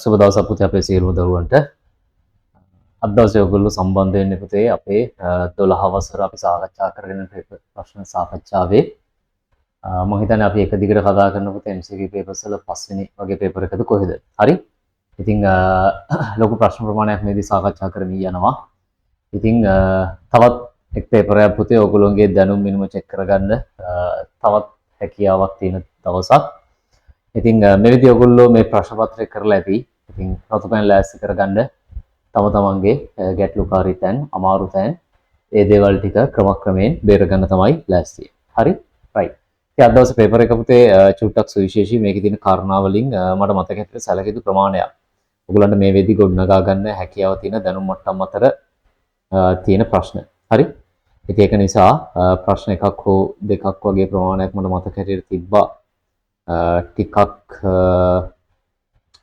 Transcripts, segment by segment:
සුබ දවසක් පුතේ අපේ සියලුම දරුවන්ට. අද දවසේ ඔයගොල්ලෝ සම්බන්ධ වෙන්නේ පුතේ අපේ 12 වසර අපි සාකච්ඡා කරගෙන පේපර් ප්‍රශ්න සාකච්ඡාවේ මම හිතන්නේ අපි එක දිගට කතා කරන පුතේ MCQ papers වල පස්වෙනි වගේ පේපර් එකද කොහෙද? හරි. ඉතින් ලොකු ප්‍රශ්න ප්‍රමාණයක් මේදී සාකච්ඡා කරමින් යනවා. ඉතින් තවත් එක් පේපර් එකක් පුතේ ඔයගොල්ලෝගේ දැනුම් මිනුම චෙක් කරගන්න තවත් හැකියාවක් තියෙන දවසක්. ඉතින් මේ විදිහ ඔයගොල්ලෝ මේ ප්‍රශ්න පත්‍රය කරලා ඇති. ඉතින් රතුපැන් ලෑස්ති කරගන්න තම තමන්ගේ ගැටලුකාරී තැන් අමාරු තැන් ඒ දේවල් ටික ක්‍රමක්‍රමයෙන් බේර ගන්න තමයි ලෑස්තිය. හරි? රයිට්. ඉතින් අද දවසේ පේපර් එක පුතේ චුට්ටක් සුවිශේෂී. මේකේ තියෙන කාරණා වලින් මට මතක හිටින සැලකිය යුතු ප්‍රමාණයක්. ඔයගොල්ලන්ට මේ වෙද්දි ගොඩනගා ගන්න හැකියාව තියෙන දැනුම් මට්ටම් අතර තියෙන ප්‍රශ්න. හරි? ඉතින් ඒක නිසා ප්‍රශ්න එකක් හෝ දෙකක් වගේ ප්‍රමාණයක් මට මතක හිටියට තිබ්බා. ටිකක්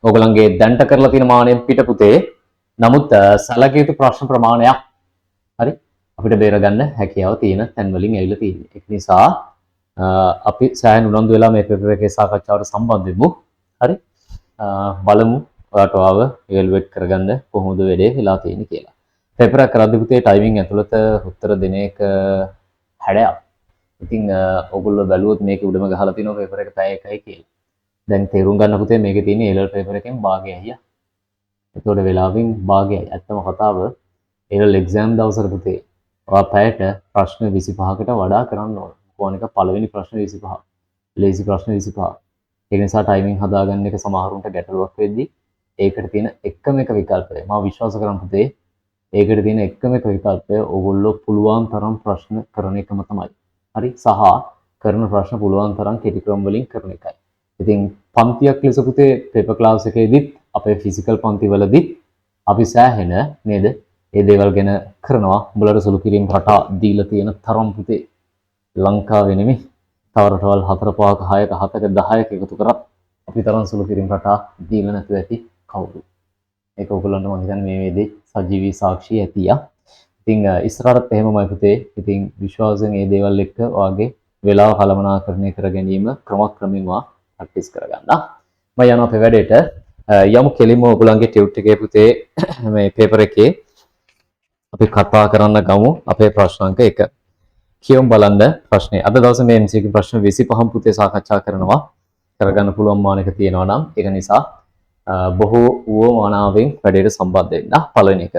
ඔයගොල්ලන්ගේ දැන්ට කරලා තියෙන මානෙන් පිට පුතේ. නමුත් සැලකිය යුතු ප්‍රශ්න ප්‍රමාණයක් හරි අපිට බේර ගන්න හැකියාව තියෙන තැන් වලින් ඇවිල්ලා තියෙන්නේ. ඒක නිසා අපි සෑහෙන උනන්දු වෙලා මේ පේපර් එකේ සාකච්ඡාවට සම්බන්ධ වෙමු. හරි? බලමු ඔයාට ආව ඉවැලුවේට් කරගන්න කොහොමද වැඩේ වෙලා තියෙන්නේ කියලා. පේපර් එක කරද්දී පුතේ ටයිමින් ඇතුළත උත්තර දෙන එක හැඩයක්. ඉතින් ඔයගොල්ලෝ බැලුවොත් මේකේ උඩම ගහලා තියෙනවා පේපර් එක පැය එකයි කියලා. දැන් තේරුම් ගන්න පුතේ මේකේ තියෙන A level පේපර් එකෙන් භාගයයි අයියා. ඒතකොට වෙලාවෙන් භාගයයි. ඇත්තම කතාව A level exam දවසට පුතේ ඔයා පැයට ප්‍රශ්න 25කට වඩා කරන්න ඕන. කොහොම එක පළවෙනි ප්‍රශ්න 25. ලේසි ප්‍රශ්න 25. ඒ නිසා ටයිමින් හදාගන්න එක සමහරුන්ට ගැටලුවක් වෙද්දී ඒකට තියෙන එකම එක විකල්පය මම විශ්වාස කරන් පුතේ ඒකට තියෙන එකම එක විකල්පය ඕගොල්ලෝ පුළුවන් තරම් ප්‍රශ්න කරන එකම තමයි. හරි සහ කරන ප්‍රශ්න පුළුවන් තරම් කෙටි ක්‍රම වලින් කරන එකයි. ඉතින් පන්තියක් ලෙස පුතේ පේපර් ක්ලාස් එකේදීත් අපේ ෆිසිකල් පන්ති වලදීත් අපි සෑහෙන නේද මේ දේවල් ගැන කරනවා. උඹලට සුළු කිරීම රටා දීලා තියෙන තරම් පුතේ ලංකාවේ නෙමෙයි තව රටවල් 4 5ක 6ක 7ක 10ක එකතු කරත් අපි තරම් සුළු කිරීම රටා දීලා නැතුව ඇති කවුරු. ඒක ඔයගොල්ලන්ට මම හිතන්නේ මේ වේදී සජීවී සාක්ෂි ඇතියා. ඉතින් ඉස්සරහට එහෙමමයි පුතේ. ඉතින් විශ්වාසයෙන් මේ දේවල් එක්ක ඔයාගේ වෙලාව කළමනාකරණය කර ගැනීම ක්‍රමක්‍රමයෙන් ප්‍රැක්ටිස් කරගන්න. මම යනවා අපේ වැඩේට. යමු කෙලින්ම ඔයගොල්ලන්ගේ ටියුට් එකේ පුතේ මේ පේපර් එකේ අපි කතා කරන්න ගමු අපේ ප්‍රශ්න අංක 1. කියමු බලන්න ප්‍රශ්නේ. අද දවසේ මේ MCQ ප්‍රශ්න 25ම පුතේ සාකච්ඡා කරගන්න පුළුවන් මානක තියෙනවා නම් ඒක නිසා බොහෝ වුවමනාවෙන් වැඩේට සම්බන්ධ වෙන්න. පළවෙනි එක.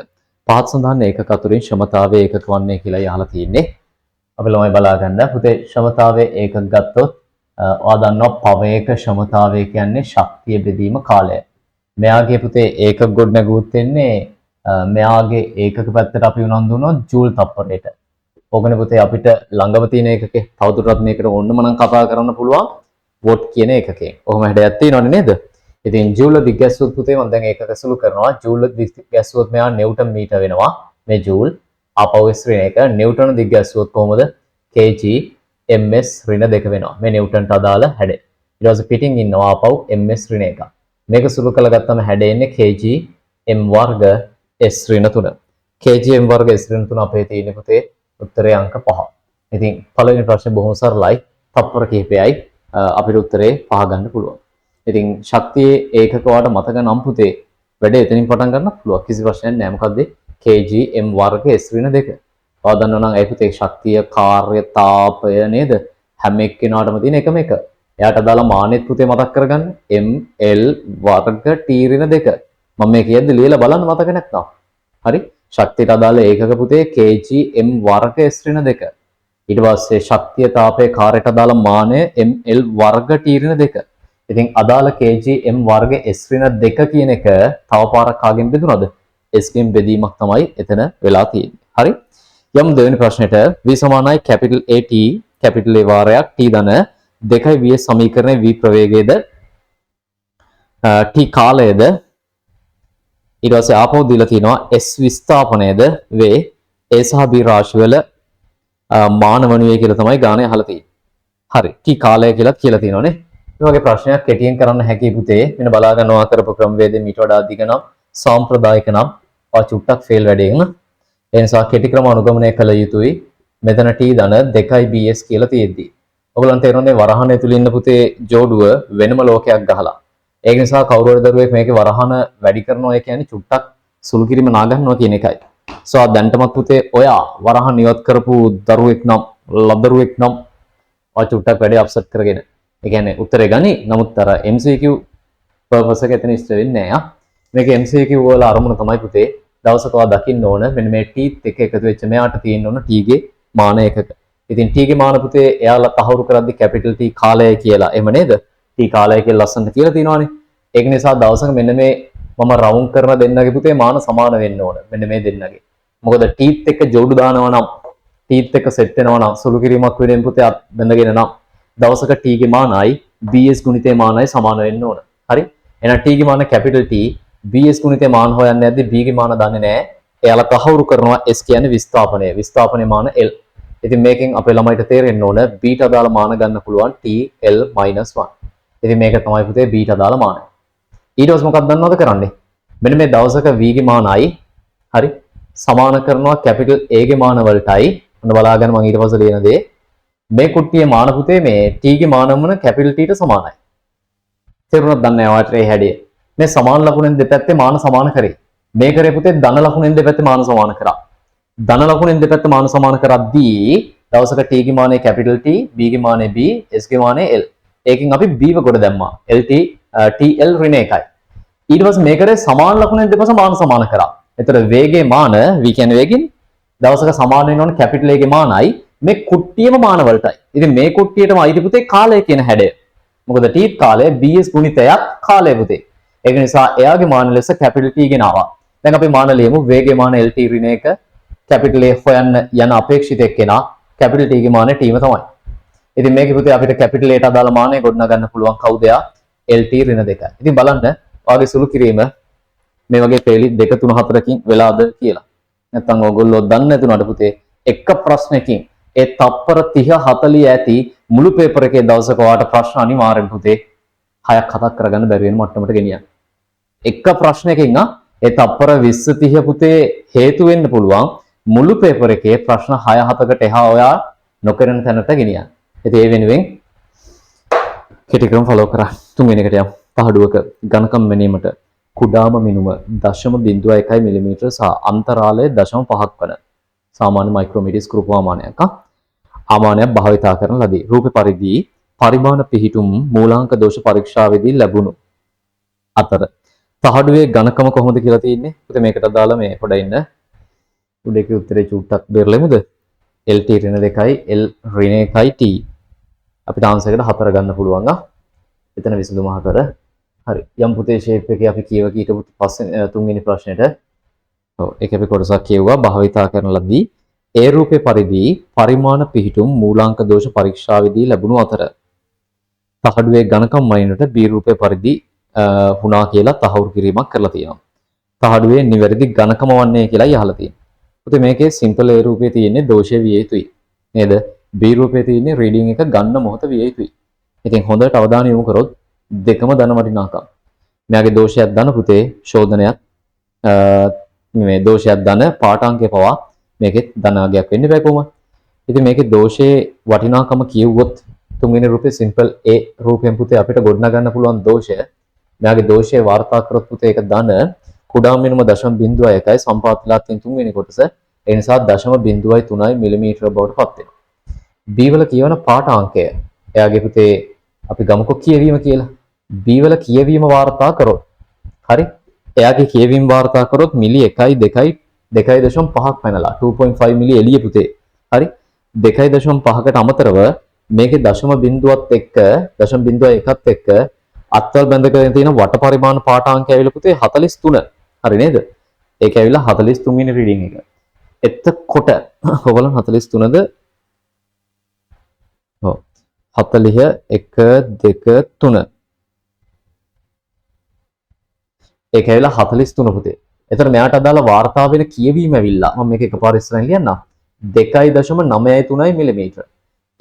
පහත් සඳහන් ඒකක අතුරින් ක්ෂමතාවයේ ඒකක වන්නේ කියලා අහලා තියෙන්නේ. අපි ළමයි බලා ගන්න. පුතේ ක්ෂමතාවයේ ඒකක ගත්තොත් ඔයා දන්නවා පවයක ක්ෂමතාවය කියන්නේ ශක්තිය බෙදීම කාලය. මෙයාගේ පුතේ ඒකක ගොඩ නැගුවොත් වෙන්නේ මෙයාගේ ඒකක පැත්තට අපි උනන්දු වුණොත් ජූල් තප්පරයට. ඕකනේ පුතේ අපිට ළඟම තියෙන ඒකකේ තවදුරටත් මේකට ඕනම නම් කතා කරන්න පුළුවන් වොට් කියන ඒකකේ. ඔහොම හැඩයක් තියෙනවනේ නේද? ඉතින් ජූල් දිග්ගැස්සුවොත් පුතේ මම දැන් ඒකක සුළු කරනවා. ජූල් දිග්ගැස්සුවොත් මෙයා නිව්ටන් මීටර් වෙනවා. මේ ජූල් ආපහු S ඍණ එක නිව්ටන් දිග්ගැස්සුවොත් කොහොමද? kg ms ඍණ 2 වෙනවා. මේ නිව්ටන්ට අදාළ හැඩය. ඊට පස්සේ පිටින් ඉන්නවා ආපහු ms ඍණ එක. මේක සුළු කළා ගත්තම හැඩය එන්නේ kg m වර්ග s ඍණ 3. kg m වර්ග s ඍණ 3 අපේ තියෙන්නේ පුතේ උත්තරේ අංක 5. ඉතින් පළවෙනි ප්‍රශ්නේ බොහොම සරලයි. තප්පර කිහිපයයි අපිට උත්තරේ 5 ගන්න පුළුවන්. ඉතින් ශක්තියේ ඒකක වාට මතක නම් පුතේ වැඩේ එතනින් පටන් ගන්න පුළුවන්. කිසි ප්‍රශ්නයක් නැහැ. මොකද්ද? kg m වර්ග s ඍණ 2. ඔයා දන්නවා නම් ඒ පුතේ ශක්තිය කාර්ය තාපය නේද? හැම එක්කෙනාටම තියෙන එකම එක. එයාට අදාළ මානෙත් පුතේ මතක් කරගන්න. m l වර්ග t ඍණ 2. මම මේ කියද්දි ලියලා බලන්න මතක නැත්නම්. හරි? ශක්තියට අදාළ ඒකක පුතේ kg m වර්ග s ඍණ 2. ඊට පස්සේ ශක්තිය තාපය කාර්යයට අදාළ මානය m l වර්ග t ඍණ 2. ඉතින් අදාළ kg m වර්ග s ඍණ 2 කියන එක තව පාරක් කාගෙන් බෙදුනද? s ගෙන් බෙදීමක් තමයි එතන වෙලා තියෙන්නේ. හරි? යමු දෙවෙනි ප්‍රශ්නෙට v සමානයි capital AT capital A වාරයක් t ධන 2යි v සමීකරණය v ප්‍රවේගයේද t කාලයේද ඊට පස්සේ ආපහු දීලා තියෙනවා s විස්ථාපනයේද v a සහ b රාශිවල මාන වනුයේ කියලා තමයි ගානේ අහලා තියෙන්නේ. හරි. t කාලය කියලා තියෙනවානේ. මේ වගේ ප්‍රශ්නයක් කෙටියෙන් කරන්න හැකි පුතේ. මෙන්න බලා ගන්නවා කරපු ක්‍රමවේදයෙන් ඊට වඩා අධික නම් සාම්ප්‍රදායික නම් ඔය චුට්ටක් ෆේල් වැඩේන. ඒ නිසා කෙටි ක්‍රම අනුගමනය කළ යුතුයි. මෙතන t ධන 2යි bs කියලා තියෙද්දි. ඔයගොල්ලන් තේරෙන්නේ වරහනේ තුල ඉන්න පුතේ ජෝඩුව වෙනම ලෝකයක් ගහලා. ඒක නිසා කවුරු හරි දරුවෙක් මේකේ වරහන වැඩි කරනවා කියන්නේ චුට්ටක් සුළු කිරීම නාගන්නවා කියන එකයි. සෝ දැන්ටමත් පුතේ ඔයා වරහන් ඉවත් කරපු දරුවෙක් නම් ලදරුවෙක් නම් ඔය චුට්ටක් වැඩි අප්සෙට් කරගෙන. ඒ කියන්නේ උත්තරේ ගනි. නමුත් අර MCQ පර්පස් එක එතන ඉස්තර වෙන්නේ නැහැ. මේක MCQ වල අරමුණ තමයි පුතේ දවසක ඔයා දකින්න ඕන මෙන්න මේ teeth එක එකතු වෙච්ච මෙයාට තියෙන්න ඕන t ගේ මාන එකක. ඉතින් t ගේ මාන පුතේ එයාලා තහවුරු කරද්දි capital T කාලය කියලා. එහෙම නේද? t කාලය කියලා ලස්සනට කියලා තියෙනවානේ. ඒක නිසා දවසක මෙන්න මේ මම රවුන්ඩ් කරන දෙන්නගේ පුතේ මාන සමාන වෙන්න ඕන. මෙන්න මේ දෙන්නගේ. මොකද teeth එක ජෝඩු දානවා නම් teeth එක සෙට් වෙනවා නම් සුළු කිරීමක් වෙනින් පුතේ බඳගෙන නම් දවසක t ගේ මානයි bs ගුණිතේ මානයි සමාන වෙන්න ඕන. හරි? එහෙනම් t ගේ මාන capital T bs ගුණිතේ මාන හොයන්නේ නැද්දි b ගේ මාන දන්නේ නැහැ. එයාලා තහවුරු කරනවා s කියන්නේ විස්ථාපනය. විස්ථාපනයේ මාන l. ඉතින් මේකෙන් අපේ ළමයිට තේරෙන්න ඕන b ට අදාළ මාන ගන්න පුළුවන් t l - 1. ඉතින් මේක තමයි පුතේ b ට අදාළ මානය. ඊට පස්සේ මොකක්ද දන්නවද කරන්නේ? මෙන්න මේ දවසක v ගේ මානයි හරි සමාන කරනවා capital A ගේ මාන වලටයි. ඔන්න බලාගන්න මම ඊට පස්සේ ලියන දේ. මේ කුට්ටියේ මාන පුතේ මේ t ගේ මාන වන capital T ට සමානයි. තේරුණාද දන්නේ නැහැ ඔයාලට මේ හැඩය. මේ සමාන ලකුණෙන් දෙපැත්තේ මාන සමාන කරේ. මේ කරේ පුතේ ධන ලකුණෙන් දෙපැත්තේ මාන සමාන කරා. ධන ලකුණෙන් දෙපැත්ත මාන සමාන කරද්දී දවසක t ගේ මානේ capital T, b ගේ මානේ b, s ගේ මානේ l. ඒකෙන් අපි b ව ගොඩ දැම්මා. lt tl ඍණ 1යි. ඊට පස්සේ මේ කරේ සමාන ලකුණෙන් දෙපස මාන සමාන කරා. එතකොට වේගයේ මාන v කියන්නේ වේගින් දවසක සමාන වෙන්න ඕන capital A ගේ මානයි මේ කුට්ටියම මාන වලටයි. ඉතින් මේ කුට්ටියටම අයිති පුතේ කාලය කියන හැඩය. මොකද t කාලය bs ගුණිතයක් කාලය පුතේ. ඒක නිසා එයාගේ මාන ලෙස capital T ගෙන ආවා. දැන් අපි මාන ලියමු වේගයේ මාන lt ඍණ 1 capital A හොයන්න යන අපේක්ෂිත එක්කෙනා capital T ගේ මානය t ම තමයි. ඉතින් මේකේ පුතේ අපිට capital A ට අදාළ මානය ගොඩනගා ගන්න පුළුවන් කවුද යා? lt ඍණ 2. ඉතින් බලන්න ඔයාගේ සුළු කිරීම මේ වගේ පේලි 2 3 4කින් වෙලාද කියලා. නැත්තම් ඕගොල්ලෝ දන්නේ නැතුණාට පුතේ එක ප්‍රශ්නකින් ඒ තප්පර 30 40 ඇති මුළු පේපර් එකේ දවසක ඔයාට ප්‍රශ්න අනිවාර්යෙන් පුතේ 6ක් 7ක් කරගන්න බැරි වෙන මට්ටමට ගෙනියන්න. එක ප්‍රශ්නකින් ඒ තප්පර 20 30 පුතේ හේතු වෙන්න පුළුවන් මුළු පේපර් එකේ ප්‍රශ්න 6 7කට එහා ඔයා නොකරන තැනට ගෙනියන්න. ඉතින් ඒ වෙනුවෙන් කෙටි ක්‍රම ෆලෝ කරා. තුන්වෙනි එකට යමු. පහඩුවක ඝනකම් මැනීමට කුඩාම මිනුම 0.1 මිලිමීටර සහ අන්තරාලය 0.5ක් වන සාමාන්‍ය මයික්‍රෝමීටර් ස්ක්‍රූ ප්‍රමාණයක් ආමානයක් භාවිතා කරන ලදී. රූපේ පරිදි පරිමාණ පිහිටුම් මූලාංක දෝෂ පරීක්ෂාවේදී ලැබුණු අතර පහඩුවේ ඝනකම කොහොමද කියලා තියෙන්නේ. පුතේ මේකට දාලා මේ පොඩ ඉන්න උඩේක උත්තරේ චුට්ටක් බෙරලෙමුද? LT ඍණ 2යි L ඍණ 1යි T. අපිට ආන්සර් එකට 4 ගන්න පුළුවන්. එතන විසඳුම 4. හරි. යම් පුතේ ෂේප් එකේ අපි කියව කීට පස්සේ තුන්වෙනි ප්‍රශ්නෙට. ඔව් ඒක අපි කොටසක් කියවුවා භාවිතා කරන ලදී. ඒ රූපේ පරිදි පරිමාණ පිහිටුම් මූලාංක දෝෂ පරීක්ෂාවේදී ලැබුණු අතර තහඩුවේ ඝනකම් මනිනට B රූපේ පරිදි වුණා කියලා තහවුරු කිරීමක් කරලා තියෙනවා. තහඩුවේ නිවැරදි ඝනකම වන්නේ කියලායි අහලා තියෙනවා. පුතේ මේකේ සිම්පල් A රූපේ තියෙන්නේ දෝෂය විය යුතුයි. නේද? B රූපේ තියෙන්නේ රීඩින් එක ගන්න මොහොත විය යුතුයි. ඉතින් හොඳට අවධානය යොමු කරොත් දෙකම ධන වටිනාකම්. මෙයාගේ දෝෂයක් ධන පුතේ ශෝධනයක් මේ දෝෂයක් ධන පාඨාංකය පවා මේකෙත් ධනාගයක් වෙන්න බෑ කොහොමද? ඉතින් මේකේ දෝෂයේ වටිනාකම කියවුවොත් තුන්වෙනි රූපේ සිම්පල් A රූපයෙන් පුතේ අපිට ගොඩනගා ගන්න පුළුවන් දෝෂය. මෙයාගේ දෝෂයේ වාර්තා කරොත් පුතේ ඒක ධන කුඩා මිනුම 0.1යි සම්පාත වෙලා තියෙන තුන්වෙනි කොටස. ඒ නිසා 0.3 මිලිමීටර බවට පත් වෙනවා. B වල කියවන පාඨාංකය. එයාගේ පුතේ අපි ගමුකෝ කියවීම කියලා. B වල කියවීම වාර්තා කරොත් හරි එයාගේ කියවීම වාර්තා කරොත් මිලි 1යි 2යි 2.5ක් පැනලා 2.5 මිලි එළිය පුතේ. හරි 2.5කට අමතරව මේකේ දශම බිඳුවත් එක්ක 0.1ත් එක්ක අත්වල බැඳගෙන තියෙන වට පරිමාණ පාඨාංකය ඇවිල්ලා පුතේ 43. හරි නේද? ඒක ඇවිල්ලා 43 වෙනි රීඩින් එක. එතකොට ඔයගොල්ලන් 43ද? ඔව් 40 1 2 3 ඒක ඇවිල්ලා 43 පුතේ. එතන මෙයාට අදාළ වාර්තා වෙන කියවීම ඇවිල්ලා මම මේක එකපාර ඉස්සරහින් ලියන්නම් 2.93 මිලිමීටර.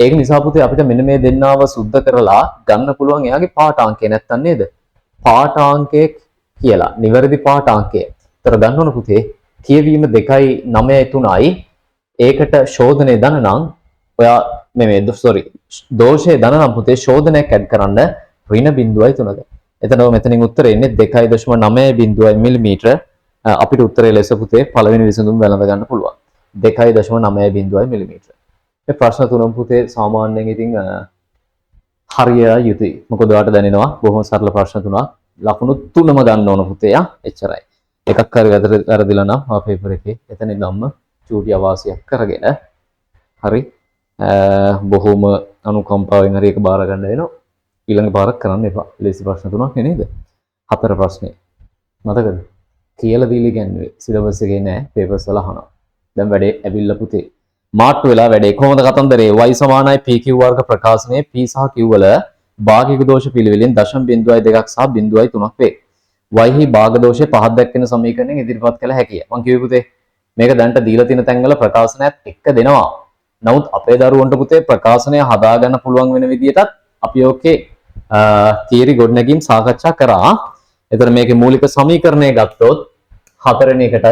ඒක නිසා පුතේ අපිට මෙන්න මේ දෙන්නාව සුද්ධ කරලා ගන්න පුළුවන් එයාගේ පාඨාංකය නැත්තම් නේද? පාඨාංකය කියලා. නිවැරදි පාඨාංකය. ඒතර ගන්න ඕන පුතේ කියවීම 2.93යි ඒකට ශෝධනයේ ධන නම් ඔයා මේ දෝෂයේ ධන නම් පුතේ ශෝධනයක් ඇඩ් කරන්න ඍණ 0.3ක. එතන මෙතනින් උත්තරේ එන්නේ 2.9 මිලිමීටර. අපිට උත්තරේ ලෙස පුතේ පළවෙනි විසඳුම වැළඳ ගන්න පුළුවන්. 2.9 මිලිමීටර. මේ ප්‍රශ්න තුනම පුතේ සාමාන්‍යයෙන් ඉතින් හරිය යුතුයි. මොකද ඔයාලට දැනෙනවා බොහොම සරල ප්‍රශ්න තුනක්. ලකුණු 3ම ගන්න ඕන පුතේ එච්චරයි. එකක් හරි වැරදිලා නම් ආ පේපර් එකේ එතන ඉඳන්ම චූටි අවාසියක් කරගෙන හරි බොහොම අනුකම්පාවෙන් හරි එක බාර ගන්න වෙනවා. ඊළඟ පාරක් කරන්න එපා. ලේසි ප්‍රශ්න තුනක් නේද? 4 ප්‍රශ්නේ. මතකද? කියලා දීලා කියන්නේ සිලබස් එකේ නෑ පේපර්ස් වල අහනවා. දැන් වැඩේ ඇවිල්ලා පුතේ. මාට්ටු වෙලා වැඩේ. කොහොමද කතන්දරේ? y සමානයි pq වර්ග ප්‍රකාශනයේ p සහ q වල භාගික දෝෂ පිළිවෙලින් 0.2ක් සහ 0.3ක් වේ. y හි භාග දෝෂයේ පහක් දක්වන සමීකරණයෙන් ඉදිරිපත් කළ හැකිය. මම කිව්වේ පුතේ මේක දැන්ට දීලා තියෙන තැන්වල ප්‍රකාශනයත් එක්ක දෙනවා. නමුත් අපේ දරුවන්ට පුතේ ප්‍රකාශනය හදාගන්න පුළුවන් වෙන විදිහටත් අපි ඔකේ තියරි ගොඩනැගීම් සාකච්ඡා කරා. එතන මේකේ මූලික සමීකරණය ගත්තොත් හතරවෙනි එකට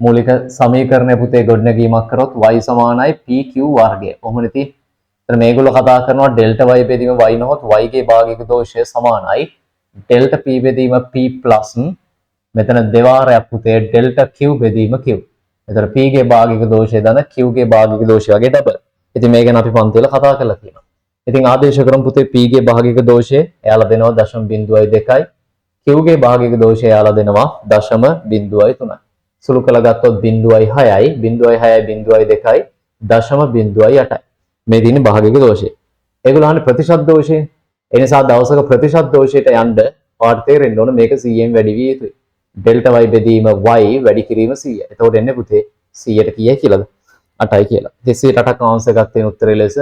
මූලික සමීකරණය පුතේ ගොඩනැගීමක් කරොත් y සමානයි pq වර්ගය. කොහොමද ඉතින්? එතන මේගොල්ලෝ කතා කරනවා ඩෙල්ටා y බෙදීම y නොහොත් y ගේ භාගික දෝෂය සමානයි ඩෙල්ටා p බෙදීම p+ මෙතන දෙවාරයක් පුතේ ඩෙල්ටා q බෙදීම q. එතන p ගේ භාගික දෝෂය දන q ගේ භාගික දෝෂය වගේ ඩබල්. ඉතින් මේ ගැන අපි පන්ති වල කතා කරලා තියෙනවා. ඉතින් ආදේශ කරමු පුතේ p ගේ භාගික දෝෂය එයාලා දෙනවා 0.2යි q ගේ භාගික දෝෂය එයාලා දෙනවා 0.3යි. සුළු කළ ගත්තොත් 0.6යි 0.6යි 0.2යි 0.8යි. මේ දිනේ භාගික දෝෂය. ඒගොල්ලෝ අහන්නේ ප්‍රතිශත දෝෂය. ඒ නිසා දවසක ප්‍රතිශත දෝෂයට යන්න ඔයාලට තේරෙන්න ඕන මේක 100න් වැඩි විය යුතුයි. ඩෙල්ටා y බෙදීම y වැඩි කිරීම 100. එතකොට එන්නේ පුතේ 100ට කීයයි කියලාද? 8යි කියලා. ඉතින් 108ක් අවංශ එකක් තියෙන උත්තරය ලෙස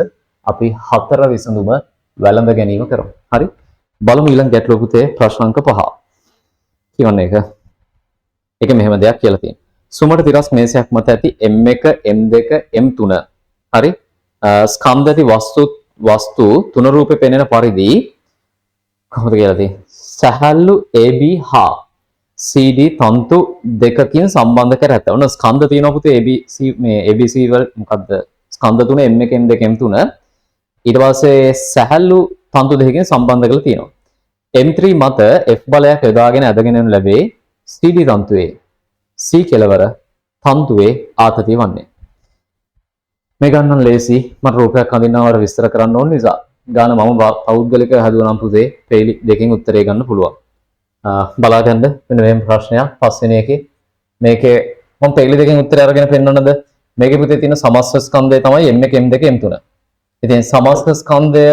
අපි 4 විසඳුම වැළඳ ගැනීම කරමු. හරි? බලමු ඊළඟ ගැටලුව පුතේ ප්‍රශ්න අංක 5. කියවන්නේ එක. ඒක මෙහෙම දෙයක් කියලා තියෙනවා. සුමට තිරස් මේසයක් මත ඇති m1 m2 m3 හරි? ස්කන්ධ ඇති වස්තු තුන රූපේ පෙනෙන පරිදි කොහොමද කියලා තියෙන්නේ? සැහැල්ලු AB හා CD තන්තු දෙකකින් සම්බන්ධ කර ඇත. ඔන්න ස්කන්ධ තියෙනවා පුතේ ABC මේ ABC වල මොකද්ද? ස්කන්ධ තුන M1 M2 M3 ඊට පස්සේ සැහැල්ලු තන්තු දෙකකින් සම්බන්ධ කරලා තියෙනවා. M3 මත F බලයක් යොදාගෙන ඇදගෙන යනු ලැබේ CD තන්තුවේ C කෙලවර තන්තුවේ ආතතිය වන්නේ. මේ ගන්න ලේසි මට රූපයක් අඳින්නවර විස්තර කරන්න ඕන නිසා ගාන මම පෞද්ගලික හදුවා නම් පුතේ පෙළි දෙකෙන් උත්තරේ ගන්න පුළුවන්. බලා ගන්න මෙන්න මේ ප්‍රශ්නයක් පස්වෙනි එකේ මේකේ මම පෙළි දෙකෙන් උත්තරය අරගෙන පෙන්නන්නද? මේකේ පුතේ තියෙන සමස්ත ස්කන්ධය තමයි M1 M2 M3. ඉතින් සමස්ත ස්කන්ධය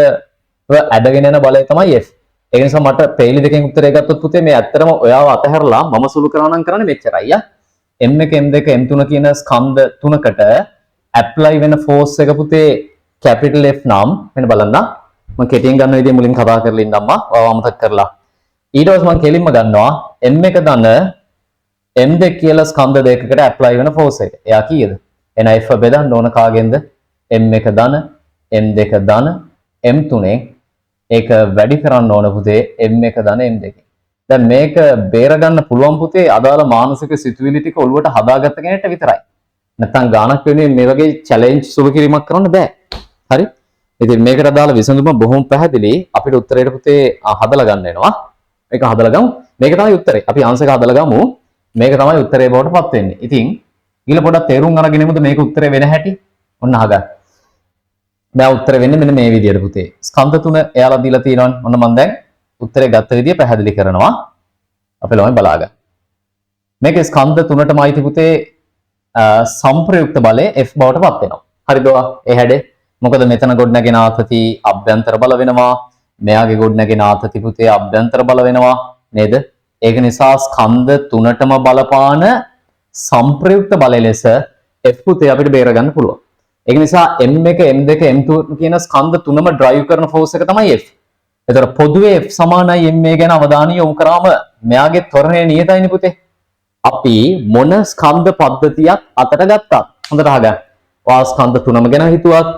ඇදගෙන යන බලය තමයි F. ඒ නිසා මට පෙළි දෙකෙන් උත්තරය ගත්තොත් පුතේ මේ ඇත්තටම ඔයාව අතහැරලා මම සුළු කරනවා නම් කරන්නේ මෙච්චරයි යා. M1 M2 M3 කියන ස්කන්ධ තුනකට ඇප්ලයි වෙන ෆෝස් එක පුතේ කැපිටල් F නම් මෙන්න බලන්න මම කෙටියෙන් ගන්න විදිය මුලින් කතා කරලා ඉන්නම්මා ඔයාව අමතක කරලා ඊට පස්සේ මම කෙලින්ම ගන්නවා M1 ධන M2 කියලා ස්කන්ධ දෙකකට ඇප්ලයි වෙන ෆෝස් එක. එයා කීයද? එන F බෙදන්න ඕන කාගෙන්ද? M1 ධන M2 ධන M3 ඒක වැඩි කරන්න ඕන පුතේ M1 ධන M2. දැන් මේක බේර ගන්න පුළුවන් පුතේ අදාළ මානසික සිතුවිලි ටික ඔළුවට හදාගත්ත කෙනෙක්ට විතරයි. නැත්නම් ගානක් වෙනුවෙන් මේ වගේ චැලෙන්ජ් සුළු කිරීමක් කරන්න බෑ. හරි? ඉතින් මේකට අදාළ විසඳුම බොහොම පැහැදිලි. අපිට උත්තරේට පුතේ හදලා ගන්න වෙනවා. මේක හදලා ගමු. මේක තමයි උත්තරේ. අපි ආන්සර් එක හදලා ගමු. මේක තමයි උත්තරේ බවට පත් වෙන්නේ. ඉතින් ඊළ පොඩක් තේරුම් අරගෙන ඉමුද මේක උත්තරේ වෙන හැටි? ඔන්න අහගන්න. දැන් උත්තරේ වෙන්නේ මෙන්න මේ විදියට පුතේ. ස්කන්ධ තුන එයාලා දීලා තියෙනවනේ. ඔන්න මම දැන් උත්තරේ ගත්ත විදිය පැහැදිලි කරනවා. අපේ ළමයි බලා ගන්න. මේකේ ස්කන්ධ තුනටම අයිති පුතේ සම්ප්‍රයුක්ත බලය F බවට පත් වෙනවා. හරිද? ඒ හැඩේ. මොකද මෙතන ගොඩනගෙන ආතති අභ්‍යන්තර බල වෙනවා. මෙයාගේ ගොඩනගෙන ආතති පුතේ අභ්‍යන්තර බල වෙනවා නේද? ඒක නිසා ස්කන්ධ තුනටම බලපාන සම්ප්‍රයුක්ත බලය ලෙස F පුතේ අපිට බේර ගන්න පුළුවන්. ඒක නිසා M1 M2 M3 කියන ස්කන්ධ තුනම ඩ්‍රයිව් කරන ෆෝස් එක තමයි F. ඒතර පොදුවේ F සමානයි MA ගැන අවධානය යොමු කරාම මෙයාගේ ත්වරණය නියතයිනේ පුතේ. අපි මොන ස්කන්ධ පද්ධතියක් අතට ගත්තත් හොඳට අහගන්න. ඔයා ස්කන්ධ තුනම ගැන හිතුවත්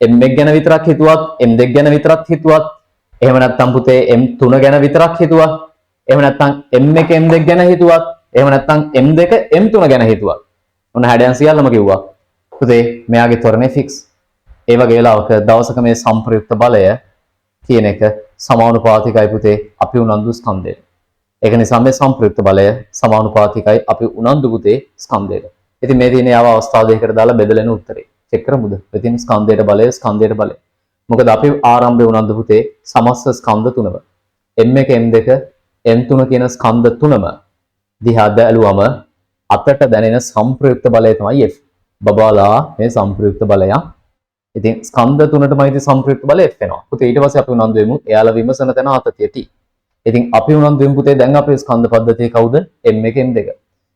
M1 ගැන විතරක් හිතුවත් M2 ගැන විතරක් හිතුවත් එහෙම නැත්නම් පුතේ M3 ගැන විතරක් හිතුවත් එහෙම නැත්නම් M1 M2 ගැන හිතුවත් එහෙම නැත්නම් M2 M3 ගැන හිතුවත් ඔන්න හැඩයන් සියල්ලම කිව්වා. පුතේ මෙයාගේ ත්වරණය ෆික්ස්. ඒ වගේ වෙලාවක දවසක මේ සම්ප්‍රයුක්ත බලය කියන එක සමානුපාතිකයි පුතේ අපි උනන්දු ස්කන්ධයට. ඒක නිසා මේ සංප්‍රයුක්ත බලය සමානුපාතිකයි අපි උනන්දු පුතේ ස්කන්ධයට. ඉතින් මේ තියෙන යාව අවස්ථා දෙකකට දාලා බෙදලෙන උත්තරේ. චෙක් කරමුද? මෙතන ස්කන්ධයට බලය ස්කන්ධයට බලය. මොකද අපි ආරම්භයේ උනන්දු පුතේ සමස්ත ස්කන්ධ තුනම M1 M2 M3 කියන ස්කන්ධ තුනම දිහා බැලුවම අතට දැනෙන සංප්‍රයුක්ත බලය තමයි F. බබාලා මේ සංප්‍රයුක්ත බලය. ඉතින් ස්කන්ධ තුනටමයි ඉතින් සංප්‍රයුක්ත බලය F වෙනවා. පුතේ ඊට පස්සේ අපි උනන්දු වෙමු එයාලා විමසන තැන ආතතිය T. ඉතින් අපි උනන්දු වෙමු පුතේ දැන් අපේ ස්කන්ධ පද්ධතිය කවුද? M1 M2.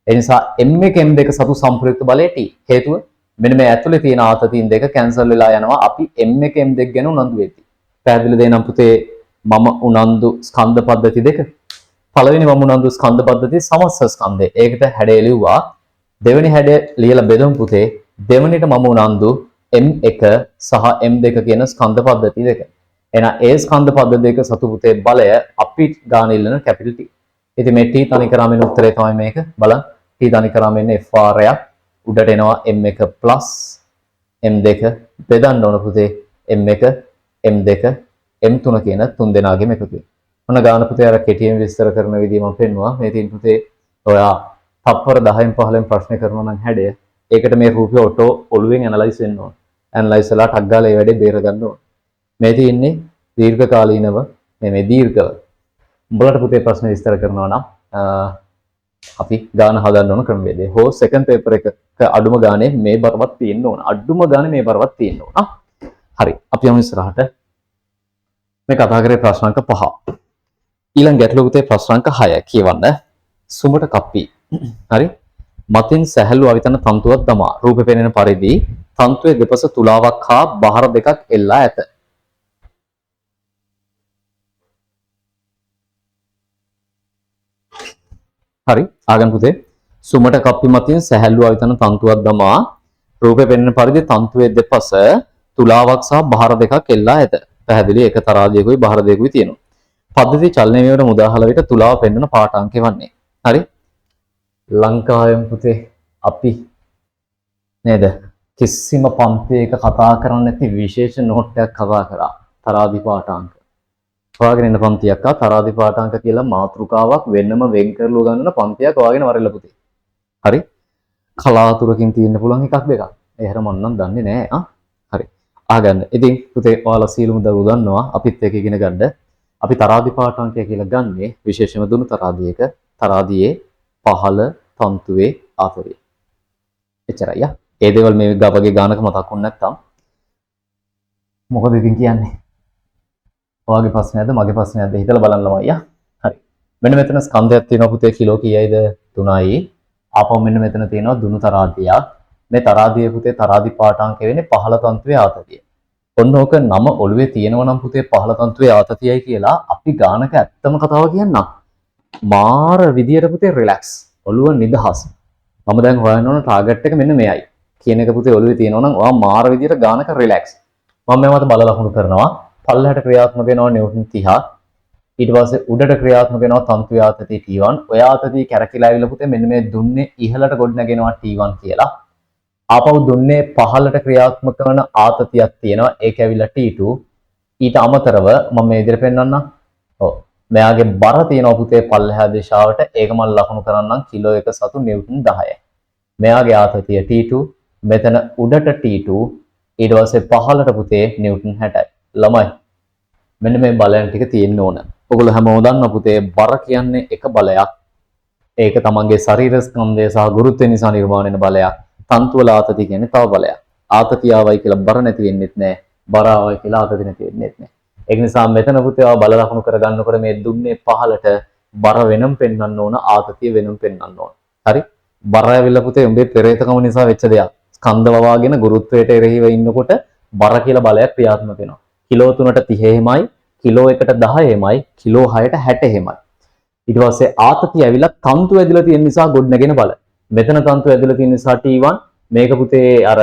ඒ නිසා M1 M2 සතු සංප්‍රයුක්ත බලය T. හේතුව මෙන්න මේ ඇතුලේ තියෙන ආතතීන් දෙක කැන්සල් වෙලා යනවා අපි M1 M2 ගැන උනන්දු වෙද්දී. පැහැදිලි දෙන්නම් පුතේ මම උනන්දු ස්කන්ධ පද්ධති දෙක. පළවෙනි මම උනන්දු ස්කන්ධ පද්ධතිය සමස්ත ස්කන්ධය. ඒකට හැඩය ලිව්වා. දෙවෙනි හැඩය ලියලා බෙදමු පුතේ. දෙවෙනිට මම උනන්දු M1 සහ M2 කියන ස්කන්ධ පද්ධති දෙක. එහෙනම් ඒ ස්කන්ධ පද්ධති දෙක සතු පුතේ බලය අපි ගාන ඉල්ලන කැපිටල් T. ඉතින් මේ T තනි කරාම එන උත්තරේ තමයි මේක. බලන්න. T තනි කරාම එන්නේ FR යක්. උඩට එනවා M1 plus M2 බෙදන්න ඕන පුතේ M1 M2 M3 කියන තුන් දෙනාගේම එකතුව. ඔන්න ගාන පුතේ අර කෙටියෙන් විස්තර කරන විදිහ මම පෙන්නුවා. මේ තියෙන පුතේ ඔයා තප්පර 10න් 15න් ප්‍රශ්න කරනවා නම් හැඩය. ඒකට මේ රූපය ඔටෝ ඔළුවෙන් ඇනලයිස් වෙන්න ඕන. ඇනලයිස් වෙලා ටක් ගාලා ඒ වැඩේ බේර ගන්න ඕන. මේ තියෙන්නේ දීර්ඝ කාලීනව මේ දීර්ඝව. උඹලට පුතේ ප්‍රශ්න විස්තර කරනවා නම් අපි ගාන හදන්න ඕන ක්‍රමවේදය. හෝ සෙකන්ඩ් පේපර් එක අඩුම ගානේ මේ බරවත් තියෙන්න ඕන. අඩුම ගානේ මේ බරවත් තියෙන්න ඕන. හරි. අපි යමු ඉස්සරහට. මේ කතා කරේ ප්‍රශ්නාංක 5. ඊළඟ ගැටලුව පුතේ ප්‍රශ්නාංක 6 කියවන්න. සුමට කප්පි. හරි. මතින් සැහැල්ලු අවිතන තන්තුවක් දමා රූපේ පෙනෙන පරිදි තන්තුවේ දෙපස තුලාවක් හා බහර දෙකක් එල්ලා ඇත. හරි. ආගන් පුතේ සුමට කප්පි මතින් සැහැල්ලු අවිතන තන්තුවක් දමා රූපේ පෙනෙන පරිදි තන්තුවේ දෙපස තුලාවක් සහ බහර දෙකක් එල්ලා ඇත. පැහැදිලි එක තරාදියකුයි බහර දෙකකුයි තියෙනවා. පද්ධති චලනය වේවට මුදාහල විට තුලාව පෙන්වන පාඨාංකය වන්නේ. හරි. ලංකාවෙන් පුතේ අපි නේද කිසිම පන්තියක කතා කරන්නේ නැති විශේෂ නෝට් එකක් කතා කරා. තරාදි පාඨාංක. හොයාගෙන ඉන්න පන්තියක් තරාදි පාඨාංක කියලා මාතෘකාවක් වෙනම වෙන් කරලා ගන්න පන්තියක් හොයාගෙන වරෙල්ල පුතේ. හරි. කලාතුරකින් තියෙන්න පුළුවන් එකක් දෙකක්. ඒ හැර මම නම් දන්නේ නැහැ. හරි. ආගන්න. ඉතින් පුතේ ඔයාලා සීලුම දරුවෝ දන්නවා අපිත් එක ඉගෙන ගන්න. අපි තරාදි පාඨාංකය කියලා ගන්නේ විශේෂම දුණු තරාදියක තරාදියේ පහළ තන්තුවේ ආතතිය. එච්චරයි. ඒ දේවල් මේ වගේ ගානක මතක් වුනේ නැත්තම් මොකද ඉතින් කියන්නේ? ඔයාගේ ප්‍රශ්නයක්ද මගේ ප්‍රශ්නයක්ද හිතලා බලන්න ළමයි. හරි. මෙන්න මෙතන ස්කන්ධයක් තියෙනවා පුතේ කිලෝ කීයයිද? 3යි. ආපහු මෙන්න මෙතන තියෙනවා දුණු තරාදියක්. මේ තරාදිය පුතේ තරාදි පාඨාංකය වෙන්නේ පහළ තන්තුවේ ආතතිය. ඔන්න ඕක නම ඔළුවේ තියෙනවා නම් පුතේ පහළ තන්තුවේ ආතතියයි කියලා අපි ගානක ඇත්තම කතාව කියන්නම්. මාර විදියට පුතේ රිලැක්ස්. ඔළුව නිදහස්. මම දැන් හොයන්න ඕන ටාගට් එක මෙන්න මෙයයි. කියන එක පුතේ ඔළුවේ තියෙනවා නම් ඔයා මාර විදියට ගානක රිලැක්ස්. මම මේ මත බල ලකුණු කරනවා. පල්ලහැට ක්‍රියාත්මක වෙනවා නිව්ටන් 30ක්. ඊට පස්සේ උඩට ක්‍රියාත්මක වෙනවා තන්තුවේ ආතතිය T1. ඔය ආතතිය කැරකිලා ඇවිල්ලා පුතේ මෙන්න මේ දුන්නේ ඉහළට ගොඩ නැගෙනවා T1 කියලා. ආපහු දුන්නේ පහළට ක්‍රියාත්මක කරන ආතතියක් තියෙනවා. ඒක ඇවිල්ලා T2. ඊට අමතරව මම මේ විදිහට පෙන්නන්නම්. ඔව්. මෙයාගේ බර තියෙනවා පුතේ පල්ලෙහා දිශාවට. ඒක මම ලකුණු කරන්නම් කිලෝ 1 සතු නිව්ටන් 10යි. මෙයාගේ ආතතිය T2. මෙතන උඩට T2. ඊට පස්සේ පහළට පුතේ නිව්ටන් 60යි. ළමයි. මෙන්න මේ බලයන් ටික තියෙන්න ඕන. ඔයගොල්ලෝ හැමෝම දන්නවා පුතේ බර කියන්නේ එක බලයක්. ඒක තමන්ගේ ශරීර ස්කන්ධය සහ ගුරුත්වය නිසා නිර්මාණය වෙන බලයක්. තන්තුවල ආතතිය කියන්නේ තව බලයක්. ආතතිය ආවයි කියලා බර නැති වෙන්නෙත් නැහැ. බර ආවයි කියලා ආතතිය නැති වෙන්නෙත් නැහැ. ඒක නිසා මෙතන පුතේ ආව බල ලකුණු කරගන්නකොට මේ දුන්නේ පහළට බර වෙනම පෙන්වන්න ඕන ආතතිය වෙනම පෙන්වන්න ඕන. හරි? බර ඇවිල්ලා පුතේ උඹේ පෙරේතකම නිසා වෙච්ච දෙයක්. ස්කන්ධ වවාගෙන ගුරුත්වයට එරෙහිව ඉන්නකොට බර කියලා බලයක් ක්‍රියාත්මක වෙනවා. කිලෝ 3ට 30 එහෙමයි, කිලෝ 1ට 10 එහෙමයි, කිලෝ 6ට 60 එහෙමයි. ඊට පස්සේ ආතතිය ඇවිල්ලා තන්තු ඇදලා තියෙන නිසා ගොඩ නැගෙන බල. මෙතන තන්තු ඇදලා තියෙන නිසා T1 මේක පුතේ අර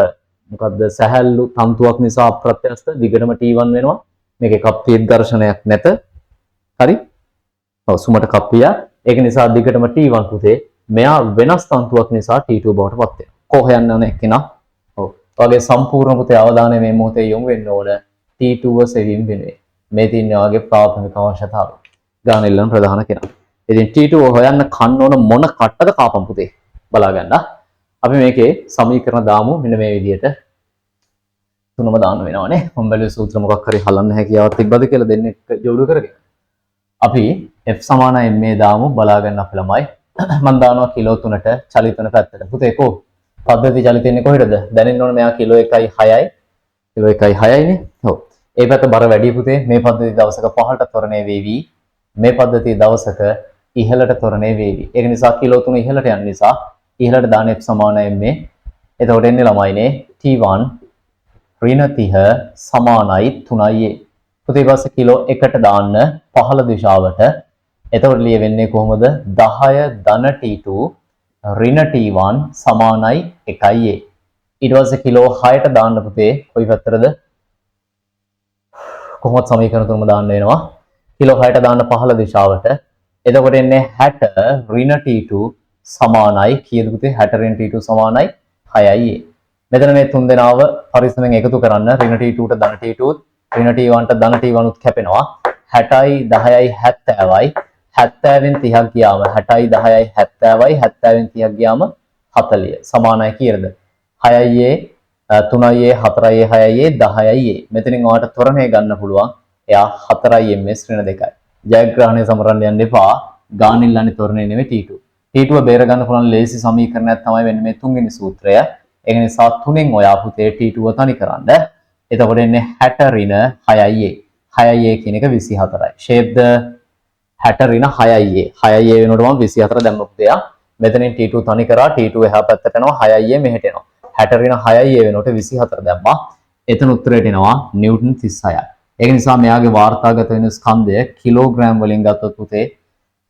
මොකද්ද සැහැල්ලු තන්තුවක් නිසා අප්‍රත්‍යස්ත දිගටම T1 වෙනවා. මේකේ කප්පියේ ඝර්ෂණයක් නැත. හරි? ඔව් සුමට කප්පිය. ඒක නිසා දිගටම T1 පුතේ මෙයා වෙනස් තන්තුවක් නිසා T2 බවට පත් වෙනවා. කොහ යන්න ඕන එක්කිනා? ඔව්. ඔයගේ සම්පූර්ණ පුතේ අවධානය මේ මොහොතේ යොමු වෙන්න ඕන T2 සෙවීම වෙනුවෙන්. මේ තියෙන්නේ වාගේ ප්‍රාථමික අවශ්‍යතාවය. ගාන ඉල්ලන ප්‍රධාන කෙනා. ඉතින් T2 හොයන්න කන්න ඕන මොන කට්ටද කාපම් පුතේ බලා ගන්න. අපි මේකේ සමීකරණ දාමු මෙන්න මේ විදිහට. තුනම දාන්න වෙනවනේ. මම බැලුවේ සූත්‍ර මොකක් හරි හලන්න හැකියාවක් තිබ්බද කියලා දෙන්නේ ජෝඩු කරගෙන. අපි F සමානයි ma දාමු බලා ගන්න අපි ළමයි. මම දානවා කිලෝ 3ට චලිත තුන පැත්තට. පුතේ කෝ පද්ධති චලිත වෙන්නේ කොහෙටද? දැනෙන්න ඕන මෙයා කිලෝ 1යි 6යි. කිලෝ 1යි 6යි නේ. ඔව්. ඒ පැත්ත බර වැඩි පුතේ. මේ පද්ධති දවසක පහළට ත්වරණය වේවි. මේ පද්ධතිය දවසක ඉහළට ත්වරණය වේවි. ඒක නිසා කිලෝ 3 ඉහළට යන නිසා ඉහළට දාන F සමානයි ma. එතකොට එන්නේ ළමයිනේ T1 ඍණ 30 සමානයි 3a. පුතේ ඊපස්සේ කිලෝ 1ට දාන්න පහළ දිශාවට. එතකොට ලියවෙන්නේ කොහොමද? 10 ධන T2 ඍණ T1 සමානයි 1a. ඊට පස්සේ කිලෝ 6ට දාන්න පුතේ කොයි පැත්තටද? කොහොමද සමීකරණ තුනම දාන්න වෙනවා. කිලෝ 6ට දාන්න පහළ දිශාවට. එතකොට එන්නේ 60 ඍණ T2 සමානයි කීයද පුතේ? 60 ඍණ T2 සමානයි 6a. මෙතන මේ තුන් දෙනාව පරිස්සමෙන් එකතු කරන්න. ඍණ T2ට ධන T2 ඍණ T1ට ධන T1 උත් කැපෙනවා. 60යි 10යි 70යි 70න් 30ක් ගියාම 60යි 10යි 70යි 70න් 30ක් ගියාම 40 සමානයි කීයද? 6යි 3යි 4යි 6යි 10යි. මෙතනින් ඔයාලට ත්වරණය ගන්න පුළුවන්. එයා 4යි ms ඍණ 2යි. ජයග්‍රහණය සමරන්න යන්න එපා. ගාන ඉල්ලන්නේ ත්වරණය නෙමෙයි T2. T2 බේර ගන්න පුළුවන් ලේසි සමීකරණයක් තමයි වෙන්නේ මේ තුන්වෙනි සූත්‍රය. ඒක නිසා තුනෙන් ඔයා පුතේ T2 තනි කරන්න. එතකොට එන්නේ 60 ඍණ 6යි. 6යි කියන එක 24යි. ෂේප්ද 60 ඍණ 6යි. 6යි වෙනකොට මම 24 දැම්ම පුතේ. මෙතනින් T2 තනි කරා. T2 එහා පැත්තට යනවා. 6යි මෙහෙට එනවා. 60 ඍණ 6යි වෙනකොට 24 දැම්මා. එතන උත්තරයට එනවා නිව්ටන් 36යි. ඒක නිසා මෙයාගේ වාර්තාගත වෙන ස්කන්ධය කිලෝග්‍රෑම් වලින් ගත්තොත් පුතේ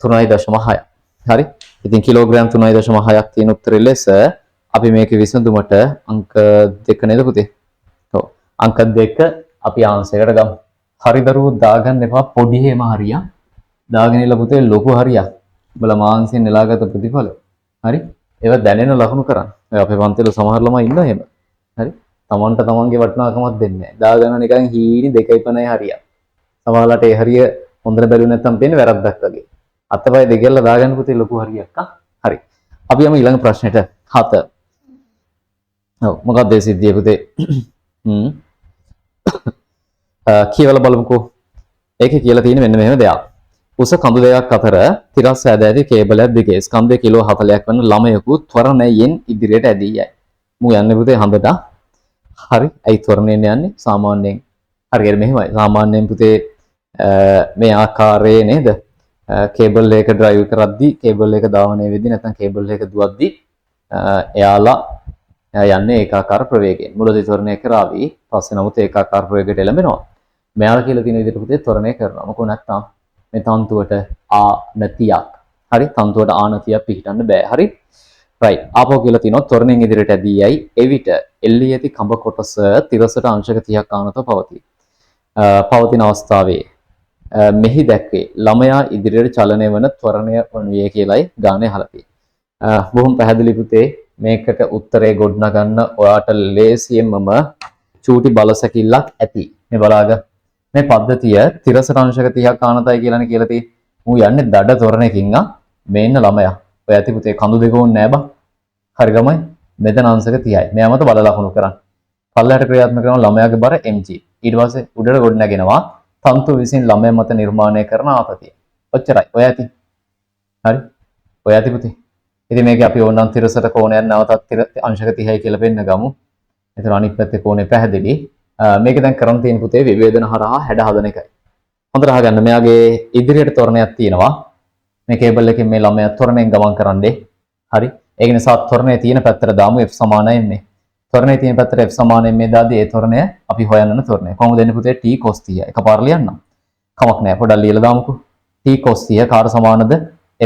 3.6යි. හරි. ඉතින් කිලෝග්‍රෑම් 3.6ක් තියෙන උත්තරේ ලෙස අපි මේකේ විසඳුමට අංක 2 නේද පුතේ? ඔව්. අංක 2 අපි ආන්සර් එකට ගමු. හරි දරුවෝ දාගන්න එපා පොඩි හේම හරියක්. දාගෙන ඉල පුතේ ලොකු හරියක්. උඹලා මාන්සියෙන් නෙලාගත ප්‍රතිඵල. හරි? ඒවා දැනෙන ලකුණු කරන්න. ඔය අපේ පන්තිවල සමහර ළමයි ඉන්නවා එහෙම. හරි? තමන්ට තමන්ගේ වටිනාකමක් දෙන්නේ නැහැ. දාගන්න නිකන් හීනි 2.5 හරියක්. සමහරලාට ඒ හරිය හොඳට බැලුවේ නැත්නම් පේන්නේ වැරද්දක් වගේ. අතපය දෙකෙල්ල දාගන්න පුතේ ලොකු හරියක්. හරි. අපි යමු ඊළඟ ප්‍රශ්නෙට. 7. ඔව් මොකක්ද ඒ සිද්ධිය පුතේ? කියවලා බලමුකෝ. ඒකේ කියලා තියෙන මෙන්න මෙහෙම දෙයක්. උස කඳු දෙකක් අතර තිරස් ඇද ඇති කේබලයක් දිගේ ස්කන්ධය කිලෝ 40ක් වන ළමයෙකු ත්වරණයෙන් ඉදිරියට ඇදී යයි. මු යන්නේ පුතේ හඳට. හරි. ඇයි ත්වරණයෙන් යන්නේ? සාමාන්‍යයෙන් හරියට මෙහෙමයි. සාමාන්‍යයෙන් පුතේ මේ ආකාරයේ නේද? කේබල් එක ඩ්‍රයිව් කරද්දී කේබල් එක ධාවනය වෙද්දී නැත්නම් කේබල් එක දුවද්දී එයාලා යන්නේ ඒකාකාර ප්‍රවේගයෙන්. මුලදී ත්වරණය කරાવી. පස්සේ නමුත් ඒකාකාර ප්‍රවේගයට එළඹෙනවා. මෙයාලා කියලා තියෙන විදිහට පුතේ ත්වරණය කරනවා. මොකෝ නැත්නම් මේ තන්තුවට ආනතියක්. හරි? තන්තුවට ආනතියක් පිටින්න බෑ. හරි? right. ආපහු කියලා තියෙනවා ත්වරණයෙන් ඉදිරියට ඇදී යයි. එවිට එල්ලී ඇති කඹ කොටස තිරසට අංශක 30ක් ආනතව පවතී. පවතින අවස්ථාවේ මෙහි දැක්වේ ළමයා ඉදිරියට චලනය වන ත්වරණය වනුයේ කියලයි ගානේ අහලා තියෙන්නේ. බොහොම පැහැදිලි පුතේ මේකට උත්තරේ ගොඩනගන්න ඔයාට ලේසියෙන්මම චූටි බලසැකිල්ලක් ඇති. මේ බලාගන්න. මේ පද්ධතිය තිරසට අංශක 30ක් ආනතයි කියලානේ කියලා තියෙන්නේ. මූ යන්නේ දඩ ත්වරණයකින් මේ ඉන්න ළමයා. ඔය ඇති පුතේ කඳු දෙක ඕනේ නෑ බං. හරි ළමයි. මෙතන අංශක 30යි. මෙයා මත බල ලකුණු කරන්න. පල්ලයට ක්‍රියාත්මක කරන ළමයාගේ බර mg. ඊට පස්සේ උඩට ගොඩ නැගෙනවා තන්තු විසින් ළමයා මත නිර්මාණය කරන ආතතිය. ඔච්චරයි. ඔය ඇති. හරි. ඔය ඇති පුතේ. ඉතින් මේක අපි ඕනනම් තිරසට කෝණයක් නැවතත් අංශක 30යි කියලා පෙන්න ගමු. එතන අනිත් පැත්තේ කෝණය පැහැදිලි. මේක දැන් කරන් තියෙන පුතේ විවේදන හරහා හැඩ හදන එකයි. හොඳට අහගන්න. මෙයාගේ ඉදිරියට ත්වරණයක් තියෙනවා. මේ කේබල් එකෙන් මේ ළමයා ත්වරණයෙන් ගමන් කරන්නේ. හරි. ඒක නිසා ත්වරණයේ තියෙන පැත්තට දාමු F සමානයි m. ත්වරණයේ තියෙන පැත්තට F සමානයි m දාදී ඒ ත්වරණය අපි හොයන්න යන ත්වරණය. කොහොමද එන්නේ පුතේ? t cos 30. එකපාර ලියන්නම්. කමක් නැහැ. පොඩ්ඩක් ලියලා දාමුකෝ. t cos 30 කාට සමානද?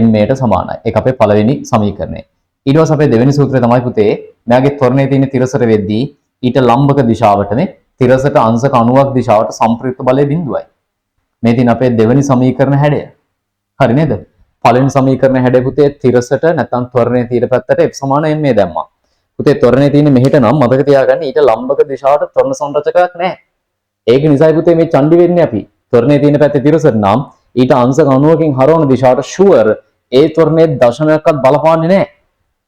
m ට සමානයි. ඒක අපේ පළවෙනි සමීකරණය. ඊට පස්සේ අපේ දෙවෙනි සූත්‍රය තමයි පුතේ මෙයාගේ ත්වරණයේ තියෙන තිරසට වෙද්දී ඊට ලම්බක දිශාවටනේ තිරසට අංශක 90ක් දිශාවට සම්ප්‍රයුක්ත බලය බිඳුවයි. මේ තියෙන අපේ දෙවෙනි සමීකරණ හැඩය. හරි නේද? පළවෙනි සමීකරණ හැඩය පුතේ තිරසට නැත්නම් ත්වරණයේ තියෙන පැත්තට f සමාන m දැම්මා. පුතේ ත්වරණයේ තියෙන මෙහෙට නම් මතක තියාගන්න ඊට ලම්බක දිශාවට ත්වරණ සංරචකයක් නැහැ. ඒක නිසායි පුතේ මේ චණ්ඩි වෙන්නේ අපි. ත්වරණයේ තියෙන පැත්තේ තිරසට නම් ඊට අංශක 90කින් හරවන දිශාවට ෂුවර් ඒ ත්වරණයේ දශමයක්වත් බලපාන්නේ නැහැ.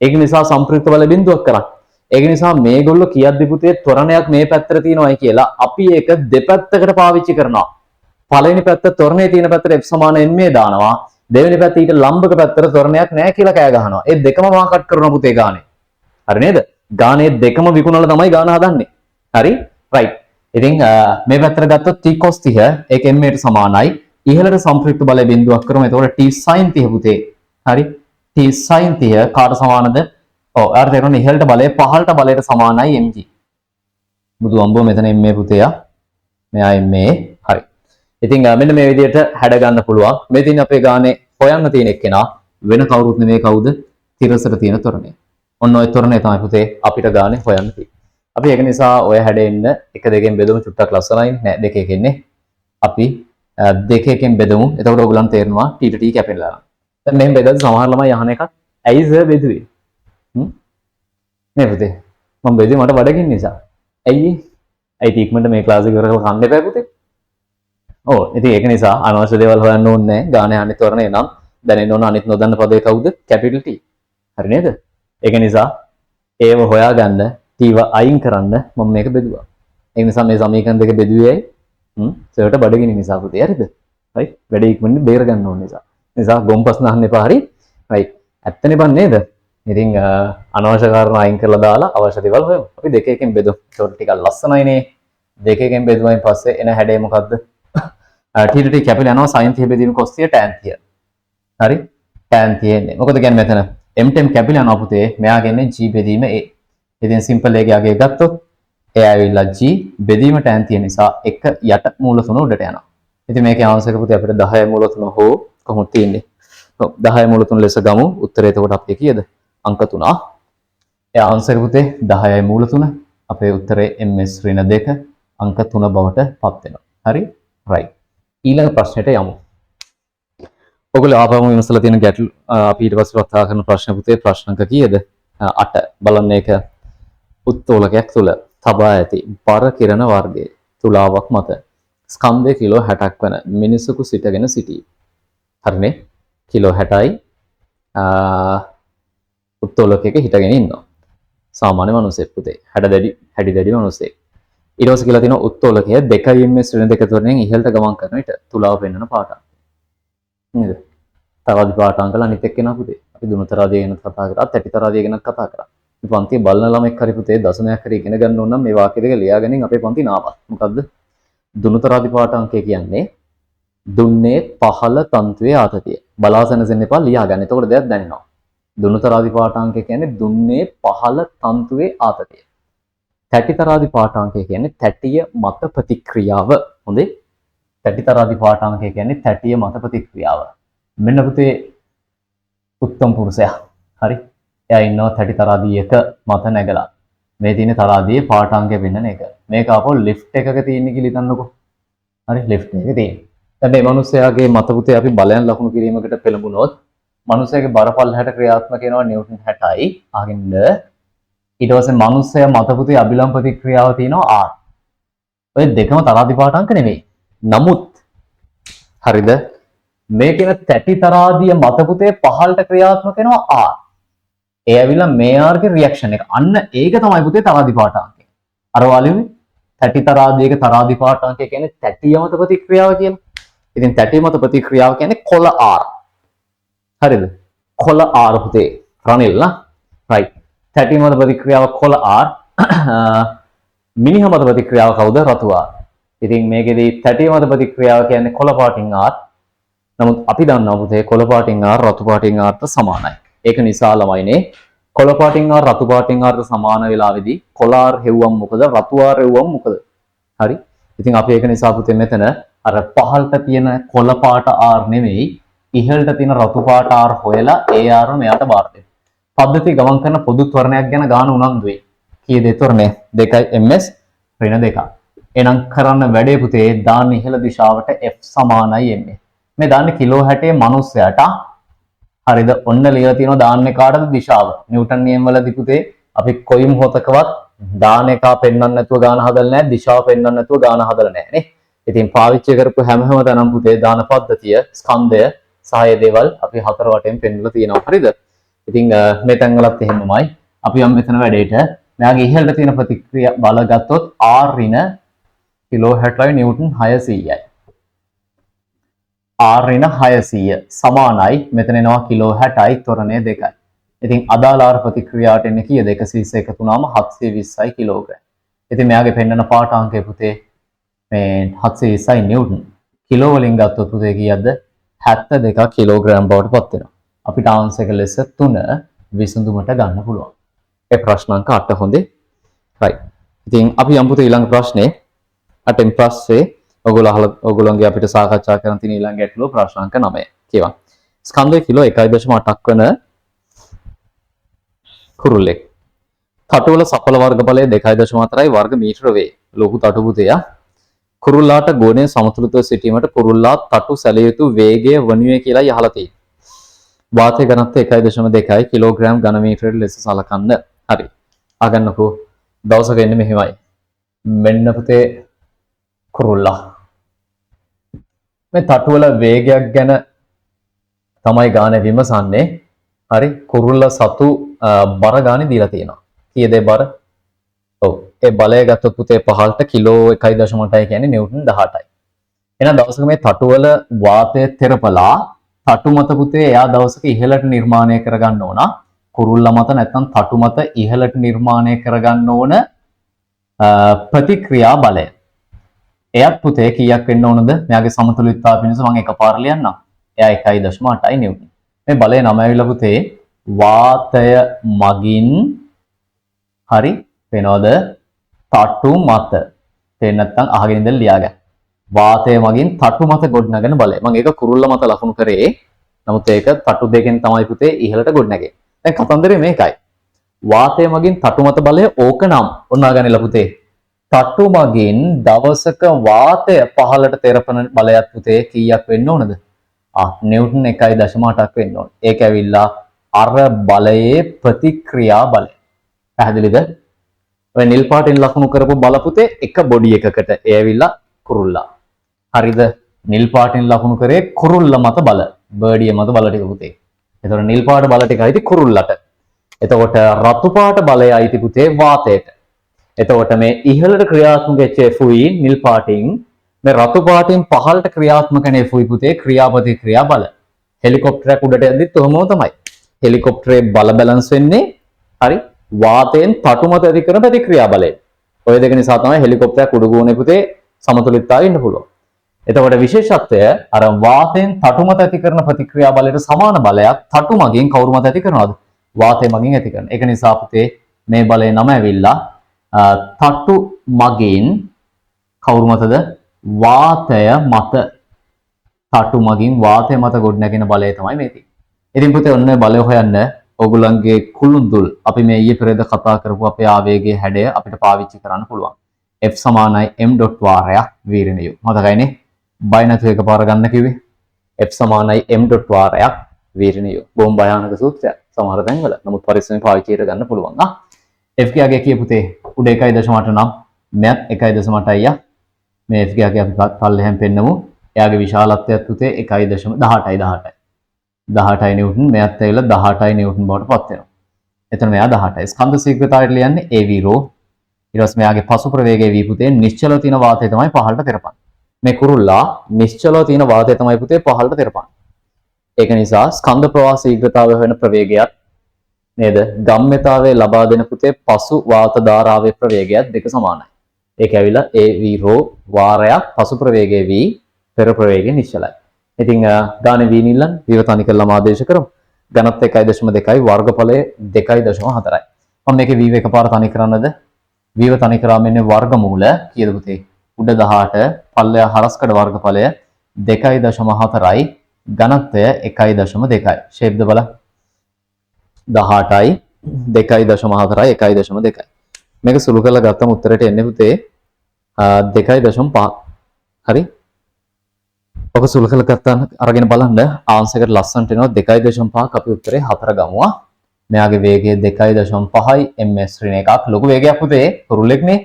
ඒක නිසා සම්ප්‍රයුක්ත බල බිඳුවක් කරා. ඒක නිසා මේගොල්ලෝ කියද්දි පුතේ ත්වරණයක් මේ පැත්තට තියෙනවායි කියලා අපි ඒක දෙපැත්තකට පාවිච්චි කරනවා. පළවෙනි පැත්ත ත්වරණයේ තියෙන පැත්තට f සමාන n මේ දානවා. දෙවෙනි පැත්ත ඊට ලම්බක පැත්තට ත්වරණයක් නැහැ කියලා කෑ ගහනවා. ඒ දෙකම මාකට් කරන පුතේ ගානේ. හරි නේද? ගානේ දෙකම විකුණලා තමයි ගාන හදන්නේ. හරි? රයිට්. ඉතින් මේ පැත්තට ගත්තොත් t cos 30 ඒක m ට සමානයි. ඉහළට සම්ප්‍රයුක්ත බලය බිඳුවක් කරමු. එතකොට t sin 30 පුතේ. හරි? t sin 30 කාට සමානද? ඔව් අර තේරුණා ඉහළට බලය පහළට බලයට සමානයි mg. බුදු අම්බෝ මෙතන m පුතේ මෙයා m. හරි. ඉතින් මෙන්න මේ විදිහට හැඩ ගන්න පුළුවන්. මේ තියෙන අපේ ගානේ හොයන්න තියෙන එක්කෙනා වෙන කවුරුත් නෙමෙයි කවුද? තිරසට තියෙන ත්වරණය. ඔන්න ඔය ත්වරණය තමයි පුතේ අපිට ගානේ හොයන්න තියෙන්නේ. අපි ඒක නිසා ඔය හැඩෙන්න 1 2කින් බෙදමු චුට්ටක් ලස්සනයි නෑ 2 එකකින්නේ. අපි 2 එකකින් බෙදමු. එතකොට ඔයගලන්ට තේරෙනවා t ට t කැපෙනවා. දැන් මෙහෙම බෙදද්දි සමහර ළමයි අහන එකක් ඇයි සර් බෙදුවේ? නේ පුතේ මම බෙදුවේ මට බඩගින්න නිසා. ඇයි ඉක්මනට මේ ක්ලාස් එක ඉවර කරලා කන්න එපා පුතේ. ඔව් ඉතින් ඒක නිසා අනවශ්‍ය දේවල් හොයන්න ඕනේ නැහැ. ගානේ අනිත් ත්වරණය නම් දැනෙන්න ඕන අනිත් නොදන්න පදේ කවුද? Capital T. හරි නේද? ඒක නිසා ඒව හොයාගන්න T ව අයින් කරන්න මම මේක බෙදුවා. ඒ නිසා මේ සමීකරණ දෙක බෙදුවේ සර්ට බඩගිනි නිසා පුතේ. හරිද? right වැඩේ ඉක්මනින් බේර ගන්න ඕන නිසා. නිසා ගොම්පස් නහන්න එපා. හරි? right ඇත්තනේ බන් නේද? ඉතින් අනවශ්‍ය කාරණා අයින් කරලා දාලා අවශ්‍ය දේවල් හොයමු. අපි දෙක එකෙන් බෙදමු. ඒක ටිකක් ලස්සනයිනේ. දෙක එකෙන් බෙදුවයින් පස්සේ එන හැඩය මොකද්ද? t ට t කැපිලා යනවා sin 30 බෙදීම cos 30 tan 30. හරි? tan 30 එන්නේ. මොකද කියන්නේ මෙතන m ටෙම් කැපිලා යනවා පුතේ. මෙයා කියන්නේ g බෙදීම a. ඉතින් සිම්පල් එකේ අගේ ගත්තොත් ඒ ඇවිල්ලා g බෙදීම tan 30 නිසා එක යට මූල තුන උඩට යනවා. ඉතින් මේකේ ආන්සර් පුතේ අපිට 10 මූල තුන හෝ කොහොමද තියෙන්නේ? ඔව් 10 මූල තුන ලෙස ගමු. උත්තරය එතකොට අපේ කීයද? අංක 3. ඒ ආන්සර් පුතේ 10යි මූල තුන. අපේ උත්තරේ ms ඍණ 2 අංක 3 බවට පත් වෙනවා. හරි? right. ඊළඟ ප්‍රශ්නෙට යමු. ඔයගොල්ලෝ ආපහුම විමසලා තියෙන ගැටළු අපි ඊට පස්සේ කතා කරන ප්‍රශ්න පුතේ ප්‍රශ්නක කීයද? 8. බලන්න ඒක උත්තෝලකයක් තුල තබා ඇති බර කිරණ වර්ගයේ තුලාවක් මත ස්කන්ධය කිලෝ 60ක් වන මිනිසෙකු සිටගෙන සිටී. හරිනේ? කිලෝ 60යි උත්තෝලකයක හිටගෙන ඉන්නවා. සාමාන්‍ය මිනිසෙක් පුතේ. හැඩි දැඩි මිනිසෙක්. ඊට පස්සේ කියලා තියෙනවා උත්තෝලකය 2 ms ඍණ 2 ත්වරණයෙන් ඉහළට ගමන් කරන විට තුලාව පෙන්වන පාටක්. නේද? තරාදි පාඨාංකල අනිත් එක්කෙනා පුතේ. අපි දුනතරාදිය ගැන කතා කරා, තැටිතරාදිය ගැන කතා කරා. මේ පන්තියේ බලන ළමෙක් හරි පුතේ දශමයක් හරි ඉගෙන ගන්න ඕන නම් මේ වාක්‍ය දෙක ලියාගනින් අපේ පන්ති නාවත්. මොකද්ද? දුනතරාදි පාඨාංකය කියන්නේ දුන්නේ පහළ තන්තුවේ ආතතිය. බලා සැනසෙන්න එපා ලියාගන්න. එතකොට දෙයක් දැනෙනවා. දුනතරාදි පාඨාංකය කියන්නේ දුන්නේ පහළ තන්තුවේ ආතතිය. තැටිතරාදි පාඨාංකය කියන්නේ තැටිය මත ප්‍රතික්‍රියාව. හොඳේ? තැටිතරාදි පාඨාංකය කියන්නේ තැටිය මත ප්‍රතික්‍රියාව. මෙන්න පුතේ උත්තම පුරුෂයා. හරි? එයා ඉන්නවා තැටිතරාදියක මත නැගලා. මේ තියෙන තරාදියේ පාඨාංකය වෙන්නන එක. මේක අපෝ ලිෆ්ට් එකක තියෙන කියලා හිතන්නකෝ. හරි ලිෆ්ට් එකක තියෙන. දැන් මේ මිනිස්යාගේ මත පුතේ අපි බලයන් ලකුණු කිරීමකට පෙළඹුණොත් මිනිස්යාගේ බරපල්ලහැට ක්‍රියාත්මක වෙනවා නිව්ටන් 60යි. අහින්ද ඊට පස්සේ මිනිස්සයා මත පුතේ අභිලම්බ ප්‍රතික්‍රියාව තියෙනවා R. ඔය දෙකම තරාදි පාඨාංක නෙමෙයි. නමුත් හරිද? මේකේන තැටි තරාදිය මත පුතේ පහළට ක්‍රියාත්මක වෙනවා R. ඒ ඇවිල්ලා මේ R ගේ රියැක්ෂන් එක. අන්න ඒක තමයි පුතේ තරාදි පාඨාංකය. අර වාලියුනේ තැටි තරාදියක තරාදි පාඨාංකය කියන්නේ තැටිය මත ප්‍රතික්‍රියාව කියලා. ඉතින් තැටිය මත ප්‍රතික්‍රියාව කියන්නේ කොළ R. හරිද? කොළ R පුතේ. රනිල් නා. right. තැටිය මත ප්‍රතික්‍රියාව කොළ R. මිනිහ මත ප්‍රතික්‍රියාව කවුද? රතු R. ඉතින් මේකෙදී තැටිය මත ප්‍රතික්‍රියාව කියන්නේ කොළ පාටින් R. නමුත් අපි දන්නවා පුතේ කොළ පාටින් R රතු පාටින් R ට සමානයි. ඒක නිසා ළමයිනේ කොළ පාටින් R රතු පාටින් R ට සමාන වෙලාවේදී කොළ R හෙව්වම් මොකද? රතු R හෙව්වම් මොකද? හරි? ඉතින් අපි ඒක නිසා පුතේ මෙතන අර පහළට තියෙන කොළ පාට R නෙමෙයි ඉහළට තියෙන රතු පාට R හොයලා ඒ R මෙයාට බාර දෙන්න. පද්ධතිය ගමන් කරන පොදු ත්වරණයක් ගැන ගාන උනන්දුයි. කීයද ත්වරණය? 2යි ms ඍණ 2. එහෙනම් කරන්න වැඩේ පුතේ දාන්න ඉහළ දිශාවට f සමානයි ma. මේ දාන්නේ කිලෝ 60 මිනිස්සයාට. හරිද? ඔන්න ලියලා තියෙනවා දාන්නේ කාටද දිශාව. නිව්ටන් නියම වලදී පුතේ අපි කොයි මොහොතකවත් දාන එක පෙන්වන්න නැතුව ගාන හදලා නැහැ. දිශාව පෙන්වන්න නැතුව ගාන හදලා නැහැ නේ. ඉතින් පාවිච්චි කරපු හැම තැනම පුතේ දාන පද්ධතිය ස්කන්ධය සහ ඒ දේවල් අපි හතර වටෙන් පෙන්වලා තියෙනවා. හරිද? ඉතින් මේ තැන්වලත් එහෙමමයි. අපි යම් මෙතන වැඩේට මෙයාගේ ඉහළට තියෙන ප්‍රතික්‍රියා බල ගත්තොත් R ඍණ කිලෝ හැටයි නිව්ටන් 600යි. R ඍණ 600 සමානයි මෙතන එනවා කිලෝ හැටයි ත්වරණය 2යි. ඉතින් අදාළ R ප්‍රතික්‍රියාවට එන්නේ කීයද? 120 එකතු වුණාම 720යි කිලෝග්‍රෑම්. ඉතින් මෙයාගේ පෙන්වන පාඨාංකය පුතේ මේ 720යි නිව්ටන්. කිලෝ වලින් ගත්තොත් පුතේ කීයක්ද? 72ක් කිලෝග්‍රෑම් බවට පත් වෙනවා. අපිට ආන්සර් එක ලෙස 3 විසඳුමට ගන්න පුළුවන්. ඒ ප්‍රශ්නාංක 8 හොඳේ. right. ඉතින් අපි යමු පුතේ ඊළඟ ප්‍රශ්නේ. 8න් පස්සේ ඔයගොල්ලන්ගේ අපිට සාකච්ඡා කරන්න තියෙන ඊළඟ ගැටලුව ප්‍රශ්නාංක 9. කියවා. ස්කන්ධය කිලෝ 1.8ක් වන කුරුල්ලෙක්. තටුවල සඵල වර්ගඵලය 2.4යි වර්ග මීටර වේ. ලොකු තටු පුතේ. කුරුල්ලාට ගෝණය සමතුලිතව සිටීමට කුරුල්ලා තටු සැලිය යුතු වේගය වනුයේ කියලා අහලා තියෙනවා. වාතයේ ඝනත්වය 1.2යි කිලෝග්‍රෑම් ඝන මීටර ලෙස සලකන්න. හරි. අගන්නකෝ දවසක එන්නේ මෙහෙමයි. මෙන්න පුතේ කුරුල්ලා. මේ තටුවල වේගයක් ගැන තමයි ගානේ විමසන්නේ. හරි. කුරුල්ලා සතු බර ගානේ දීලා තියෙනවා. කීයද බර? ඔව්. ඒ බලය ගත්තොත් පුතේ 15ට කිලෝ 1.8යි කියන්නේ නිව්ටන් 18යි. එහෙනම් දවසක මේ තටුවල වාතය තෙරපලා තටු මත පුතේ එයා දවසක ඉහළට නිර්මාණය කරගන්න ඕන. කුරුල්ලා මත නැත්නම් තටු මත ඉහළට නිර්මාණය කරගන්න ඕන ප්‍රතික්‍රියා බලය. එයත් පුතේ කීයක් වෙන්න ඕනද? මෙයාගේ සමතුලිතතාව පිණිස මම එකපාර ලියන්නම්. එයා 1.8යි නිව්ටන්. මේ බලය නම ඇවිල්ලා පුතේ වාතය මගින් හරි වෙනවද? තටු මත. තේන්න නැත්නම් අහගෙන ඉඳලා ලියාගන්න. වාතය මගින් තටු මත ගොඩනගෙන බලය. මම ඒක කුරුල්ල මත ලකුණු කරේ. නමුත් ඒක තටු දෙකෙන් තමයි පුතේ ඉහළට ගොඩනැගෙන්නේ. දැන් කතන්දරේ මේකයි. වාතය මගින් තටු මත බලය ඕකනම් ඔන්න අහගන්නලා පුතේ. තටු මගින් දවසක වාතය පහළට තෙරපන බලයක් පුතේ කීයක් වෙන්න ඕනද? නිව්ටන් 1.8ක් වෙන්න ඕන. ඒක ඇවිල්ලා අර බලයේ ප්‍රතික්‍රියා බලය. පැහැදිලිද? ඔය නිල් පාටින් ලකුණු කරපු බල පුතේ එක බොඩි එකකට. ඒ ඇවිල්ලා කුරුල්ලා. හරිද? නිල් පාටින් ලකුණු කරේ කුරුල්ල මත බල. බර්ඩිය මත බල ටික පුතේ. එතකොට නිල් පාට බල ටික අයිති කුරුල්ලට. එතකොට රතු පාට බලය අයිති පුතේ වාතයට. එතකොට මේ ඉහළට ක්‍රියාත්මක වෙච්ච F-යි නිල් පාටින් මේ රතු පාටින් පහළට ක්‍රියාත්මක වෙන F-යි පුතේ ක්‍රියාපතික්‍රියා බල. හෙලිකොප්ටරයක් උඩට යද්දිත් ඔහොමම තමයි. හෙලිකොප්ටරේ බල බැලන්ස් වෙන්නේ හරි වාතයෙන් තටු මත ඇති කරන ප්‍රතික්‍රියා බලය. ඔය දෙක නිසා තමයි හෙලිකොප්ටරයක් උඩ ගෝනේ පුතේ සමතුලිතතාවය ඉන්න පුළුවන්. එතකොට විශේෂත්වය අර වාතයෙන් තටු මත ඇති කරන ප්‍රතික්‍රියා බලයට සමාන බලයක් තටු මගින් කවුරු මත ඇති කරනවද? වාතය මගින් ඇති කරන. ඒක නිසා පුතේ මේ බලයේ නම ඇවිල්ලා තටු මගින් කවුරු මතද? වාතය මත. තටු මගින් වාතය මත ගොඩනැගෙන බලය තමයි මේ තියෙන්නේ. ඉතින් පුතේ ඔන්න බලය හොයන්න ඔයගොල්ලන්ගේ කුළුඳුල් අපි මේ ඊයේ පෙරේද කතා කරපු අපේ ආවේගයේ හැඩය අපිට පාවිච්චි කරන්න පුළුවන්. F සමානයි m ඩොට් වාරයක් වීරණිය. මතකයිනේ? බය නැතුව එකපාර ගන්න කිව්වේ. F සමානයි m ඩොට් වාරයක් වීරණිය. බොහොම භයානක සූත්‍රයක් සමහර තැන්වල. නමුත් පරිස්සමෙන් පාවිච්චි කර ගන්න පුළුවන්. F ගාගේ කියපුතේ උඩ 1.8 නම් මෙයත් 1.8යි. මේ F ගාගේ අපි පල්ලෙහෙන් පෙන්නමු. එයාගේ විශාලත්වයත් පුතේ 1.18යි. 18යි නිව්ටන්. මෙයත් ඇවිල්ලා 18යි නිව්ටන් බවට පත් වෙනවා. එතන මෙයා 18යි. ස්කන්ධ ශීඝ්‍රතාවයට ලියන්නේ AV රෝ. ඊට පස්සේ මෙයාගේ පසු ප්‍රවේගයේ V පුතේ නිශ්චලව තියෙන වාතය තමයි පහළට තෙරපන්නේ. මේ කුරුල්ලා නිශ්චලව තියෙන වාතය තමයි පුතේ පහළට තෙරපන්නේ. ඒක නිසා ස්කන්ධ ප්‍රවාහ ශීඝ්‍රතාවය වෙන ප්‍රවේගයත් නේද? ගම්ම්‍යතාවයේ ලබා දෙන පුතේ පසු වාත ධාරාවේ ප්‍රවේගයත් දෙක සමානයි. ඒක ඇවිල්ලා AV රෝ වාරයක් පසු ප්‍රවේගයේ V පෙර ප්‍රවේගයේ නිශ්චලයි. ඉතින් ගානේ V නිල්ලන් විව තනි කරලා ආදේශ කරමු. ඝනත්වය 1.2යි වර්ගඵලය 2.4යි. මම මේකේ V එකපාර තනි කරන්නද? V තනි කරාම එන්නේ වර්ගමූල කීයද පුතේ? උඩ 18 පල්ලය හරස්කඩ වර්ගඵලය 2.4යි ඝනත්වය 1.2යි. ෂේප්ද බලන්න. 18යි 2.4යි 1.2යි. මේක සුළු කරලා ගත්තම උත්තරයට එන්නේ පුතේ 2.5. හරි? ඔක සුළු කරලා ගත්තාම අරගෙන බලන්න ආන්සර් එකට ලස්සනට එනවා 2.5ක් අපි උත්තරේ 4 ගමුවා. මෙයාගේ වේගය 2.5යි ms ඍණ එකක්. ලොකු වේගයක් පුතේ කුරුල්ලෙක්නේ.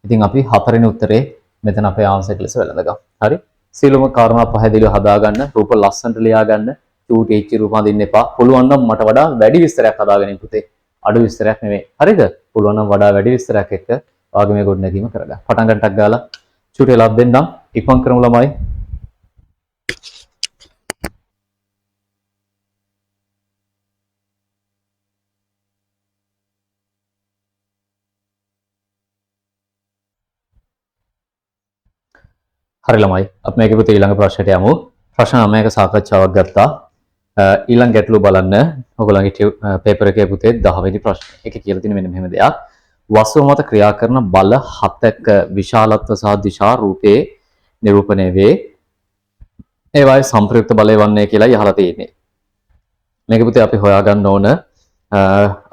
ඉතින් අපි 4 වෙනි උත්තරේ මෙතන අපේ ආන්සර් එක ලෙස වැළඳගමු. හරි. සියලුම කාරණා පැහැදිලිව හදාගන්න, රූප ලස්සනට ලියා ගන්න, චූටි එච්චි රූප අඳින්න එපා. පුළුවන් නම් මට වඩා වැඩි විස්තරයක් හදාගන්න පුතේ. අඩු විස්තරයක් නෙමෙයි. හරිද? පුළුවන් නම් වඩා වැඩි විස්තරයක් එක්ක ඔයාගේ මේ ගොඩනැගීම කරගන්න. පටන් ගන්නටක් ගාලා චූටි ලබ් දෙන්නම්. ඉක්මන් කරමු ළමයි. හරි ළමයි අපි මේකේ පුතේ ඊළඟ ප්‍රශ්නයට යමු. ප්‍රශ්න 9ක සාකච්ඡාවක් ගත්තා. ඊළඟ ගැටලුව බලන්න. ඔයගොල්ලන්ගේ පේපර් එකේ පුතේ 10 වෙනි ප්‍රශ්න. ඒකේ කියලා තියෙන මෙන්න මෙහෙම දෙයක්. වස්තුව මත ක්‍රියා කරන බල 7ක විශාලත්ව සහ දිශා රූපේ නිරූපණය වේ. ඒවායේ සංප්‍රයුක්ත බලය වන්නේ කියලා අහලා තියෙන්නේ. මේක පුතේ අපි හොයාගන්න ඕන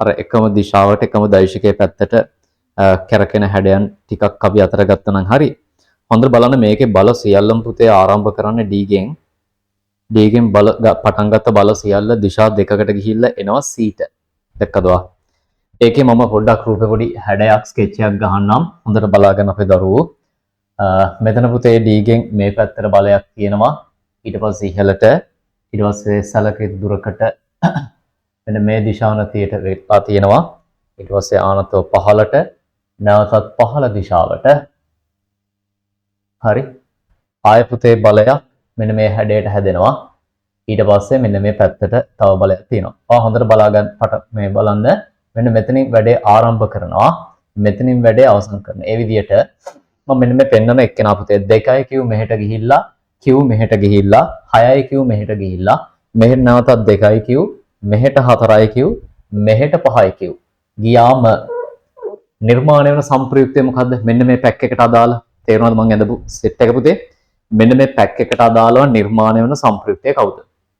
අර එකම දිශාවට එකම දෛශිකයේ පැත්තට කැරකෙන හැඩයන් ටිකක් අපි අතර ගත්තා නම් හරි. හොඳට බලන්න මේකේ බල සියල්ලම පුතේ ආරම්භ කරන්නේ D ගෙන් බල පටන් ගත්ත බල සියල්ල දිශා දෙකකට ගිහිල්ලා එනවා C ට. දැක්කද? ඒකේ මම පොඩ්ඩක් රූපේ පොඩි හැඩයක් ස්කෙච් එකක් ගහන්නම්. හොඳට බලාගන්න අපේ දරුවෝ. මෙතන පුතේ D ගෙන් මේ පැත්තට බලයක් තියෙනවා. ඊට පස්සේ ඉහළට ඊට පස්සේ සැලකිත දුරකට මෙන්න මේ දිශානතියට වෙලා තියෙනවා. ඊට පස්සේ ආනතෝ පහළට නැවතත් පහළ දිශාවට. හරි. ආය පුතේ බලයක් මෙන්න මේ හැඩයට හැදෙනවා. ඊට පස්සේ මෙන්න මේ පැත්තට තව බලයක් තියෙනවා. හොඳට බලාගන්න මේ බලන්න මෙන්න මෙතනින් වැඩේ ආරම්භ කරනවා. මෙතනින් වැඩේ අවසන් කරනවා. ඒ විදිහට මම මෙන්න මේ පෙන්නන එක්කෙනා පුතේ 2යි Q මෙහෙට ගිහිල්ලා Q මෙහෙට ගිහිල්ලා 6යි Q මෙහෙට ගිහිල්ලා මෙහෙට නැවතත් 2යි Q මෙහෙට 4යි Q මෙහෙට 5යි Q ගියාම නිර්මාණය වෙන සංප්‍රයුක්තය මොකද්ද? මෙන්න මේ පැක් එකට අදාළ තේරෙනවද මම ඇඳපු සෙට් එක පුතේ? මෙන්න මේ පැක් එකට අදාළව නිර්මාණය වෙන සංප්‍රයුක්තය කවුද?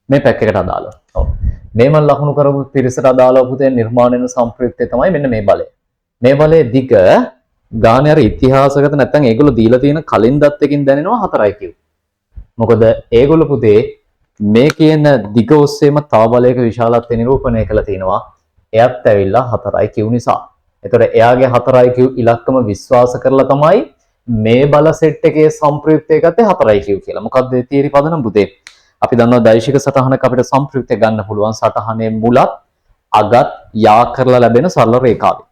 මේ පැක් එකට අදාළව. ඔව්. මේ මම ලකුණු කරපු පිරිසට අදාළව පුතේ නිර්මාණය වෙන සංප්‍රයුක්තය තමයි මෙන්න මේ බලය. මේ බලයේ දිග ගානේ අර ඉතිහාසගත නැත්නම් ඒගොල්ලෝ දීලා තියෙන කලින් දත් එකකින් දැනෙනවා 4යි Q. මොකද ඒගොල්ලෝ පුතේ මේ කියන දිග ඔස්සේම තව බලයක විශාලත්වය නිරූපණය කළා තිනවා. එයත් ඇවිල්ලා 4යි Q නිසා. එතකොට එයාගේ 4යි Q ඉලක්කම විශ්වාස කරලා තමයි මේ බල සෙට් එකේ සංප්‍රයුක්තය ගත්තේ 4යි Q කියලා. මොකද්ද ඒ තීරි පදනම් පුතේ? අපි දන්නවා දෛශික සටහනක අපිට සංප්‍රයුක්තය ගන්න පුළුවන් සටහනේ මුලත් අගත් යා කරලා ලැබෙන සරල රේඛාවයි.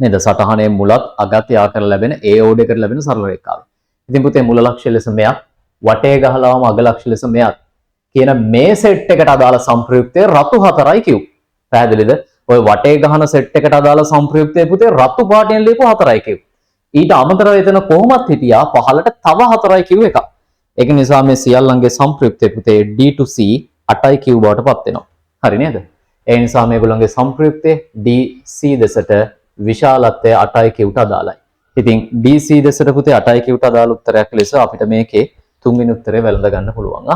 නේද? සටහනේ මුලත් අගත් යා කරලා ලැබෙන ඒ ඕඩේ කරලා ලැබෙන සරල රේඛාවයි. ඉතින් පුතේ මුල ලක්ෂ්‍ය ලෙස මෙයක් වටේ ගහලාම අග ලක්ෂ්‍ය ලෙස මෙයක් කියන මේ සෙට් එකට අදාළ සංප්‍රයුක්තය රතු 4යි Q. පැහැදිලිද? ඔය වටේ ගහන සෙට් එකට අදාළ සංප්‍රයුක්තය පුතේ රතු පාටෙන් ලියපු 4යි Q. ඊට අමතරව එතන කොහොමත් හිටියා පහළට තව 4යි Q එකක්. ඒක නිසා මේ සියල්ලන්ගේ සංප්‍රයුක්තය පුතේ D to C 8යි Q බවට පත් වෙනවා. හරි නේද? ඒ නිසා මේගොල්ලන්ගේ සංප්‍රයුක්තය DC දෙසට විශාලත්වය 8යි Q ට අදාළයි. ඉතින් DC දෙසට පුතේ 8යි Q ට අදාළ උත්තරයක් ලෙස අපිට මේකේ තුන්වෙනි උත්තරේ වැළඳ ගන්න පුළුවන්.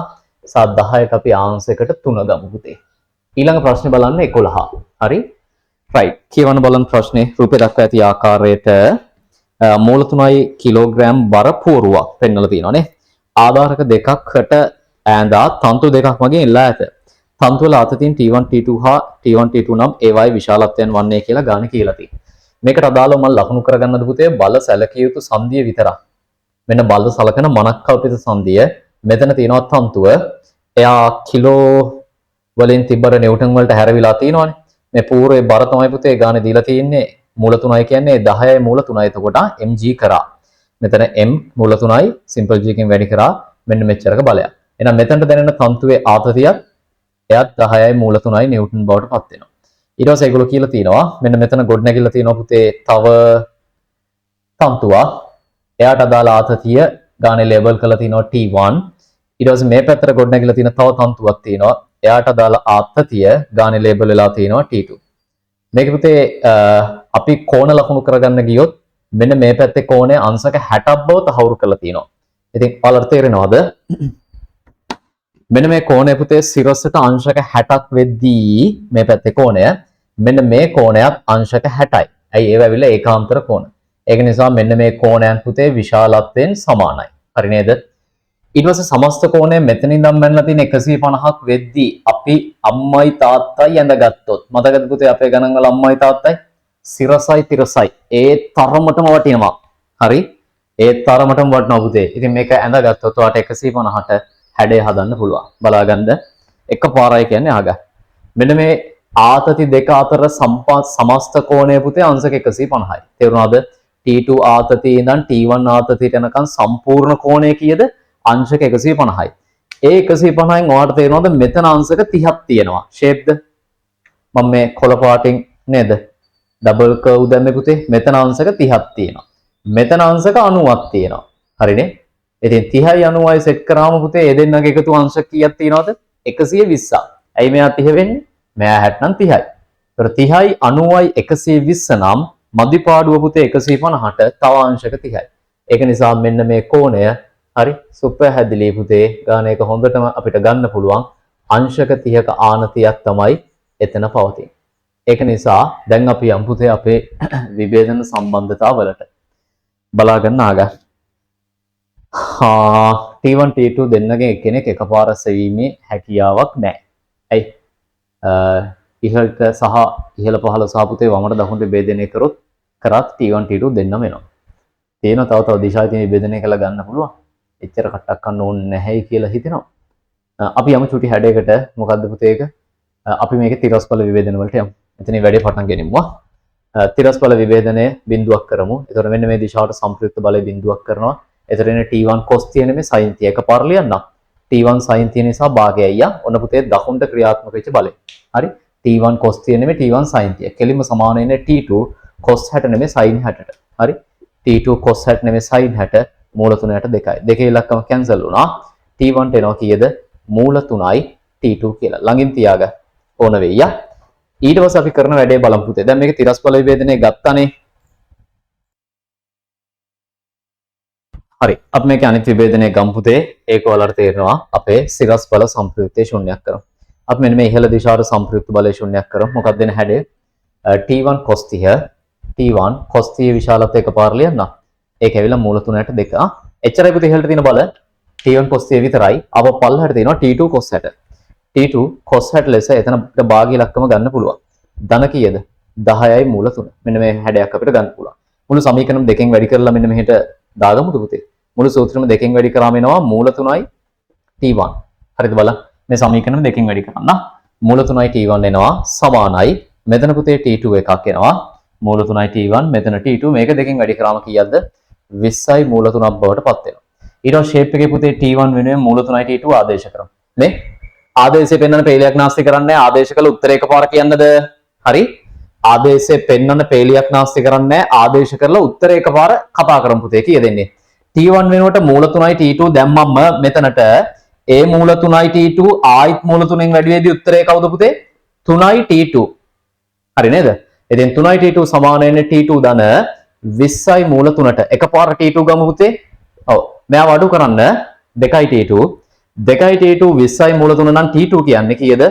සාත් 10ට අපි ආන්සරයකට 3 ගමු පුතේ. ඊළඟ ප්‍රශ්නේ බලන්න 11. හරි? රයිට්. කියවන්න බලන්න ප්‍රශ්නේ රූපේ දක්වා ඇති ආකාරයට මූල 3යි කිලෝග්‍රෑම් බර පුවරුවක් පෙන්වලා තියෙනවා නේ. ආධාරක දෙකකට ඈඳා තන්තු දෙකක් මගින් එල්ලා ඇත. තන්තු වල අත තියෙන T1 T2 හා T1 T2 නම් ඒවායි විශාලත්වයන් වන්නේ කියලා ගාන කියලා තියෙනවා. මේකට අදාළව මම ලකුණු කරගන්නද පුතේ බල සැලකිය යුතු සංදිය විතරක්. මෙන්න බල සලකන මනක්කල්පිත සංදිය මෙතන තියෙනවා තන්තුව. එයා කිලෝ වලින් තිබ්බට නිව්ටන් වලට හැරවිලා තියෙනවානේ. මේ පූර්වයේ බර තමයි පුතේ ගානේ දීලා තියෙන්නේ. මූල 3යි කියන්නේ 10යි මූල 3යි. එතකොට mg කරා. මෙතන m මූල 3යි සිම්පල් g එකෙන් වැඩි කරා මෙන්න මෙච්චරක බලයක්. එහෙනම් මෙතනට දැනෙන තන්තුවේ ආතතියක් එයත් 10යි මූල 3යි නිව්ටන් බවට පත් වෙනවා. ඊට පස්සේ ඒගොල්ලෝ කියලා තියෙනවා මෙන්න මෙතන ගොඩනැගිලා තියෙනවා පුතේ තව තන්තුවක්. එයාට අදාළ ආතතිය ගානේ ලේබල් කරලා තියෙනවා T1. ඊට පස්සේ මේ පැත්තට ගොඩනැගිලා තියෙන තව තන්තුවක් තියෙනවා. එයාට අදාළ ආතතිය ගානේ ලේබල් වෙලා තියෙනවා T2. මේක පුතේ අපි කෝණ ලකුණු කරගන්න ගියොත් මෙන්න මේ පැත්තේ කෝණය අංශක 60ක් බව තහවුරු කරලා තියෙනවා. ඉතින් ඔයාලට තේරෙනවද? මෙන්න මේ කෝණය පුතේ සිරසට අංශක 60ක් වෙද්දී මේ පැත්තේ කෝණය මෙන්න මේ කෝණයත් අංශක 60යි. ඇයි ඒව ඇවිල්ලා ඒකාන්තර කෝණ. ඒක නිසා මෙන්න මේ කෝණයන් පුතේ විශාලත්වයෙන් සමානයි. හරි නේද? ඊට පස්සේ සමස්ත කෝණය මෙතනින් ඉඳන් මැනලා තියෙන 150ක් වෙද්දී අපි අම්මයි තාත්තයි ඇඳගත්තොත් මතකද පුතේ අපේ ගණන් වල අම්මයි තාත්තයි සිරසයි තිරසයි ඒ තරමටම වටිනවා. හරි? ඒ තරමටම වටනවා පුතේ. ඉතින් මේක ඇඳගත්තොත් ඔයාට 150ට හැඩය හදන්න පුළුවන්. බලාගන්න එකපාරයි කියන්නේ ආගා. මෙන්න මේ ආතති දෙක අතර සමස්ත කෝණය පුතේ අංශක 150යි. තේරුණාද? T2 ආතතිය ඉඳන් T1 ආතතියට යනකම් සම්පූර්ණ කෝණය කීයද? අංශක 150යි. ඒ 150න් ඔයාලට තේරෙනවද මෙතන අංශක 30ක් තියෙනවා. ෂේප්ද? මම මේ කොළ පාටින් නේද? ඩබල් කර්ව් දැම්මේ පුතේ. මෙතන අංශක 30ක් තියෙනවා. මෙතන අංශක 90ක් තියෙනවා. හරිනේ? ඉතින් 30යි 90යි සෙට් කරාම පුතේ ඒ දෙන්නගේ එකතු අංශක කීයක් තියෙනවද? 120ක්. ඇයි මෙයා 30 වෙන්නේ? මෙයා 60 නම් 30යි. ඒතර 30යි 90යි 120 නම් මදිපාඩුව පුතේ 150ට තව අංශක 30යි. ඒක නිසා මෙන්න මේ කෝණය හරි සුපැහැදිලි පුතේ ගාන එක හොඳටම අපිට ගන්න පුළුවන් අංශක 30ක ආනතියක් තමයි එතන පවතින්නේ. ඒක නිසා දැන් අපි යම් පුතේ අපේ විභේදන සම්බන්ධතාවලට බලා ගන්න ආගා. T1 T2 දෙන්නගෙන් එක්කෙනෙක් එකපාර සෙවීමේ හැකියාවක් නැහැ. ඇයි? ඉහළට සහ ඉහළ පහළ සහ පුතේ වමට දකුණට විභේදනය කරොත් කරත් T1 T2 දෙන්නම එනවා. තේන තව දිශා තියෙන විභේදනය කළා ගන්න පුළුවන්. එච්චර කට්ටක් ගන්න ඕනේ නැහැයි කියලා හිතෙනවා. අපි යමු චුටි හැඩයකට මොකද්ද පුතේ ඒක? අපි මේකේ තිරස්ඵල විභේදන වලට යමු. එතනින් වැඩේ පටන් ගනිමු. තිරස්ඵල විභේදනය බිඳුවක් කරමු. එතකොට මෙන්න මේ දිශාවට සම්ප්‍රයුක්ත බලය බිඳුවක් කරනවා. එතකොට එන්නේ T1 cos තියෙන මේ sin තිය එකපාර ලියන්න. T1 sin තියෙන නිසා භාගයයි යා. ඔන්න පුතේ දකුණට ක්‍රියාත්මක වෙච්ච බලය. හරි? T1 cos තියෙන මේ T1 sin තිය. කෙලින්ම සමාන වෙන්නේ T2 cos 60 නෙමෙයි sin 60ට. හරි? T2 cos 60 නෙමෙයි sin 60 මූල 3ට 2යි. දෙකේ ඉලක්කම කැන්සල් වුණා. T1 ට එනවා කීයද? මූල 3යි T2 කියලා. ළඟින් තියාගන්න ඕන වෙයි යා. ඊට පස්සේ අපි කරන වැඩේ බලමු පුතේ. දැන් මේක තිරස්ඵල විභේදනය ගත්තානේ. හරි. අපි මේක අනිත් විභේදනය ගමු පුතේ. ඒක ඔයාලට තේරෙනවා අපේ සිරස්ඵල සම්ප්‍රයුක්තය ශූන්‍යයක් කරමු. අපි මෙන්න මේ ඉහළ දිශාවට සම්ප්‍රයුක්ත බලය ශූන්‍යයක් කරමු. මොකක්ද දෙන හැඩය? T1 cos 30 T1 cos 30 විශාලත්වය එකපාර ලියන්න. ඒක ඇවිල්ලා මූල 3ට 2. එච්චරයි පුතේ ඉහළට තියෙන බල. T1 cos 30 විතරයි. අප පල්ලහැට තියෙනවා T2 cos 60. T2 cos 60 ලෙස එතන අපිට භාග්‍ය ඉලක්කම ගන්න පුළුවන්. ධන කීයද? 10යි මූල 3. මෙන්න මේ හැඩයක් අපිට ගන්න පුළුවන්. මුළු සමීකරණ දෙකෙන් වැඩි කරලා මෙන්න මෙහෙට දාගමුද පුතේ? මුළු සූත්‍රෙම දෙකෙන් වැඩි කරාම එනවා මූල 3යි T1. හරිද බලන්න. මේ සමීකරණ දෙකෙන් වැඩි කරන්න. මූල 3යි T1 එනවා සමානයි. මෙතන පුතේ T2 එකක් එනවා. මූල 3යි T1 මෙතන T2 මේක දෙකෙන් වැඩි කරාම කීයක්ද? 20යි මූල 3ක් බවට පත් වෙනවා. ඊට පස්සේ ෂේප් එකේ පුතේ T1 වෙනුවෙන් මූල 3යි T2 ආදේශ කරමු. මේ ආදේශය පෙන්වන පේලියක් නාස්ති කරන්නේ ආදේශ කළ උත්තරේ එකපාර කියන්නද? හරි? ආදේශය පෙන්වන පේලියක් නාස්ති කරන්නේ ආදේශ කරලා උත්තරේ එකපාර කතා කරමු පුතේ කීයදෙන්නේ? T1 වෙනුවට මූල 3යි T2 දැම්මම මෙතනට ඒ මූල 3යි T2 ආයිත් මූල 3ෙන් වැඩි වෙද්දී උත්තරේ කවුද පුතේ? 3යි T2. හරි නේද? ඉතින් 3යි T2 සමාන වෙන්නේ T2 ධන 20යි මූල 3ට. එකපාර T2 ගමු පුතේ. ඔව්. මෙයා වඩු කරන්න 2යි T2 2යි T2 20යි මූල 3 නම් T2 කියන්නේ කීයද?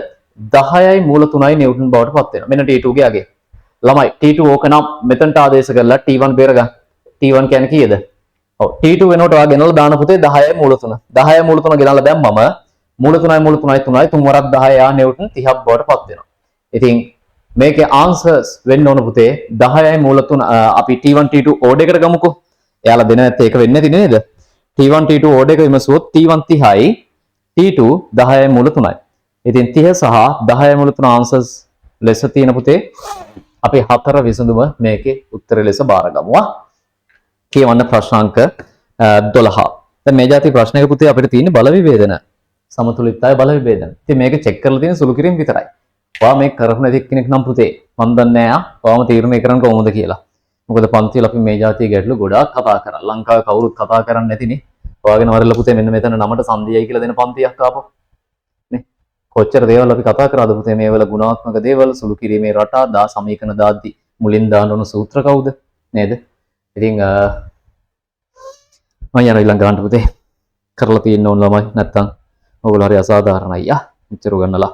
10යි මූල 3යි නිව්ටන් බවට පත් වෙනවා. මෙන්න T2 ගේ අගේ. ළමයි T2 ඕක නම් මෙතනට ආදේශ කරලා T1 බේරගන්න. T1 කියන්නේ කීයද? ඔව් T2 වෙනකොට ඔයා ගෙනල්ලා දාන පුතේ 10යි මූල 3. 10යි මූල 3 ගෙනල්ලා දැම්මම මූල 3යි මූල 3යි 3යි 3 වරක් 10 යා නිව්ටන් 30ක් බවට පත් වෙනවා. ඉතින් මේකේ ආන්සර්ස් වෙන්න ඕන පුතේ 10යි මූල 3 අපි T1 T2 ඕඩ් එකට ගමුකෝ. එයාලා දෙන නැත්te ඒක වෙන්නේ නැති නේද? T1 T2 ඕඩ් එක විමසුවොත් T1 30යි T2 10යි මූල 3යි. ඉතින් 30 සහ 10යි මූල 3 ආන්සර්ස් ලෙස තියෙන පුතේ අපි හතර විසඳුම මේකේ උත්තරය ලෙස බාරගමු. කියවන්න ප්‍රශ්නාංක 12. දැන් මේ જાති ප්‍රශ්නයක පුතේ අපිට තියෙන බල විභේදන සමතුලිතතාවය බල විභේදන. ඉතින් මේක චෙක් කරලා තියෙන සුළු කිරීම විතරයි. ඔයා මේක කරපු නැති කෙනෙක් නම් පුතේ මම දන්නේ නැහැ ඔයාම තීරණය කරන්න කොහොමද කියලා. මොකද පන්තිවල අපි මේ જાතිය ගැටලු ගොඩාක් කතා කරා. ලංකාවේ කවුරුත් කතා කරන්නේ නැතිනේ. ඔයාගෙන වරලා පුතේ මෙන්න මෙතන නමට සංදියයි කියලා දෙන පන්තියක් ආපහු. නේ. කොච්චර දේවල් අපි කතා කරාද පුතේ මේවල ගුණාත්මක දේවල් සුළු කිරීමේ රටා දා සමීකරණ දාද්දි මුලින් දාන්න ඕන සූත්‍ර කවුද? නේද? ඉතින් මම යන ඊළඟ ගන්න පුතේ කරලා තියෙන්න ඕන ළමයි නැත්තම් ඔයගොල්ලෝ හරි අසාධාරණයි යා. මෙච්චර ගන්නලා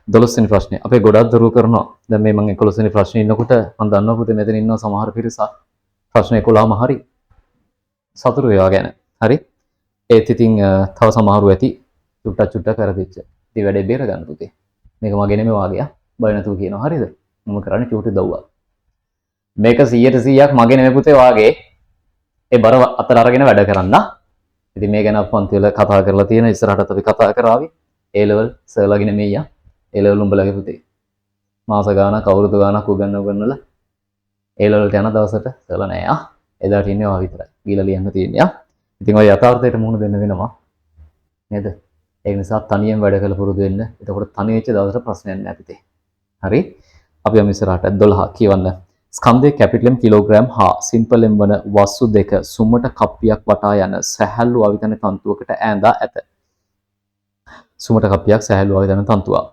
12 වෙනි ප්‍රශ්නේ අපේ ගොඩක් දරුවෝ කරනවා. දැන් මේ මම 11 වෙනි ප්‍රශ්නේ ඉන්නකොට මම දන්නවා පුතේ මෙතන ඉන්නවා සමහර පිරිසක් ප්‍රශ්න 11ම හරි සතුරු ඒවා ගැන. හරි? ඒත් ඉතින් තව සමහරු ඇති චුට්ටක් කරදිච්ච. ඉතින් වැඩේ බේර ගන්න පුතේ. මේක මගේ නෙමෙයි වාගේ බය නැතුව කියනවා. හරිද? මම කරන්නේ චූටි දව්වා. මේක 100%ක් මගේ නෙමෙයි පුතේ වාගේ. ඒ බර අතර අරගෙන වැඩ කරන්න. ඉතින් මේ ගැන අපි පන්ති වල කතා කරලා තියෙන ඉස්සරහටත් අපි කතා කරાવી. A level සර්ලාගෙන මෙయ్యා. A level උඹලගේ පුතේ. මාස ගානක් අවුරුදු ගානක් උගන්වලා A level ට යන දවසට සර්ලා නෑ ආ. එදාට ඉන්නේ ඔයා විතරයි. ගිහලා ලියන්න තියෙන්නේ ආ. ඉතින් ඔය යථාර්ථයට මුහුණ දෙන්න වෙනවා. නේද? ඒ නිසා තනියෙන් වැඩ කළ පුරුදු වෙන්න. එතකොට තනි වෙච්ච දවසට ප්‍රශ්නයක් නෑ පුතේ. හරි? අපි යමු ඉස්සරහට 12 කියවන්න. ස්කන්ධයේ කැපිටල් M කිලෝග්‍රෑම් හා සිම්පල් M වන වස්තු දෙක සුමට කප්පියක් වටා යන සැහැල්ලු අවිතන තන්තුවකට ඈඳා ඇත. සුමට කප්පියක් සැහැල්ලු අවිතන තන්තුවක්.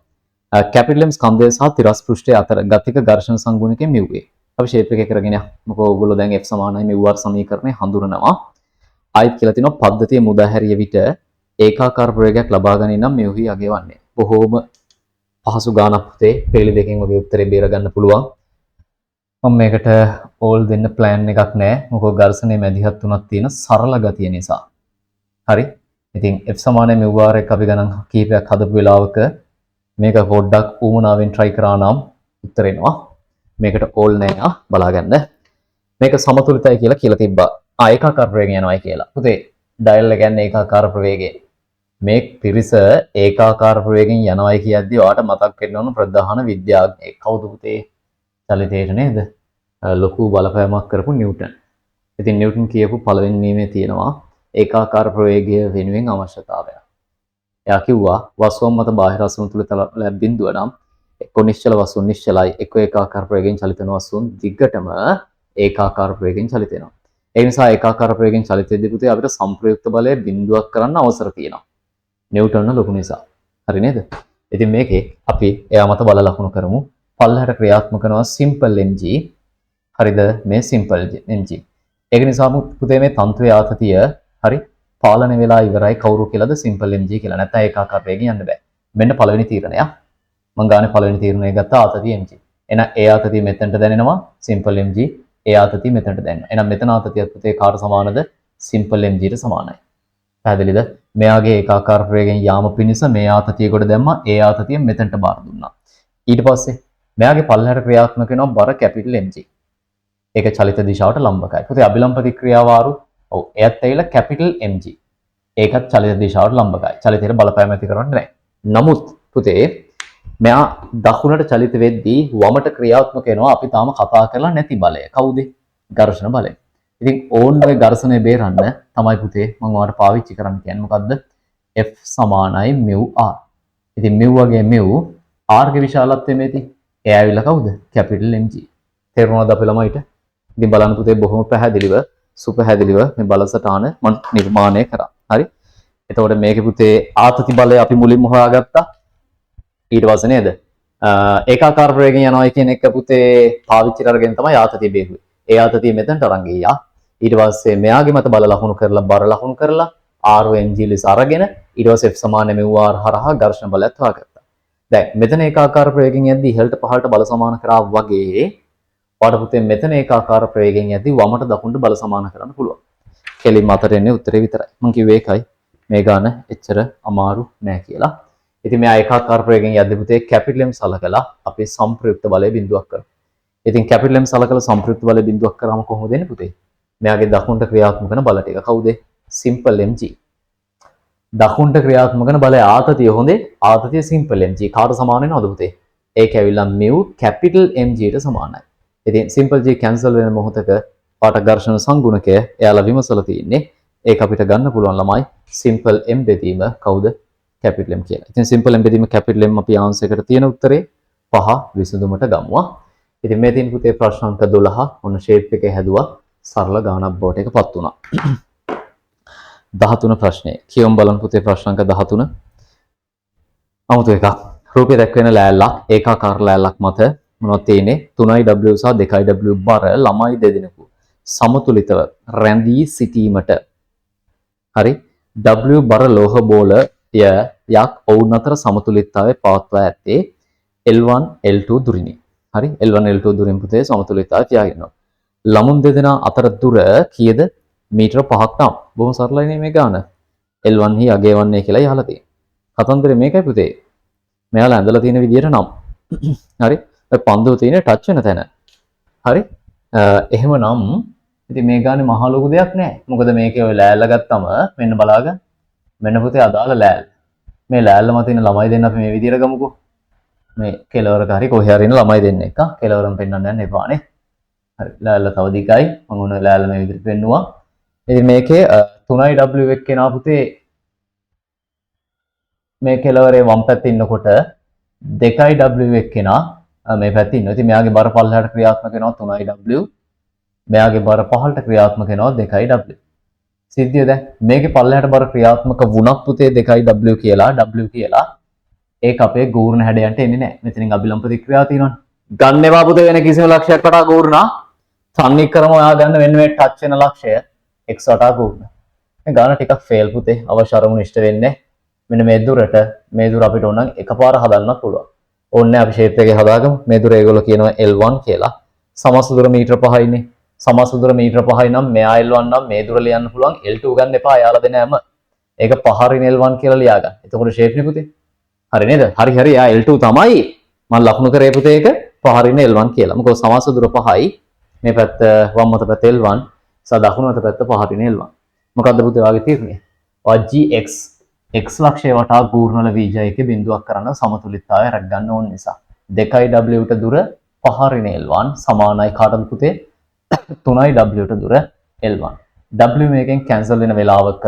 කැපිටල් M ස්කන්ධය සහ තිරස් පෘෂ්ඨය අතර ගතික ඝර්ෂණ සංගුණකයෙන් මෙව්වේ. අපි ෂේප් එක කරගෙන යමු. මොකද ඕගොල්ලෝ දැන් F සමානයි මෙව්වර සමීකරණය හඳුනනවා. ආයිත් කියලා තිනවා පද්ධතිය මුදා හැරිය විට ඒකාකාර ප්‍රවේගයක් ලබා ගන්න නම් මෙව්හි යගවන්නේ. බොහෝම පහසු ගානක් පුතේ. පේලි දෙකෙන් වගේ උත්තරේ බේර ගන්න පුළුවන්. මම මේකට ඕල් දෙන්න ප්ලෑන් එකක් නැහැ. මොකද ඝර්ෂණයේ මැදිහත් තුනක් තියෙන සරල ගතිය නිසා. හරි. ඉතින් F සමානයි මෙව්වර එක අපි ගණන් කීපයක් හදපු වෙලාවක මේක පොඩ්ඩක් ඌමනාවෙන් try කරා නම් උත්තර එනවා. මේකට ඕල් නැහැ බලාගන්න. මේක සමතුලිතයි කියලා තිබ්බා. ඒකාකාර ප්‍රවේගය යනවායි කියලා. පුතේ ඩයල් එක කියන්නේ ඒකාකාර ප්‍රවේගය. මේ පිරිස ඒකාකාර ප්‍රවේගයෙන් යනවායි කියද්දි ඔයාට මතක් වෙන්න ඕන ප්‍රධාන විද්‍යාඥයෙක් කවුද පුතේ? චලිතයට නේද? ලොකු බලපෑමක් කරපු නිව්ටන්. ඉතින් නිව්ටන් කියපු පළවෙනි නියමයේ තියෙනවා ඒකාකාර ප්‍රවේගය වෙනුවෙන් අවශ්‍යතාවය. එයා කිව්වා වස්තුන් මත බාහිර අසමතුලිත බිඳුව නම් එක්ක නිශ්චල වස්තුන් නිශ්චලයි එක්ක ඒකාකාර ප්‍රවේගයෙන් චලිත වෙන වස්තුන් දිග්ගටම ඒකාකාර ප්‍රවේගයෙන් චලිත වෙනවා. ඒ නිසා ඒකාකාර ප්‍රවේගයෙන් චලිත වෙද්දී පුතේ අපිට සංප්‍රයුක්ත බලය බිඳුවක් කරන්න අවසර තියෙනවා. නිව්ටන් ලොකු නිසා. හරි නේද? ඉතින් මේකේ අපි එයා මත බල ලකුණු කරමු. පල්ලහැට ක්‍රියාත්මක කරනවා සිම්පල් mg. හරිද? මේ සිම්පල් mg. ඒක නිසා පුතේ මේ තන්ත්‍රයේ ආතතිය හරි පාලනය වෙලා ඉවරයි කවුරු කියලාද සිම්පල් mg කියලා. නැත්නම් ඒකාකාර ප්‍රවේගයෙන් යන්න බෑ. මෙන්න පළවෙනි තීරණය. මම ගානේ පළවෙනි තීරණය ගත්ත ආතතිය mg. එහෙනම් ඒ ආතතිය මෙතනට දැනෙනවා සිම්පල් mg. ඒ ආතතිය මෙතනට දැනෙනවා. එහෙනම් මෙතන ආතතියත් පුතේ කාට සමානද? සිම්පල් mg ට සමානයි. පැහැදිලිද? මෙයාගේ ඒකාකාර ප්‍රවේගයෙන් යාම පිණිස මේ ආතතිය කොට දැම්මා. ඒ ආතතිය මෙතනට බාර දුන්නා. ඊට පස්සේ මෙයාගේ පල්ලහැට ක්‍රියාත්මක වෙනවා බර කැපිටල් mg. ඒක චලිත දිශාවට ලම්බකයි. පුතේ අභිලම්බ ප්‍රතික්‍රියාව ආරු. ඔව් එයත් ඇවිල්ලා කැපිටල් mg. ඒකත් චලිත දිශාවට ලම්බකයි. චලිතයට බලපෑම ඇති කරන්නේ නැහැ. නමුත් පුතේ මෙයා දකුණට චලිත වෙද්දී වමට ක්‍රියාත්මක වෙනවා අපි තාම කතා කරලා නැති බලය. කවුද? ඝර්ෂණ බලය. ඉතින් ඕන්ගේ ඝර්ෂණය බේරන්න තමයි පුතේ මම ඔයාලට පාවිච්චි කරන්න කියන්නේ මොකද්ද? F සමානයි μr. ඉතින් μ වගේ μ r ගේ විශාලත්වය මේති. ඒ ඇවිල්ලා කවුද? Capital mg. තේරුණාද අපේ ළමයිට? ඉතින් බලන්න පුතේ බොහොම පැහැදිලිව සුපැහැදිලිව මේ බලසටහන මම නිර්මාණය කරා. හරි? එතකොට මේකේ පුතේ ආතති බලය අපි මුලින්ම හොයාගත්තා. ඊට පස්සේ නේද? ඒකාකාර ප්‍රවේගයෙන් යනවා කියන එක පුතේ පාවිච්චි කරගෙන තමයි ආතතිය බේරුවේ. ඒ ආතතිය මෙතනට අරන් ගියා. ඊට පස්සේ මෙයාගේ මත බල ලකුණු කරලා බර ලකුණු කරලා R/mg ලෙස අරගෙන ඊට පස්සේ F සමාන μr හරහා ඝර්ෂණ බලයත් හොයාගත්තා. දැන් මෙතන ඒකාකාර ප්‍රවේගයෙන් යද්දී ඉහළට පහළට බල සමාන කරා වගේ ඔයාලට පුතේ මෙතන ඒකාකාර ප්‍රවේගයෙන් යද්දී වමට දකුණට බල සමාන කරන්න පුළුවන්. කෙලින්ම අතට එන්නේ උත්තරේ විතරයි. මම කිව්වේ ඒකයි. මේ ගාන එච්චර අමාරු නෑ කියලා. ඉතින් මෙයා ඒකාකාර ප්‍රවේගයෙන් යද්දී පුතේ කැපිටල් M සලකලා අපි සංප්‍රයුක්ත බලය බිඳුවක් කරමු. ඉතින් කැපිටල් M සලකලා සංප්‍රයුක්ත බලය බිඳුවක් කරාම කොහොමද එන්නේ පුතේ? මෙයාගේ දකුණට ක්‍රියාත්මක කරන බල ටික කවුද? Simple mg. දකුණට ක්‍රියාත්මක කරන බලය ආතතිය හොඳේ. ආතතිය සිම්පල් mg. කාට සමාන වෙනවද පුතේ? ඒක ඇවිල්ලා mu කැපිටල් mg ට සමානයි. ඉතින් සිම්පල් g කැන්සල් වෙන මොහොතක පාට ඝර්ෂණ සංගුණකය එයාලා විමසලා තියෙන්නේ. ඒක අපිට ගන්න පුළුවන් ළමයි සිම්පල් m බෙදීම කවුද? කැපිටල් m කියලා. ඉතින් සිම්පල් m බෙදීම කැපිටල් m අපි ආන්සර් එකට තියෙන උත්තරේ 5 විසඳුමට ගමුවා. ඉතින් මේ තියෙන පුතේ ප්‍රශ්න අංක 12 ඔන්න ෂේප් එකේ හැදුවා. සරල ගානක් බවට එකපත් වුණා. 13 ප්‍රශ්නේ. කියවමු බලන්න පුතේ ප්‍රශ්න අංක 13. අමුතු එකක්. රූපය දැක්වෙන ලෑල්ලක් ඒකාකාර ලෑල්ලක් මත මොනවද තියෙන්නේ? 3W සහ 2W බර ළමයි දෙදෙනෙකු සමතුලිතව රැඳී සිටීමට. හරි? W බර ලෝහ බෝලය යක් ඔවුන් අතර සමතුලිතතාවය පවත්වා ඇත්තේ L1 L2 දුරිනි. හරි? L1 L2 දුරින් පුතේ සමතුලිතතාවය තියාගන්නවා. ළමුන් දෙදෙනා අතර දුර කීයද? මීටර 5ක් නම්. බොහොම සරලයි මේ ගාන. L1 හි අගයවන්නේ කියලා යහලා තියෙනවා. කතන්දරේ මේකයි පුතේ. මෙයාලා ඇඳලා තියෙන විදියට නම්. හරි? ඔය පන්දුව තියෙන ටච් වෙන තැන. හරි? එහෙමනම් ඉතින් මේ ගානේ මහ ලොකු දෙයක් නෑ. මොකද මේකේ ඔය ලෑල්ල ගත්තම මෙන්න බලාගන්න. මෙන්න පුතේ අදාළ ලෑල්ල. මේ ලෑල්ල මත ඉන්න ළමයි දෙන්න අපි මේ විදියට ගමුකෝ. මේ කෙලවරක හරි කොහේ හරි ඉන්න ළමයි දෙන්න එක. කෙලවරම පෙන්වන්න යන්න එපානේ. හරි. ලෑල්ල තව දිගයි. මම උන ලෑල්ල මේ විදිහට පෙන්නුවා. ඉතින් මේකේ 3යි W එක කෙනා පුතේ මේ කෙලවරේ වම් පැත්තේ ඉන්නකොට 2යි W එක කෙනා මේ පැත්තේ ඉන්නවා. ඉතින් මෙයාගේ බර පල්ලෙහාට ක්‍රියාත්මක වෙනවා 3යි W. මෙයාගේ බර පහළට ක්‍රියාත්මක වෙනවා 2යි W. සිද්ධිය දැන් මේකේ පල්ලෙහාට බර ක්‍රියාත්මක වුණත් පුතේ 2යි W කියලා ඒක අපේ ගූර්ණ හැඩයන්ට එන්නේ නැහැ. මෙතනින් අභිලම්ප ප්‍රතික්‍රියාව තියෙනවනේ. ගන්න එපා පුතේ වෙන කිසිම ලක්ෂයක් වටා ගූර්ණා. සම්නික්‍රම ඔයා ගන්න වෙන මේ ටච් වෙන ලක්ෂය x වටා ගූර්ණ. මේ ගාන ටිකක් ෆේල් පුතේ. අවශ්‍ය අරමුණ ඉෂ්ට වෙන්නේ. මෙන්න මේ දුරට මේ දුර අපිට ඕන නම් එකපාර හදන්නත් පුළුවන්. ඕන්නේ අපි ෂේප් එකේ හදාගමු. මේ දුර ඒගොල්ලෝ කියනවා L1 කියලා. සමස්ත දුර මීටර 5යිනේ. සමස්ත දුර මීටර 5යි නම් මෙයා L1 නම් මේ දුර ලියන්න පුළුවන් L2 ගන්න එපා. යාලා දෙන හැම. ඒක පහරින් L1 කියලා ලියා ගන්න. එතකොට ෂේප් නේ පුතේ. හරි නේද? හරි යා L2 තමයි. මම ලකුණු කරේ පුතේ ඒක පහරින් L1 කියලා. මොකද සමස්ත දුර 5යි. මේ පැත්ත වම් අත පැත්ත L1 සහ දකුණු අත පැත්ත පහරින් L1. මොකද්ද පුතේ වාගේ තීරණය? GX x ලක්ෂය වටා ගූර්ණවල වීජයක බිඳුවක් කරන සමතුලිතතාවය රැක ගන්න ඕන නිසා 2යි W ට දුර පහරින් L1 සමානයි කාටද පුතේ 3යි W ට දුර L1. W මේකෙන් කැන්සල් වෙන වෙලාවක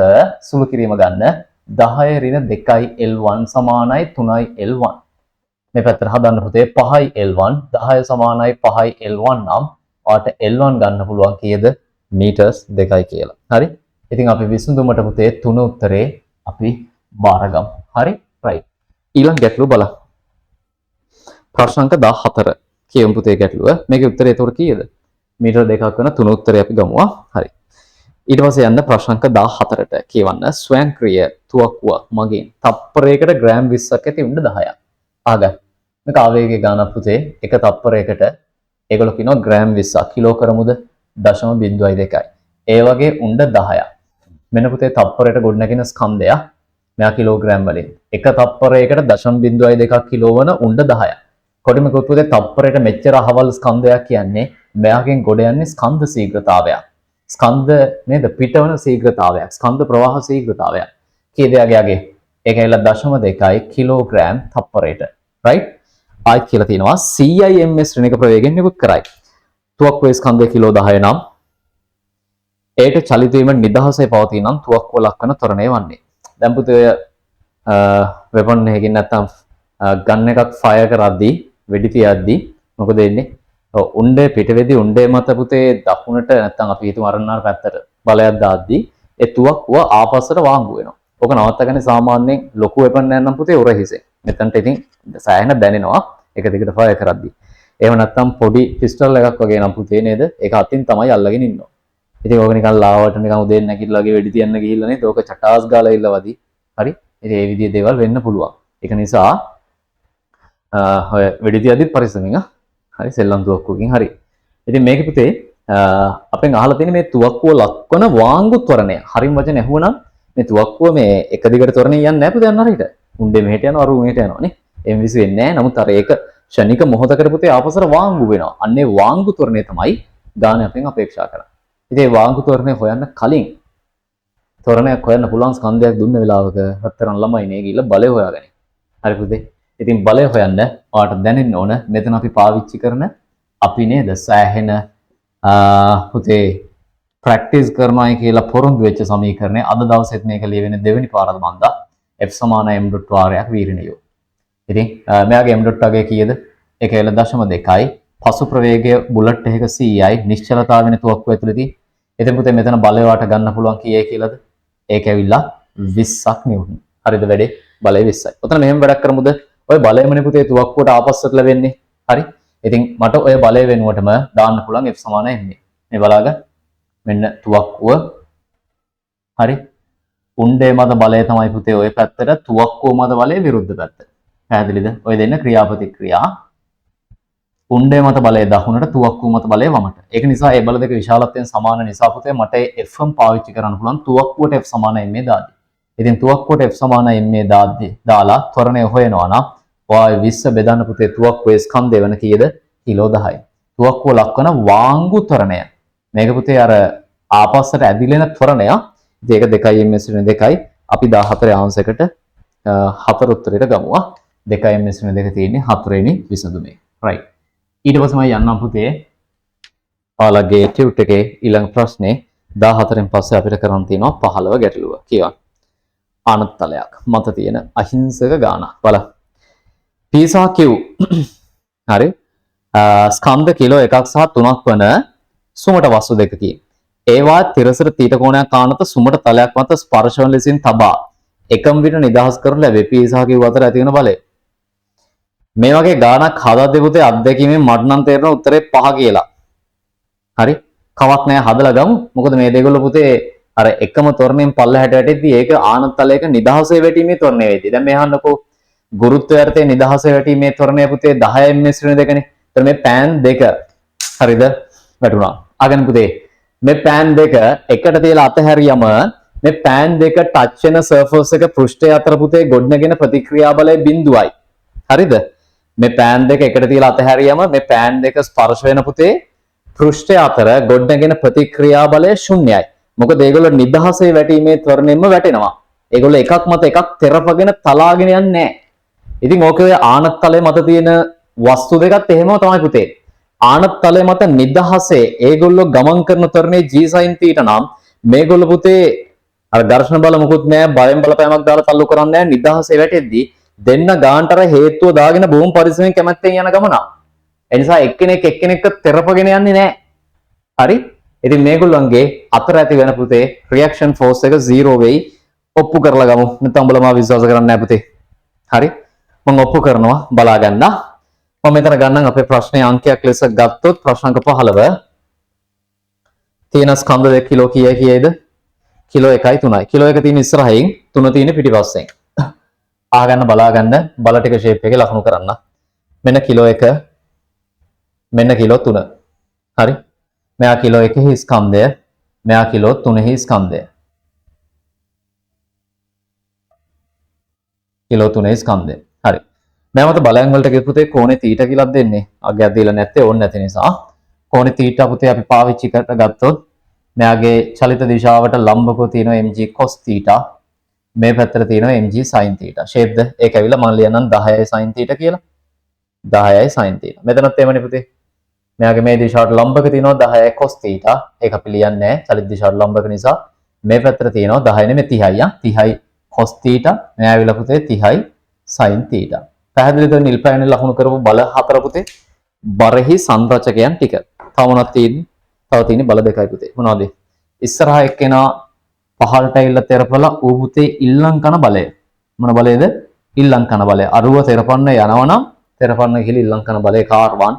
සුළු කිරීම ගන්න 10 ඍණ 2යි L1 සමානයි 3යි L1. මේ පැත්තට හදන්න පුතේ 5යි L1 10 සමානයි 5යි L1 නම් ඔයාට L1 ගන්න පුළුවන් කීයද මීටර්ස් 2යි කියලා. හරි. ඉතින් අපි විසඳුමට පුතේ 3 උත්තරේ අපි බාරගමු. හරි? right. ඊළඟ ගැටලුව බලන්න. ප්‍රශ්න අංක 14 කියමු පුතේ ගැටලුව. මේකේ උත්තරය ඒතකොට කීයද? මීටර 2ක් වෙන 3 උත්තරය අපි ගමු. හරි. ඊට පස්සේ යන්න ප්‍රශ්න අංක 14ට කියවන්න ස්වයංක්‍රීය තුවක්කුවක් මගින් තප්පරයකට ග්‍රෑම් 20ක් ඇති උණ්ඩ 10ක්. ආගන්න. මේක ආවේගයේ ගානක් පුතේ. එක තප්පරයකට ඒගොල්ලෝ කියනවා ග්‍රෑම් 20ක්. කිලෝ කරමුද 0.02යි. ඒ වගේ උණ්ඩ 10ක්. මෙන්න පුතේ තප්පරයට ගොඩනැගෙන ස්කන්ධය මෙයා කිලෝග්‍රෑම් වලින් එක තප්පරයකට 0.02ක් කිලෝ වන උණ්ඩ 10ක්. කොටිම කුත් පුතේ තප්පරයට මෙච්චර අහවල් ස්කන්ධයක් කියන්නේ මෙයාගෙන් ගොඩ යන්නේ ස්කන්ධ ශීඝ්‍රතාවයක්. ස්කන්ධ නේද පිටවන ශීඝ්‍රතාවයක්. ස්කන්ධ ප්‍රවාහ ශීඝ්‍රතාවයක්. කීයද යගේ ඒක ඇවිල්ලා 0.2යි කිලෝග්‍රෑම් තප්පරයට. right? ආයි කියලා තියෙනවා CIMS ශ්‍රේණික ප්‍රවේගයෙන් නිකුත් කරයි. තුවක්කුවේ ස්කන්ධය කිලෝ 10 නම් ඒට චලිත වීම නිදහසේ පවතී නම් තුවක්කුව ලක්වන ත්වරණය වන්නේ. දැන් පුතේ ඔය වෙපන් එකකින් නැත්තම් ගන් එකක් ෆයර් කරද්දී වෙඩි තියද්දී මොකද වෙන්නේ? උණ්ඩේ පිටවේදී උණ්ඩේ මත පුතේ දකුණට නැත්තම් අපි හිතමු අරන්නාර පැත්තට බලයක් දාද්දී ඒ තුවක්කුව ආපස්සට වාංගු වෙනවා. ඕක නවත්තගන්නේ සාමාන්‍යයෙන් ලොකු වෙපන් නැත්නම් පුතේ උර හිසේ. මෙතනට ඉතින් සෑහෙන දැනෙනවා එක දිගට ෆයර් කරද්දී. එහෙම නැත්තම් පොඩි පිස්ටල් එකක් වගේ නම් පුතේ නේද? ඒක අතින් තමයි අල්ලගෙන ඉන්නවා. ඉතින් ඕක නිකන් ලාවට නිකන් උදේ නැගිටලා වගේ වෙඩි තියන්න ගිහිල්ලා නේද? ඕක චටාස් ගාලා ඉල්ලවදී. හරි? ඉතින් මේ විදිහේ දේවල් වෙන්න පුළුවන්. ඒක නිසා ඔය වෙඩි තියද්දිත් පරිස්සමින් හරි සෙල්ලම් තුවක්කුවකින් හරි. ඉතින් මේකේ පුතේ අපෙන් අහලා තියෙන මේ තුවක්කුව ලක්වන වාංගු ත්වරණය. හරිම වචන ඇහුවනම් මේ තුවක්කුව මේ එක දිගට ත්වරණය යන්නේ නැහැ පුතේ අන්න හරියට. උණ්ඩේ මෙහෙට යනවා අරු මෙහෙට යනවා නේ. එහෙම විසි වෙන්නේ නැහැ. නමුත් අර ඒක ෂණික මොහොතකට පුතේ ආපස්සට වාංගු වෙනවා. අන්නේ වාංගු ත්වරණය තමයි ගානේ අපෙන් අපේක්ෂා කරන්නේ. ඉතින් වාංගු ත්වරණය හොයන්න කලින් ත්වරණයක් හොයන්න පුළුවන් ස්කන්ධයක් දුන්න වෙලාවක රත්තරන් ළමයි නේ ගිහලා බලය හොයාගන්න. හරි පුතේ. ඉතින් බලය හොයන්න ඔයාලට දැනෙන්න ඕන මෙතන අපි පාවිච්චි කරන අපි නේද සෑහෙන පුතේ ප්‍රැක්ටිස් කරනවායි කියලා පොරොන්දු වෙච්ච සමීකරණය අද දවසෙත් මේක ලියවෙන දෙවෙනි පාරද මන්දා f = m ඩොට් වාරයක් වීරණියෝ. ඉතින් මෙයාගේ m ඩොට් අගය කීයද? ඒක 0.2යි. පසු ප්‍රවේගය බුලට් එකක CI නිශ්චලතාව වෙන තුවක්කුව ඇතුළතදී. ඉතින් පුතේ මෙතන බලය වාට ගන්න පුළුවන් කීයයි කියලාද? ඒක ඇවිල්ලා 20ක් නිව්ටන්. හරිද වැඩේ? බලය 20යි. ඔතන මෙහෙම වැඩක් කරමුද? ඔය බලයමනේ පුතේ තුවක්කුවට ආපස්සට ලැබෙන්නේ. හරි? ඉතින් මට ඔය බලය වෙනුවටම දාන්න පුළුවන් f = m. මේ බලාගන්න. මෙන්න තුවක්කුව. හරි? උණ්ඩේ මත බලය තමයි පුතේ ඔය පැත්තට, තුවක්කුව මත බලය විරුද්ධ පැත්තට. පැහැදිලිද? ඔය දෙන්න ක්‍රියාපතික්‍රියා. උණ්ඩේ මත බලය දකුණට, තුවක්කුව මත බලය වමට. ඒක නිසා මේ බල දෙක විශාලත්වයෙන් සමාන නිසා පුතේ මට Fm පාවිච්චි කරන්න පුළුවන් තුවක්කුවට F = ma දාද්දි. ඉතින් තුවක්කුවට F = ma දාලා ත්වරණය හොයනවා නම් ඔය 20 බෙදන්න පුතේ තුවක්කුවේ ස්කන්ධය වෙන කීයද? කිලෝ 10යි. තුවක්කුව ලක්වන වාංගු ත්වරණය මේක පුතේ අර ආපස්සට ඇදිලෙන ත්වරණය. ඉතින් ඒක 2 ms ඍණ 2යි. අපි 14 අංශයකට 4 උත්තරයට ගමුවා. 2 ms ඍණ 2 තියෙන්නේ 4 වෙනි විසඳුමේ. right. ඊට පස්සේ මම යන්නම් පුතේ ඔයාලගේ ටියුට් එකේ ඊළඟ ප්‍රශ්නේ 14න් පස්සේ අපිට කරන් තියෙනවා 15 ගැටලුව. කියවන්න. ආනත්තලයක් මත තියෙන අහිංසක ගානක්. බලන්න. P සහ Q. හරි. ස්කන්ධ කිලෝ 1ක් සහ 3ක් වන සුමට වස්තු දෙකකි. ඒවා තිරසර තීට කෝණයක් ආනත සුමට තලයක් මත ස්පර්ශ වන ලෙසින් තබා එකම විට නිදහස් කරනු ලැබේ. P සහ Q අතර ඇති වෙන බලය. මේ වගේ ගානක් හදද්දී පුතේ අත්දැකීමෙන් මට නම් තේරෙන උත්තරේ 5 කියලා. හරි. කවක් නැහැ හදලා ගමු. මොකද මේ දෙගොල්ල පුතේ අර එකම තොරණයෙන් පල්ලහැට වැටෙද්දී ඒක ආනත්තලයක නිදහසේ වැටීමේ තොරණය වෙයිද. දැන් මේ අහන්නකෝ ගුරුත්වය යටතේ නිදහසේ වැටීමේ තොරණය පුතේ 10 ms ඍණ 2නේ. එතන මේ පෑන් දෙක හරිද වැටුණා. අගන පුතේ මේ පෑන් දෙක එකට තියලා අතහැරියම මේ පෑන් දෙක ටච් වෙන සර්ෆස් එක පෘෂ්ඨය අතර පුතේ ගොඩනගෙන ප්‍රතික්‍රියා බලය බිඳුවයි. හරිද? මේ පෑන් දෙක එකට තියලා අතහැරියම මේ පෑන් දෙක ස්පර්ශ වෙන පුතේ පෘෂ්ඨය අතර ගොඩනගෙන ප්‍රතික්‍රියා බලය ශුන්‍යයි. මොකද ඒගොල්ලෝ නිදහසේ වැටීමේ ත්වරණයෙන්ම වැටෙනවා. ඒගොල්ලෝ එකක් මත එකක් තෙරපගෙන තලාගෙන යන්නේ නැහැ. ඉතින් ඕකේ ආනත්තලයේ මත තියෙන වස්තු දෙකත් එහෙමම තමයි පුතේ. ආනත්තලයේ මත නිදහසේ ඒගොල්ලෝ ගමන් කරන ත්වරණේ g sin θ නම් මේගොල්ලෝ පුතේ අර ඝර්ෂණ බල මොකුත් නැහැ, බලෙන් බලපෑමක් දාලා තල්ලු කරන්නේ නැහැ. නිදහසේ වැටෙද්දී දෙන්න ගාන්ටර හේතුව දාගෙන බොහොම පරිස්සමෙන් කැමැත්තෙන් යන ගමන. ඒ නිසා එක්කෙනෙක් එක්කෙනෙක්ව තෙරපගෙන යන්නේ නැහැ. හරි? ඉතින් මේගොල්ලන්ගේ අතර ඇති වෙන පුතේ රියැක්ෂන් ෆෝස් එක 0 වෙයි. ඔප්පු කරලා ගමු. නැත්නම් උඹලා මාව විශ්වාස කරන්නේ නැහැ පුතේ. හරි? මම ඔප්පු කරනවා බලා ගන්න. මම මෙතන ගන්නම් අපේ ප්‍රශ්නේ අංකයක් ලෙස ගත්තොත් ප්‍රශ්න අංක 15 තියෙන ස්කන්ධ දෙක කිලෝ කීයද? කිලෝ 1යි 3යි. කිලෝ 1 තියෙන ඉස්සරහින් 3 තියෙන පිටිපස්සෙන්. ආගන්න බලා ගන්න බල ටික ෂේප් එකේ ලකුණු කරන්න. මෙන්න කිලෝ 1 මෙන්න කිලෝ 3. හරි? මෙයා කිලෝ 1 හි ස්කන්ධය, මෙයා කිලෝ 3 හි ස්කන්ධය. කිලෝ 3 හි ස්කන්ධය. හරි. මෙයා මත බලයන් වලට ගිය පුතේ කෝණේ θ කියලා දෙන්නේ. අගයක් දීලා නැත්තේ ඕන නැති නිසා. කෝණේ θ පුතේ අපි පාවිච්චි කරගත්තොත් මෙයාගේ චලිත දිශාවට ලම්බකව තියෙනවා mg cos θ. මේ පැත්තට තියෙනවා mg sin θ. ෂේප්ද ඒක ඇවිල්ලා මම ලියන්නම් 10යි sin θ කියලා. 10යි sin θ. මෙතනත් එමනේ පුතේ. මෙයාගේ මේ දිශාවට ලම්බක තියෙනවා 10යි cos θ. ඒක අපි ලියන්නේ නැහැ. චලිත දිශාවට ලම්බක නිසා මේ පැත්තට තියෙනවා 10 නෙමෙයි 30යි. 30යි cos θ. මෙයා ඇවිල්ලා පුතේ 30යි sin θ. පැහැදිලිද නිල් පැනේ ලකුණු කරපු බල හතර පුතේ. බරෙහි සංරචකයන් ටික. තව මොනවද තියෙන්නේ? තව තියෙන්නේ බල දෙකයි පුතේ. මොනවද? ඉස්සරහා එක්කෙනා පහළට ඇවිල්ලා තෙරපලා ඌ පුතේ ඉල්ලම් කන බලය. මොන බලයද? ඉල්ලම් කන බලය. අරුව තෙරපන්න යනවනම් තෙරපන්න කියලා ඉල්ලම් කන බලය කාර්වන්.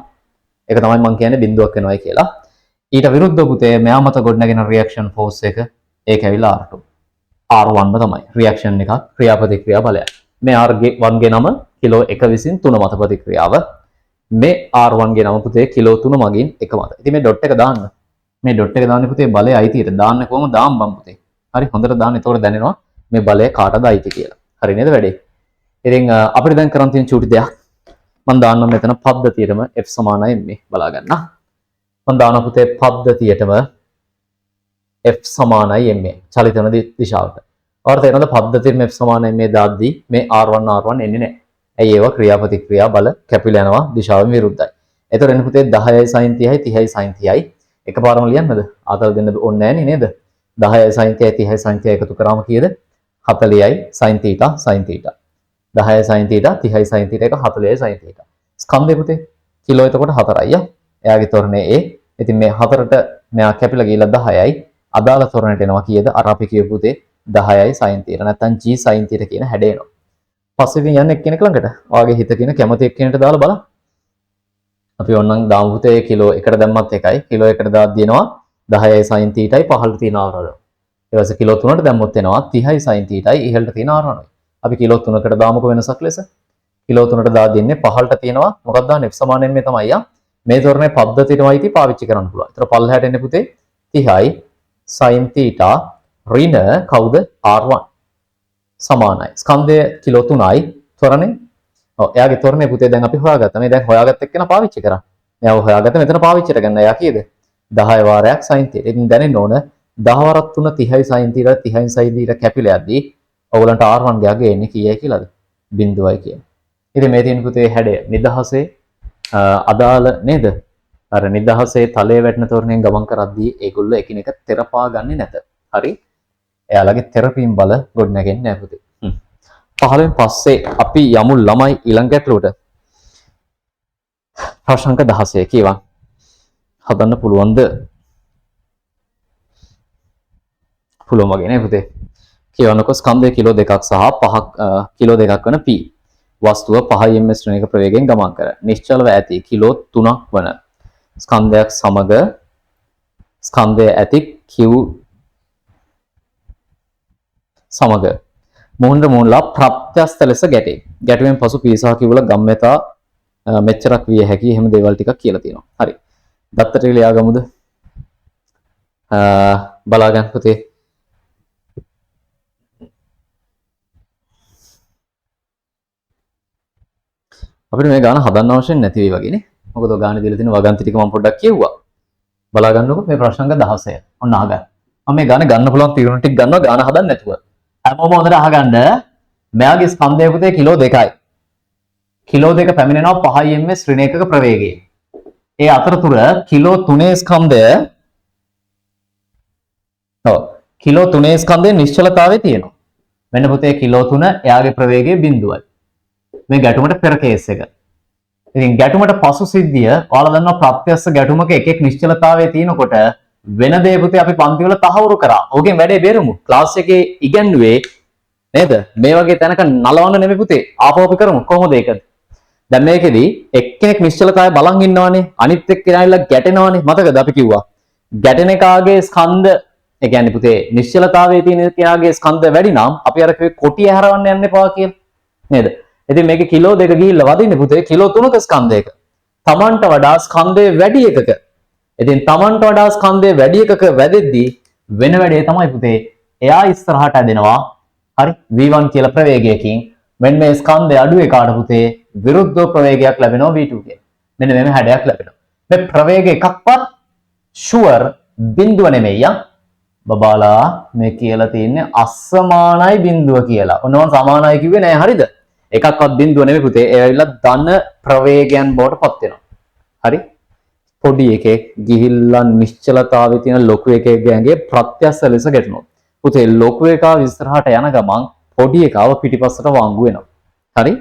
ඒක තමයි මම කියන්නේ බිඳුවක් වෙනවයි කියලා. ඊට විරුද්ධ පුතේ මෙයා මත ගොඩනගෙන රියැක්ෂන් ෆෝස් එක ඒක ඇවිල්ලා R2. R1 තමයි රියැක්ෂන් එකක් ක්‍රියාපතික්‍රියා බලය. මේ R1 ගේ නම කිලෝ 1 විසින් 3 මත ප්‍රතික්‍රියාව. මේ R1 ගේ නම පුතේ කිලෝ 3 මගින් 1 මත. ඉතින් මේ ඩොට් එක දාන්න. මේ ඩොට් එක දාන්නේ පුතේ බලය අයිතියට. දාන්න කොහොමද? දාම්බම් පුතේ. හරි හොඳට දාන්න. එතකොට දැනෙනවා මේ බලය කාටද අයිති කියලා. හරි නේද වැඩේ? ඉතින් අපිට දැන් කරන් තියෙන චූටි දෙයක්. මම දාන්නම් මෙතන පද්ධතියටම f සමානයි මේ බලා ගන්න. මම දානවා පුතේ පද්ධතියටම f සමානයි m චලිත වෙන දිශාවට. ඔයාලට තේරෙනවද පද්ධතියටම f සමානයි මේ දාද්දී මේ r1 එන්නේ නැහැ. ඇයි ඒවා ක්‍රියාපතික්‍රියා බල කැපිලා යනවා දිශාවෙන් විරුද්ධයි. එතකොට එන්න පුතේ 10යි sin 30යි 30යි sin 30යි එකපාරම ලියන්නද? ආතල් දෙන්න ඕනේ නැහැ නේද? 10යි sin 30යි 30යි sin 30යි එකතු කරාම කීයද? 40යි sin θ sin θ. 10යි sin θ 30යි sin θ එක 40යි sin θ. ස්කන්ධය පුතේ කිලෝ එතකොට 4යි. එයාගේ තොරණේ A. ඉතින් මේ 4ට මෙයා කැපිලා ගිහලා 10යි. අදාළ තොරණයට එනවා කීයද? අර අපි කියපු පුතේ 10යි sin θ. නැත්නම් g sin θ කියන හැඩ එනවා. පස්සේ ඉතින් යන්නේ එක්කෙනෙක් ළඟට. ඔයාගේ හිත කියන කැමති එක්කෙනෙක්ට දාලා බලන්න. අපි ඕනනම් දාමු පුතේ කිලෝ 1ට දැම්මත් එකයි. කිලෝ 1ට දාලා දිනවා 10යි sin θ යි පහළට තියෙන R1. ඊට පස්සේ කිලෝ 3ට දැම්මොත් එනවා 30යි sin θ යි ඉහළට තියෙන R1. අපි කිලෝ 3කට දාමුකෝ වෙනසක් ලෙස. කිලෝ 3ට දා දෙන්නේ පහළට තියෙනවා මොකක්ද දාන්නේ f සමානයෙන් මේ තමයි මේ තොරණේ පද්ධතියටමයි පාවිච්චි කරන්න පුළුවන්. ඒතර පල්ලහැට එන්නේ පුතේ 30යි sin θ ඍණ කවුද R1 සමානයි. ස්කන්ධය කිලෝ 3යි තොරණේ. ඔව් එයාගේ තොරණේ පුතේ දැන් අපි හොයාගත්තා. මේ දැන් හොයාගත්ත එක්කන පාවිච්චි කරා. මෙයාව හොයාගත්ත මෙතන පාවිච්චිට ගන්න. එයා කීයද? 10 වාරයක් sin θ. ඉතින් දැනෙන්න ඕන 10 වරක් 3 30යි sin θ 30යි sin θ කැපිලා යද්දී ඔයගලන්ට R1 ගේ අගය එන්නේ කීයයි කියලාද? 0යි කියන්නේ. ඉතින් මේ තියෙන පුතේ හැඩය නිදහසේ අදාළ නේද? අර නිදහසේ තලයේ වැටෙන තොරණෙන් ගමන් කරද්දී ඒගොල්ලෝ එකිනෙක තෙරපා ගන්නේ නැත. හරි? එයාලගේ තෙරපීම් බල ගොඩනගෙන්නේ නැහැ පුතේ. 15න් පස්සේ අපි යමු ළමයි ඊළඟ ගැටලුවට. ප්‍රශ්න අංක 16 කියවන්. හදන්න පුළුවන්ද? පුළුවන් වගේ නේ පුතේ. කියවනකො ස්කන්ධය කිලෝ 2ක් සහ 5ක් කිලෝ 2ක් වන P වස්තුව 5 ms ශ්‍රේණික ප්‍රවේගයෙන් ගමන් කර නිශ්චලව ඇති කිලෝ 3ක් වන ස්කන්ධයක් සමග ස්කන්ධය ඇති Q සමග මුහුණට මුහුණලා ප්‍රත්‍යස්ත ලෙස ගැටේ. ගැටුවෙන් පසු P සහ Q වල ගම්‍යතා මෙච්චරක් විය හැකි එහෙම දේවල් ටිකක් කියලා තියෙනවා. හරි. දත්තට ලියා ගමුද? බලා ගන්න පුතේ. අපිට මේ ගාන හදන්න අවශ්‍ය නැති වෙයි වගේනේ. මොකද ඔය ගානේ දීලා තියෙන වගන්ති ටික මම පොඩ්ඩක් කියුවා. බලා ගන්නකො මේ ප්‍රශ්න අංක 16. ඔන්න අහගන්න. මම මේ ගාන ගන්න පුළුවන් තීරණ ටික ගන්නවා ගාන හදන්න නැතුව. හැමෝම හොඳට අහගන්න. මෙයාගේ ස්කන්ධය පුතේ කිලෝ 2යි. කිලෝ 2 පැමිණෙනවා 5 ms ඍණ එකක ප්‍රවේගයෙන්. ඒ අතරතුර කිලෝ 3 ස්කන්ධය කිලෝ 3 ස්කන්ධයේ නිශ්චලතාවය තියෙනවා. මෙන්න පුතේ කිලෝ 3 එයාගේ ප්‍රවේගය 0යි. මේ ගැටුමට පෙර කේස් එක. ඉතින් ගැටුමට පසු සිද්ධිය ඔයාලා දන්නවා ප්‍රත්‍යස්ස ගැටුමක එකෙක් නිශ්චලතාවයේ තියෙනකොට වෙන දේ පුතේ අපි පන්ති වල තහවුරු කරා. ඕකෙන් වැඩේ බේරමු. ක්ලාස් එකේ ඉගෙනුවේ නේද? මේ වගේ තැනක නලවන්න නෙමෙයි පුතේ. ආපහු අපි කරමු. කොහොමද ඒකද? දැන් මේකෙදි එක්කෙනෙක් නිශ්චලතාවය බලන් ඉන්නවනේ. අනිත් එක්කෙනා ඇවිල්ලා ගැටෙනවනේ. මතකද අපි කිව්වා? ගැටෙන එකාගේ ස්කන්ධ ඒ කියන්නේ පුතේ නිශ්චලතාවයේ තියෙන කෙනාගේ ස්කන්ධ වැඩි නම් අපි අර කොටිය හැරවන්න යන්න එපා කියලා. නේද? ඉතින් මේකේ කිලෝ 2 ගිහිල්ලා වදින්නේ පුතේ කිලෝ 3ක ස්කන්ධයක. තමන්ට වඩා ස්කන්ධය වැඩි එකක. ඉතින් තමන්ට වඩා ස්කන්ධය වැඩි එකක වැදෙද්දී වෙන වැඩේ තමයි පුතේ. එයා ඉස්සරහට ඇදෙනවා. හරි? V1 කියලා ප්‍රවේගයකින් මෙන්න මේ ස්කන්ධය අඩු එකාට පුතේ විරුද්ධ ප්‍රවේගයක් ලැබෙනවා V2 කියලා. මෙන්න මේ හැඩයක් ලැබෙනවා. මේ ප්‍රවේග එකක්වත් ෂුවර් බිඳුව නෙමෙයි යා. බබාලා මේ කියලා තියෙන්නේ අසමානයි බිඳුව කියලා. ඔන්නවන් සමානයි කිව්වේ නෑ හරිද? එකක්වත් බිඳුව නෙමෙයි පුතේ. ඒ ඇවිල්ලා ධන ප්‍රවේගයන් බවට පත් වෙනවා. හරි? පොඩි එකෙක් ගිහිල්ලා නිශ්චලතාවයේ තියෙන ලොකු එකෙක්ගේ ප්‍රත්‍යස්ස ලෙස ගැටෙනවා. පුතේ ලොකු එකා ඉස්සරහට යන ගමන් පොඩි එකව පිටිපස්සට වාංගු වෙනවා. හරි?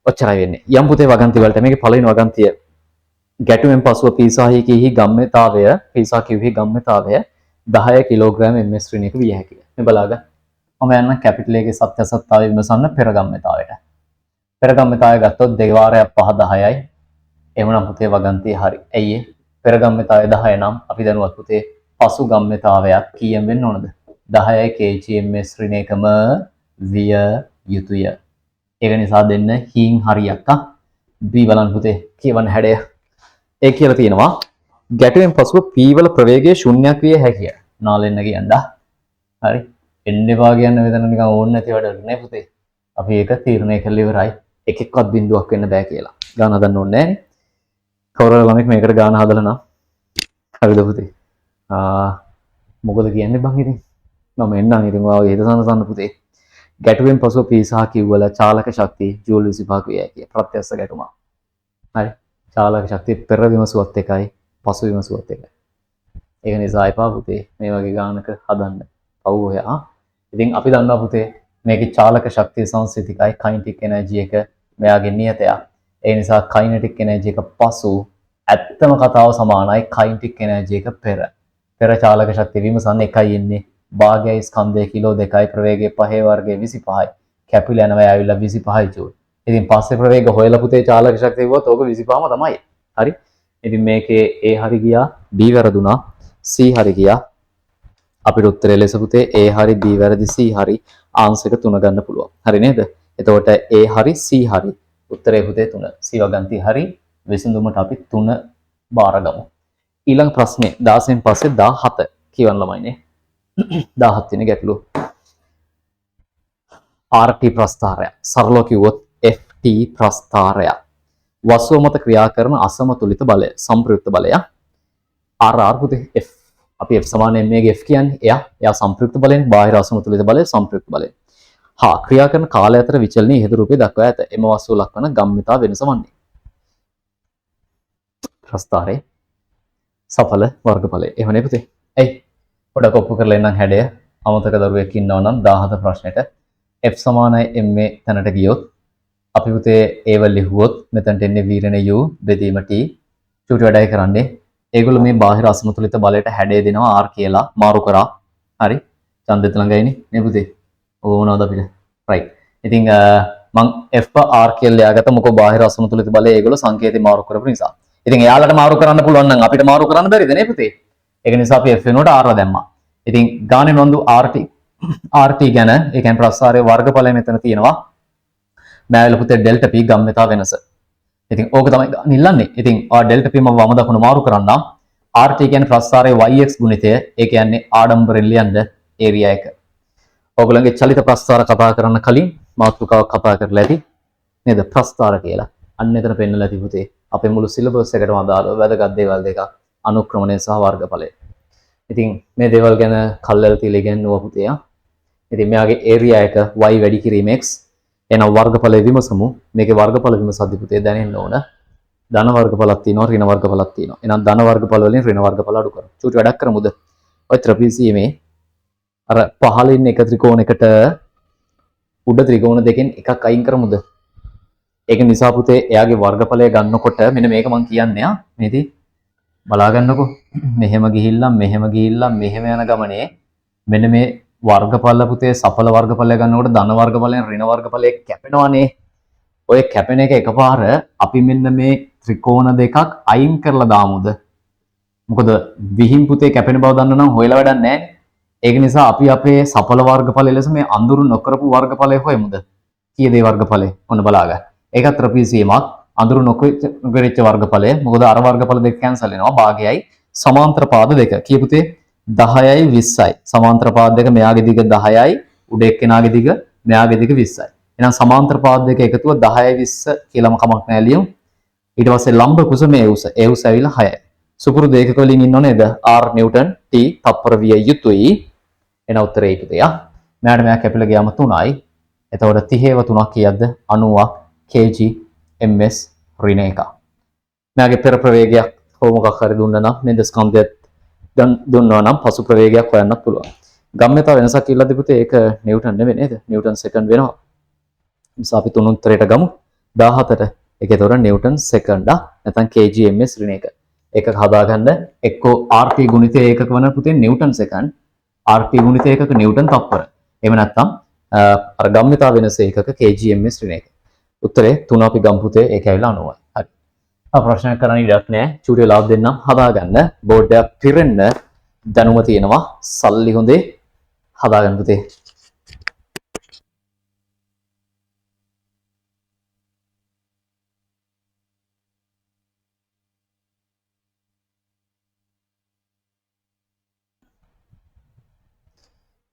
ඔච්චරයි වෙන්නේ. යම් පුතේ වගන්ති වලට මේකේ පළවෙනි වගන්තිය ගැටුවෙන් පසුව P සහ Q හි ගම්‍යතාවය P සහ Q හි ගම්‍යතාවය 10 කිලෝග්‍රෑම් ms ශ්‍රේණි එක විය හැකියි. මේ බලාගන්න. මම යන්න කැපිටල් එකේ සත්‍ය සත්‍යතාවය විමසන්න පෙර ගම්‍යතාවයට. පෙර ගම්‍යතාවය ගත්තොත් 2 වාරයක් 5 10යි. එහෙමනම් පුතේ වගන්තිය හරි. ඇයි ඒ? පෙර ගම්‍යතාවය 10 නම් අපි දනුවත් පුතේ පසු ගම්‍යතාවයක් කීයෙන් වෙන්න ඕනද? 10 kgms ශ්‍රේණි එකම විය යුතුය. ඒක නිසා දෙන්න හීන් හරියක් B බලන්න පුතේ කියවන හැඩය. ඒ කියලා තියෙනවා ගැටුවෙන් පසුව P වල ප්‍රවේගය ශුන්‍යයක් විය හැකිය. නාලෙන්න කියන්න. හරි. එන්න එපා කියන්න මෙතන නිකන් ඕන නැති වැඩක් නේ පුතේ. අපි ඒක තීරණය කළා ඉවරයි. එකෙක්වත් බිඳුවක් වෙන්න බෑ කියලා. ගාන හදන්න ඕනේ නෑනේ. කවුරුහරි ළමෙක් මේකට ගාන හදලා නම් හරිද පුතේ? මොකද කියන්නේ බං ඉතින්? මම එන්නම් ඉතින් ඔයාව හිත සනසන්න පුතේ. ගැටුවෙන් පසුව P සහ Q වල චාලක ශක්තිය ජූල් 25 විය හැකියි. ප්‍රත්‍යස්ස ගැටුම. හරි. චාලක ශක්තිය පෙර විමසුවත් එකයි පසු විමසුවත් එකයි. ඒක නිසා එපා පුතේ මේ වගේ ගානක හදන්න. පව් ඔයා. ඉතින් අපි දන්නවා පුතේ මේකේ චාලක ශක්තිය සංසිතිකයි කයිනටික් එනර්ජි එක මෙයාගේ නියතයක්. ඒ නිසා කයිනටික් එනර්ජි එක පසු ඇත්තම කතාව සමානයි කයිනටික් එනර්ජි එක පෙර. පෙර චාලක ශක්තිය විමසන්න එකයි එන්නේ. භාගයයි ස්කන්ධය කිලෝ 2යි ප්‍රවේගය 5 වර්ගය 25යි. කැපිලා යනවා ඇවිල්ලා 25යි ජූල්. ඉතින් පස්සේ ප්‍රවේග හොයලා පුතේ චාලක ශක්තිය වුවත් ඕක 25ම තමයි. හරි? ඉතින් මේකේ A හරි ගියා, B වැරදුනා, C හරි ගියා. අපිට උත්තරය ලෙස පුතේ A හරි B වැරදි C හරි ආන්සර් එක 3 ගන්න පුළුවන්. හරි නේද? එතකොට A හරි C හරි. උත්තරේ පුතේ 3. C වගන්ති හරි. විසඳුමට අපි 3 බාර ගමු. ඊළඟ ප්‍රශ්නේ 16න් පස්සේ 17 කියවන ළමයිනේ. 17 වෙනි ගැටලුව. RT ප්‍රස්ථාරය. සරලව කිව්වොත් FT ප්‍රස්ථාරය. වස්තුව මත ක්‍රියා කරන අසමතුලිත බලය, සම්ප්‍රයුක්ත බලය. R පුතේ F. අපි F සමාන ma ගේ F කියන්නේ එයා සංප්‍රයුක්ත බලයෙන් බාහිර අසමතුලිත බලය සංප්‍රයුක්ත බලය. හා ක්‍රියා කරන කාලය අතර විචලනයේ හේතු රූපේ දක්වා ඇත. එම වස්තුව ලක්වන ගම්මිතා වෙනස වන්නේ. ප්‍රස්ථාරේ සඵල වර්ගඵලය. එහෙමනේ පුතේ. ඇයි? පොඩක් ඔප්පු කරලා එන්නම් හැඩය. අමතක දරුවෙක් ඉන්නවා නම් 17 ප්‍රශ්නෙට F සමානයි ma තැනට ගියොත් අපි පුතේ ඒව ලිහුවොත් මෙතනට එන්නේ විරණ u බෙදීම t චූටි වැඩයි කරන්නේ. ඒගොල්ලෝ මේ බාහිර අසමතුලිත බලයට හැඩය දෙනවා r කියලා මාරු කරා. හරි. ඡන්දෙත් ළඟයිනේ නේ පුතේ. ඕනවද අපිට? right. ඉතින් මම f r කියලා ලියාගත්ත මොකෝ බාහිර අසමතුලිත බලය ඒගොල්ලෝ සංකේතේ මාරු කරපු නිසා. ඉතින් එයාලට මාරු කරන්න පුළුවන් නම් අපිට මාරු කරන්න බැරිද නේ පුතේ? ඒක නිසා අපි f වෙනුවට r දැම්මා. ඉතින් ගානේ නොන්දු rt ගැන ඒ කියන්නේ ප්‍රස්ථාරයේ වර්ගඵලය මෙතන තියෙනවා. මෑවල පුතේ ඩෙල්ටා p ගම්මිතා වෙනස. ඉතින් ඕක තමයි ගන්න ඉල්ලන්නේ. ඉතින් ආ ඩෙල්ටා p මම වම දකුණ මාරු කරන්නම්. rt කියන්නේ ප්‍රස්ථාරයේ yx ගුණිතය. ඒ කියන්නේ ආඩම්බරෙන් ලියන්න ඒරියා එක. ඔයගොල්ලන්ගේ චලිත ප්‍රස්ථාර කතා කරන්න කලින් මාතෘකාවක් කතා කරලා ඇති නේද? ප්‍රස්ථාර කියලා. අන්න එතන පෙන්නලා ඇති පුතේ. අපේ මුළු සිලබස් එකටම අදාළව වැදගත් දේවල් දෙකක්. අනුක්‍රමණය සහ වර්ගඵලය. ඉතින් මේ දේවල් ගැන කල්වල තියලා ඉගෙනුවා පුතේ. ඉතින් මෙයාගේ ඒරියා එක y වැඩි කිරීම x එන වර්ගඵලය විමසමු. මේකේ වර්ගඵල විමසද්දි පුතේ දැනෙන්න ඕන. ධන වර්ගඵලක් තියෙනවා ඍණ වර්ගඵලක් තියෙනවා. එහෙනම් ධන වර්ගඵල වලින් ඍණ වර්ගඵල අඩු කරමු. චූටි වැඩක් කරමුද? ඔය ත්‍රිපිසියමේ අර පහළින් එක ත්‍රිකෝණයකට උඩ ත්‍රිකෝණ දෙකෙන් එකක් අයින් කරමුද? ඒක නිසා පුතේ එයාගේ වර්ගඵලය ගන්නකොට මෙන්න මේක මම කියන්නේ මේදී බලා ගන්නකො. මෙහෙම ගිහිල්ලා මෙහෙම යන ගමනේ මෙන්න මේ වර්ගඵල පුතේ සඵල වර්ගඵලය ගන්නකොට ධන වර්ගඵලයෙන් ඍණ වර්ගඵලය කැපෙනවානේ. ඔය කැපෙන එක එකපාර අපි මෙන්න මේ ත්‍රිකෝණ දෙකක් අයින් කරලා දාමුද? මොකද විහිං පුතේ කැපෙන බව දන්න නම් හොයලා වැඩක් නැහැ. ඒක නිසා අපි අපේ සඵල වර්ගඵලය ලෙස මේ අඳුරු නොකරපු වර්ගඵලය හොයමුද? කීයද ඒ වර්ගඵලය? ඔන්න බලාගන්න. ඒකත් ත්‍රිපිසියමක් අඳුරු නොකරිච්ච වර්ගඵලය. මොකද අර වර්ගඵල දෙක කැන්සල් වෙනවා. භාගයයි සමාන්තර පාද දෙක. කියපුතේ 10යි 20යි. සමාන්තර පාද දෙක මෙයාගේ දිග 10යි උඩ එක්කෙනාගේ දිග මෙයාගේ දිග 20යි. එහෙනම් සමාන්තර පාද දෙක එකතුව 10යි 20 කියලාම කමක් නැහැ ලියමු. ඊට පස්සේ ලම්බ කුස මේ උස. ඒ උස ඇවිල්ලා 6යි. සුපුරුදු ඒකක වලින් ඉන්නව නේද? r නිව්ටන් t තප්පර විය යුතුයි. එන උත්තරේ ඒකද යා. මෙයාට මෙයා කැපිලා ගියාම 3යි. එතකොට 30ව 3ක් කීයක්ද? 90ක් kg ms ඍණ 1. මෙයාගේ පෙර ප්‍රවේගයක් හෝ මොකක් හරි දුන්නා නම් නේද? ස්කන්ධයක් දුන්නා නම් පසු ප්‍රවේගයක් හොයන්නත් පුළුවන්. ගම්මිතා වෙනසක් කියලා තිබුතේ ඒක නිව්ටන් නෙවෙයි නේද? නිව්ටන් සෙකන්ඩ් වෙනවා. නිසා අපි තුන් උත්තරයට ගමු 17ට. ඒක ඒතොර නිව්ටන් සෙකන්ඩ් නැත්නම් kg ms ඍණ 1. එකක හදාගන්න එක්කෝ rp ගුණිතය ඒකක වන පුතේ නිව්ටන් සෙකන්ඩ් rp ගුණිතය ඒකක නිව්ටන් තප්පර. එහෙම නැත්නම් අර ගම්මිතා වෙනස ඒකක kg ms ඍණ 1. උත්තරේ 3 අපි ගමු පුතේ ඒක ඇවිල්ලා 90යි. හරි. ප්‍රශ්න කරන්න ඉඩක් නැහැ. චූටි ලාභ දෙන්නම් හදාගන්න. බෝඩ් එකක් පිරෙන්න දැනුම තියෙනවා. සල්ලි හොඳේ හදාගන්න පුතේ.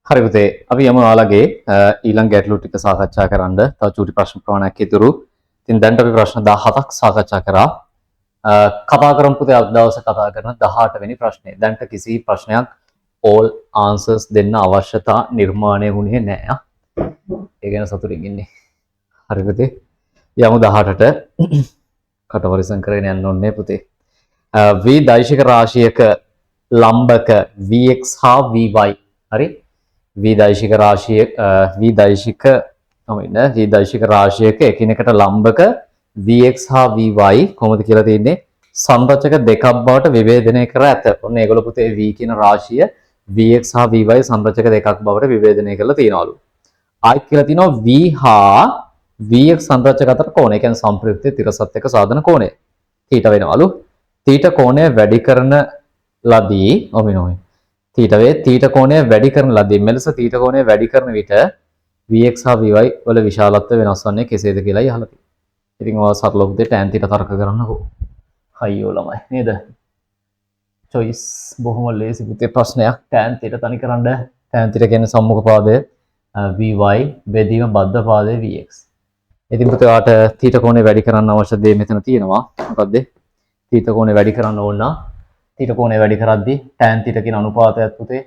හරි පුතේ අපි යමු ඔයාලගේ ඊළඟ ගැටලු ටික සාකච්ඡා කරන්න. තව චූටි ප්‍රශ්න ප්‍රමාණයක් ඉතුරු. ඉතින් දැන් අපි ප්‍රශ්න 17ක් සාකච්ඡා කරා. කතා කරමු පුතේ අද දවසේ කතා කරන 18 වෙනි ප්‍රශ්නේ. දැන්ට කිසි ප්‍රශ්නයක් all answers දෙන්න අවශ්‍යතා නිර්මාණය වුණේ නැහැ. ඒ ගැන සතුටින් ඉන්නේ. හරි පුතේ. යමු 18ට. කටවරිසම් කරගෙන යන්න ඕනේ පුතේ. v දෛශික රාශියක ලම්බක vx හා vy. හරි. v දෛශික රාශියක එකිනෙකට ලම්බක vx හා vy කොහොමද කියලා තියෙන්නේ සංරචක දෙකක් බවට විභේදනය කර ඇත. ඔන්න ඒගොල්ලෝ පුතේ v කියන රාශිය vx හා vy සංරචක දෙකක් බවට විභේදනය කරලා තියනවලු. ආයිත් කියලා තියෙනවා v හා vx සංරචක අතර කෝණය. ඒ කියන්නේ සම්ප්‍රයුක්තයේ තිරසත් එක්ක සාධන කෝණය. θ වෙනවලු. θ කෝණය වැඩි කරන ලදී θ කෝණය වැඩි කරන ලදී මෙලෙස θ කෝණය වැඩි කරන විට vx හා vy වල විශාලත්වය වෙනස් වන්නේ කෙසේද කියලා අහලා තියෙනවා. ඉතින් ඔය සරල පුතේ tan θ තර්ක කරන්නකෝ. හයියෝ ළමයි නේද? choice බොහොම ලේසි පුතේ ප්‍රශ්නයක්. tan θ තනි කරන්න tan θ කියන්නේ සම්මුඛ පාදය vy බෙදීම බද්ධ පාදය vx. ඉතින් පුතේ ඔයාට θ කෝණය වැඩි කරන්න අවශ්‍ය දේ මෙතන තියෙනවා. මොකද්ද? θ කෝණය වැඩි කරන්න ඕන නම් තීට කෝණය වැඩි කරද්දී tan තීට කියන අනුපාතයත් පුතේ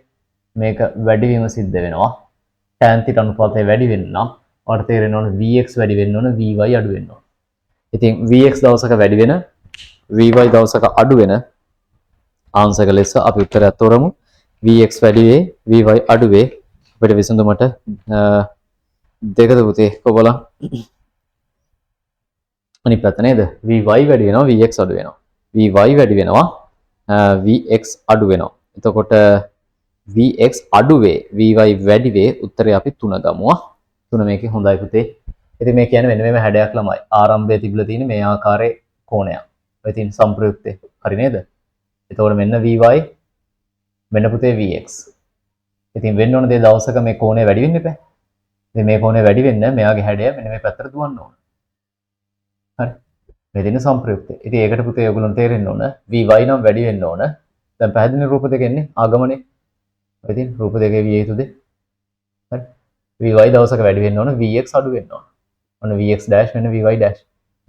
මේක වැඩි වීම සිද්ධ වෙනවා. tan තීට අනුපාතය වැඩි වෙන්න නම් ඔයාලට තේරෙන්න ඕන vx වැඩි වෙන්න ඕන vy අඩු වෙන්න ඕන. ඉතින් vx දවසක වැඩි වෙන vy දවසක අඩු වෙන ආන්සරක ලෙස අපි උත්තරයක් තෝරමු. vx වැඩි වේ vy අඩු වේ. අපිට විසඳුමට දෙකද පුතේ කොබලා අනිත් පැත්ත නේද? vy වැඩි වෙනවා vx අඩු වෙනවා. vy වැඩි වෙනවා vx අඩු වෙනවා. එතකොට vx අඩු වේ vy වැඩි වේ. උත්තරේ අපි 3 ගමු. 3 මේකේ හොඳයි පුතේ. ඉතින් මේ කියන්නේ මෙන්න මේ හැඩයක් ළමයි. ආරම්භයේ තිබිලා තියෙන මේ ආකාරයේ කෝණයක්. ඔය තියෙන සම්ප්‍රයුක්තේ. හරි නේද? එතකොට මෙන්න vy මෙන්න පුතේ vx. ඉතින් වෙන්න ඕන දේ දවසක මේ කෝණය වැඩි වෙන්න එපා. ඉතින් මේ කෝණය වැඩි වෙන්න මෙයාගේ හැඩය මෙන්න මේ පැත්තට දුවන්න ඕන. හරි. මේ දෙන සම්ප්‍රයුක්තය. ඉතින් ඒකට පුතේ ඔයගොල්ලන්ට තේරෙන්න ඕන vy නම් වැඩි වෙන්න ඕන. දැන් පැහැදිලි රූප දෙක එන්නේ ආගමනේ. ඔය තියෙන රූප දෙකේ විය යුතුද? හරි. vy දවසක වැඩි වෙන්න ඕන vx අඩු වෙන්න ඕන. ඔන්න vx dash වෙන vy dash.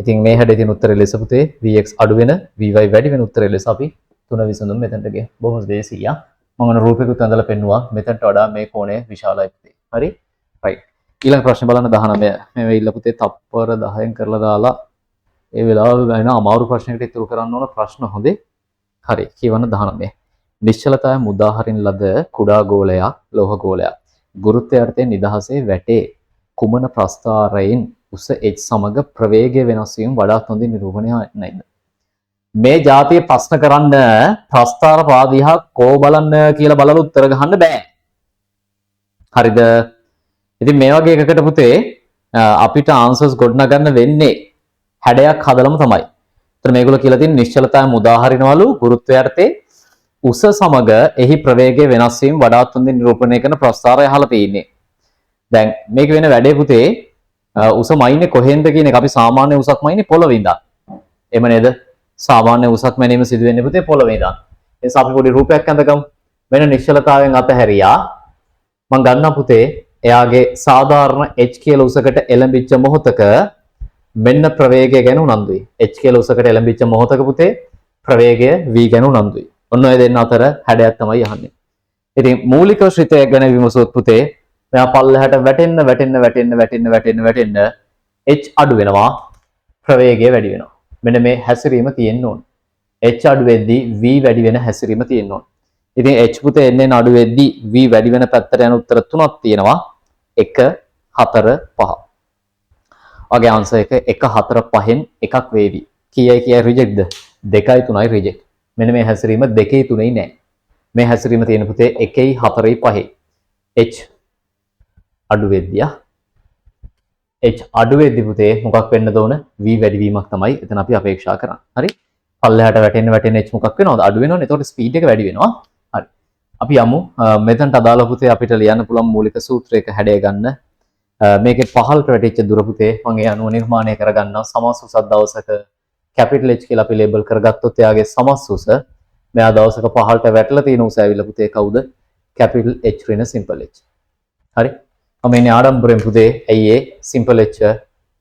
ඉතින් මේ හැඩේ තියෙන උත්තරය ලෙස පුතේ vx අඩු වෙන vy වැඩි වෙන උත්තරය ලෙස අපි 3 විසඳුම් මෙතනට ගියා. බොහොම දේශීය. මම ඔන්න රූපයකට ඇඳලා පෙන්නුවා. මෙතනට වඩා මේ කෝණය විශාලයි පුතේ. හරි? right. ඊළඟ ප්‍රශ්න බලන්න 19. මේ වෙයිල පුතේ තප්පර 10න් කරලා දාලා ඒ වෙලාව ගාන අමාරු ප්‍රශ්නයකට ඉතුරු කරන්න ඕන ප්‍රශ්න හොඳේ. හරි. කියවන්න 19. නිශ්චලතාවය මුදාහරින ලද කුඩා ගෝලයක් ලෝහ ගෝලයක් ගුරුත්වයාර්ථයේ නිදහසේ වැටේ. කුමන ප්‍රස්ථාරයෙන් උස h සමග ප්‍රවේගය වෙනස් වීම වඩාත් හොඳින් නිරූපණය නැයිද? මේ જાතිය ප්‍රශ්න කරන්න ප්‍රස්ථාර පාදිහා කෝ බලන්න කියලා බලලා උත්තර ගහන්න බෑ. හරිද? ඉතින් මේ වගේ එකකට පුතේ අපිට ආන්සර්ස් ගොඩනගන්න වෙන්නේ හැඩයක් හදලම තමයි. ඒතර මේගොල්ලෝ කියලා තියෙන නිශ්චලතාවය මුදාහරිනවලු ගුරුත්වයාර්ථයේ උස සමග එහි ප්‍රවේගය වෙනස් වීම වඩාත් හොඳින් නිරූපණය කරන ප්‍රස්ථාරය අහලා තියෙන්නේ. දැන් මේක වෙන වැඩේ පුතේ උස මයින්නේ කොහෙන්ද කියන එක අපි සාමාන්‍ය උසක් මයින්නේ පොළවේ ඉඳන්. එහෙම නේද? සාමාන්‍ය උසක් මැනීම සිදු වෙන්නේ පුතේ පොළවේ ඉඳන්. ඒ නිසා අපි පොඩි රූපයක් අඳගමු. වෙන නිශ්චලතාවයෙන් අතහැරියා. මම ගන්නවා පුතේ එයාගේ සාධාරණ h කියලා උසකට එළඹිච්ච මොහොතක මෙන්න ප්‍රවේගය ගැන උනන්දුයි. h කියලා උසකට එළඹිච්ච මොහොතක පුතේ ප්‍රවේගය v ගැන උනන්දුයි. ඔන්න ඔය දෙන්න අතර හැඩයක් තමයි අහන්නේ. ඉතින් මූලික ශ්‍රිතයක් ගැන විමසුවොත් පුතේ මෙයා පල්ලෙහාට වැටෙන්න h අඩු වෙනවා ප්‍රවේගය වැඩි වෙනවා. මෙන්න මේ හැසිරීම තියෙන්න ඕන. h අඩු වෙද්දී v වැඩි වෙන හැසිරීම තියෙන්න ඕන. ඉතින් h පුතේ එන්නේ අඩු වෙද්දී v වැඩි වෙන පැත්තට යන උත්තර තුනක් තියෙනවා. 1 4 5. ඔගේ ආන්සර් එක 1 4 5න් එකක් වේවි. කීයයි රිජෙක්ට්ද? 2යි 3යි රිජෙක්ට්. මෙන්න මේ හැසිරීම 2යි 3යි නෑ. මේ හැසිරීම තියෙන පුතේ 1යි 4යි 5යි. h අඩු වෙද්දී h අඩු වෙද්දී පුතේ මොකක් වෙන්න ඕන? v වැඩි වීමක් තමයි එතන අපි අපේක්ෂා කරන්නේ. හරි? පල්ලෙහාට වැටෙන්න h මොකක් වෙනවද? අඩු වෙනවනේ. එතකොට ස්පීඩ් එක වැඩි වෙනවා. හරි. අපි යමු මෙතනට අදාළ පුතේ අපිට ලියන්න පුළුවන් මූලික සූත්‍රයක හැඩය ගන්න. මේකේ පහළට වැටිච්ච දුර පුතේ මම ඒ අනුව නිර්මාණය කරගන්නවා. සමස් උසක් දවසක කැපිටල් h කියලා අපි ලේබල් කරගත්තොත් එයාගේ සමස් උස මෙයා දවසක පහළට වැටලා තියෙන උස ඇවිල්ලා පුතේ කවුද? කැපිටල් h රින සිම්පල් h. හරි? මම ඉන්නේ ආඩම්බරෙන් පුතේ ඇයි ඒ සිම්පල් h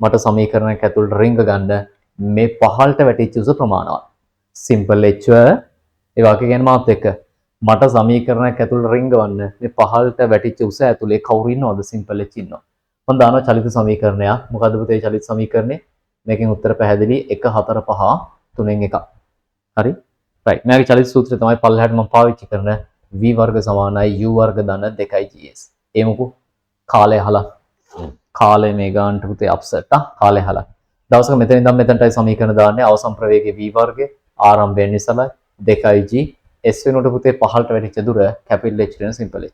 මට සමීකරණයක් ඇතුළට රිංග ගන්න මේ පහළට වැටිච්ච උස ප්‍රමාණවත්. සිම්පල් h ඒ වාක්‍ය කියන මාත් එක්ක මට සමීකරණයක් ඇතුළට රිංගවන්න මේ පහළට වැටිච්ච උස ඇතුලේ කවුරු ඉන්නවද? සිම්පල් h ඉන්නවා. මම දානවා චලිත සමීකරණයක්. මොකද්ද පුතේ චලිත සමීකරණය? මේකෙන් උත්තර පැහැදිලි 1 4 5 3න් 1. හරි? right. මේකේ චලිත සූත්‍රය තමයි පල්ලෙහාට මම පාවිච්චි කරන v වර්ග සමානයි u වර්ග ධන 2gs. ඒ මොකෝ කාලය අහලා කාලය මේ ගානට පුතේ අප්සෙට් කාලය අහලා දවසක මෙතන ඉඳන් මෙතනටයි සමීකරණ දාන්නේ අවසන් ප්‍රවේගයේ v වර්ගය ආරම්භය නිසලයි 2g s වෙනුවට පුතේ පහළට වැටිච්ච දුර කැපිටල් h රින සිම්පල් h.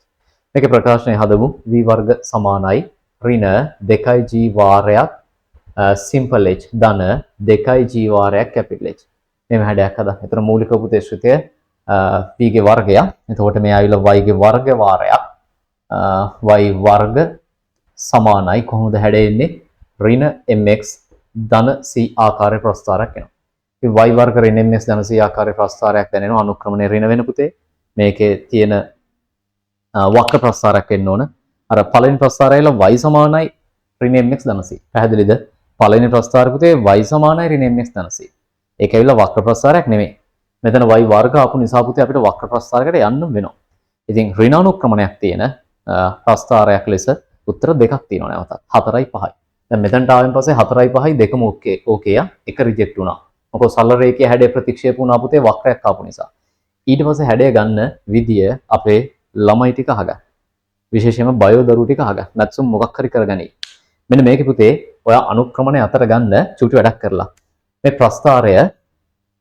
මේකේ ප්‍රකාශනය හදමු v වර්ග සමානයි රින 2g වාරයක් සිම්පල් h ධන 2g වාරයක් කැපිටල් h. මේ හැඩයක් හදා. ඒතර මූලික පුතේ ශ්‍රිතය v ගේ වර්ගය. එතකොට මේ ආවිල y ගේ වර්ග වාරයක් y වර්ග සමානයි කොහොමද හැඩෙන්නේ? ඍණ mx ධන c ආකාරයේ ප්‍රස්ථාරයක් එනවා. මේ y වර්ග ඍණ mx ධන c ආකාරයේ ප්‍රස්ථාරයක් දැනෙනවා. අනුක්‍රමණය ඍණ වෙන පුතේ. මේකේ තියෙන වක්‍ර ප්‍රස්ථාරයක් එන්න ඕන. අර පළවෙනි ප්‍රස්ථාරයල y සමානයි ඍණ mx ධන c. පැහැදිලිද? පළවෙනි ප්‍රස්ථාරය පුතේ y සමානයි ඍණ mx ධන c. ඒක ඇවිල්ලා වක්‍ර ප්‍රස්ථාරයක් නෙමෙයි. මෙතන y වර්ග ආපු නිසා පුතේ අපිට වක්‍ර ප්‍රස්ථාරයකට යන්න වෙනවා. ඉතින් ඍණානුක්‍රමණයක් තියෙන ප්‍රස්ථාරයක් ලෙස උත්තර දෙකක් තියෙනවා නැවතත් 4යි 5යි. දැන් මෙතනට ආවෙන් පස්සේ 4යි 5යි දෙකම ඕකේ එක රිජෙක්ට් වුණා. මොකද සරල රේඛයේ හැඩය ප්‍රතික්ෂේප වුණා පුතේ වක්‍රයක් ආපු නිසා. ඊට පස්සේ හැඩය ගන්න විදිය අපේ ළමයි ටික අහගන්න. විශේෂයෙන්ම බයෝ දරුවෝ ටික අහගන්න. නැත්නම් මොකක් හරි කරගනි. මෙන්න මේකේ පුතේ ඔයා අනුක්‍රමණය අතර ගන්න චුටි වැඩක් කරලා. මේ ප්‍රස්ථාරය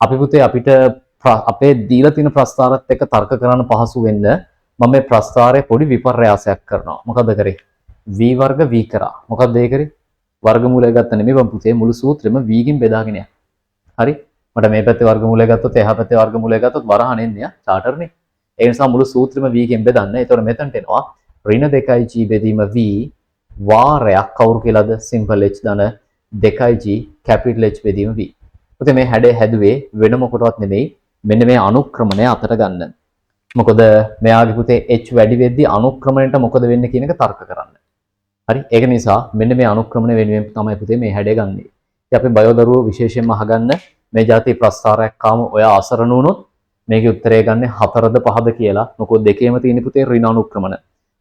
අපි පුතේ අපිට අපේ දීලා තියෙන ප්‍රස්ථාරත් එක්ක තර්ක කරන්න පහසු වෙන්න මම මේ ප්‍රස්ථාරයේ පොඩි විපර්යාසයක් කරනවා. මොකද කරේ? v වර්ග v කරා. මොකද ඒ කරේ? වර්ගමූලය ගත්ත නෙමෙයි මම පුතේ මුළු සූත්‍රෙම v කින් බෙදාගෙන යනවා. හරි? මට මේ පැත්තේ වර්ගමූලය ගත්තොත් එහා පැත්තේ වර්ගමූලය ගත්තොත් වරහන් එන්නේ චාටර්නේ. ඒ නිසා මුළු සූත්‍රෙම v කින් බෙදන්න. ඒතකොට මෙතනට එනවා ඍණ 2g බෙදීම v වාරයක් කවුරු කියලාද? සිම්පල් h ධන 2g කැපිටල් h බෙදීම v. පුතේ මේ හැඩය හැදුවේ වෙන මොකටවත් නෙමෙයි. මෙන්න මේ අනුක්‍රමණය අතර ගන්න. මොකද මෙයාගේ පුතේ h වැඩි වෙද්දී අනුක්‍රමණයට මොකද වෙන්නේ කියන එක තර්ක කරන්න. හරි? ඒක නිසා මෙන්න මේ අනුක්‍රමණය වෙනුවෙන් තමයි පුතේ මේ හැඩය ගන්නෙ. ඉතින් අපි බයෝ දරුවෝ විශේෂයෙන්ම අහගන්න මේ જાති ප්‍රස්ථාරයක් කාම ඔයා අසරණ වුණොත් මේකේ උත්තරය ගන්න 4ද 5ද කියලා. මොකද දෙකේම තියෙන පුතේ ඍණානුක්‍රමණ.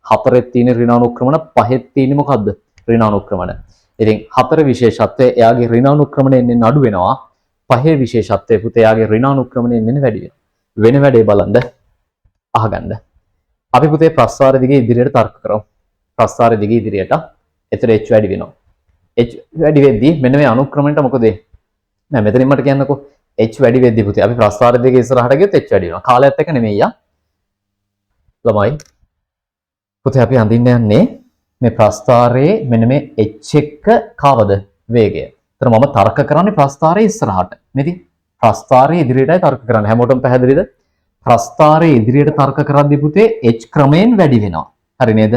4ෙත් තියෙන ර්ණානුක්‍රමණ 5ෙත් තියෙන්නේ මොකද්ද? ඍණානුක්‍රමණ. ඉතින් 4 විශේෂත්වය එයාගේ ඍණානුක්‍රමණය එන්නේ අඩු වෙනවා. 5 විශේෂත්වය පුතේ එයාගේ ඍණානුක්‍රමණය එන්නේ වැඩි වෙනවා. වෙන වැඩේ බලන්න අහගන්න. අපි පුතේ ප්‍රස්ථාර දිගේ ඉදිරියට තර්ක කරමු. ප්‍රස්ථාර දිගේ ඉදිරියට. එතන h වැඩි වෙනවා. h වැඩි වෙද්දී මෙන්න මේ අනුක්‍රමණයට මොකද වෙන්නේ? නෑ මෙතනින් මට කියන්නකෝ h වැඩි වෙද්දී පුතේ අපි ප්‍රස්ථාර දිගේ ඉස්සරහට ගියොත් h වැඩි වෙනවා. කාලයත් එක්ක නෙමෙයි යා. ළමයි පුතේ අපි අඳින්න යන්නේ මේ ප්‍රස්ථාරයේ මෙන්න මේ h එක කවද වේගය. ඒතර මම තර්ක කරන්නේ ප්‍රස්ථාරයේ ඉස්සරහට. මේදී ප්‍රස්ථාරයේ ඉදිරියටයි තර්ක කරන්නේ. හැමෝටම පැහැදිලිද? ප්‍රස්ථාරයේ ඉදිරියට තර්ක කරද්දී පුතේ h ක්‍රමයෙන් වැඩි වෙනවා. හරි නේද?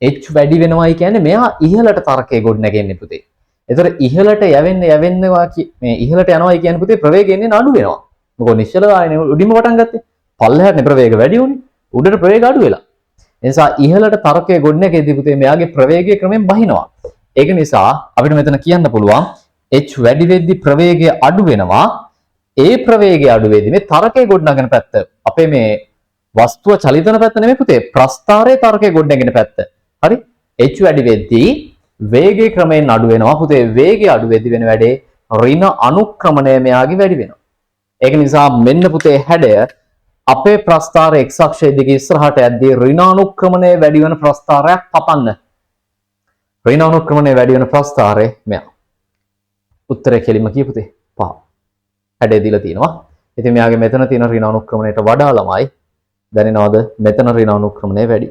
h වැඩි වෙනවායි කියන්නේ මෙයා ඉහළට තර්කයේ ගොඩ නැගෙන්නේ පුතේ. ඒතර ඉහළට යවෙන්නවා මේ ඉහළට යනවායි කියන්නේ පුතේ ප්‍රවේගය එන්නේ අඩු වෙනවා. මොකද නිශ්චල ආයනේ උඩින්ම පටන් ගත්තේ. පල්ලෙහාට ප්‍රවේග වැඩි වුණේ. උඩට ප්‍රවේග අඩු වෙලා. නිසා ඉහළට තරකයේ ගොඩනැගෙද්දී පුතේ මෙයාගේ ප්‍රවේගය ක්‍රමෙන් බහිනවා. ඒක නිසා අපිට මෙතන කියන්න පුළුවන් h වැඩි වෙද්දී ප්‍රවේගය අඩු වෙනවා. ඒ ප්‍රවේගය අඩු වෙද්දී මේ තරකයේ ගොඩනගෙන පැත්ත අපේ මේ වස්තුව චලිතන පැත්ත නෙමෙයි පුතේ ප්‍රස්ථාරයේ තරකයේ ගොඩනගෙන පැත්ත. හරි? h වැඩි වෙද්දී වේගයේ ක්‍රමයෙන් අඩු වෙනවා. පුතේ වේගය අඩු වෙද්දී වෙන වැඩේ ඍණ අනුක්‍රමණය මෙයාගේ වැඩි වෙනවා. ඒක නිසා මෙන්න පුතේ හැඩය අපේ ප්‍රස්ථාර x අක්ෂය දිගේ ඉස්සරහට යද්දී ඍණානුක්‍රමණය වැඩි වෙන ප්‍රස්ථාරයක් පපන්න. ඍණානුක්‍රමණය වැඩි වෙන ප්‍රස්ථාරය මෙයා. උත්තරය කෙලින්ම කියපුතේ 5. හැඩය දීලා තියෙනවා. ඉතින් මෙයාගේ මෙතන තියෙන ඍණානුක්‍රමණයට වඩා ළමයි දැනෙනවද? මෙතන ඍණානුක්‍රමණය වැඩි.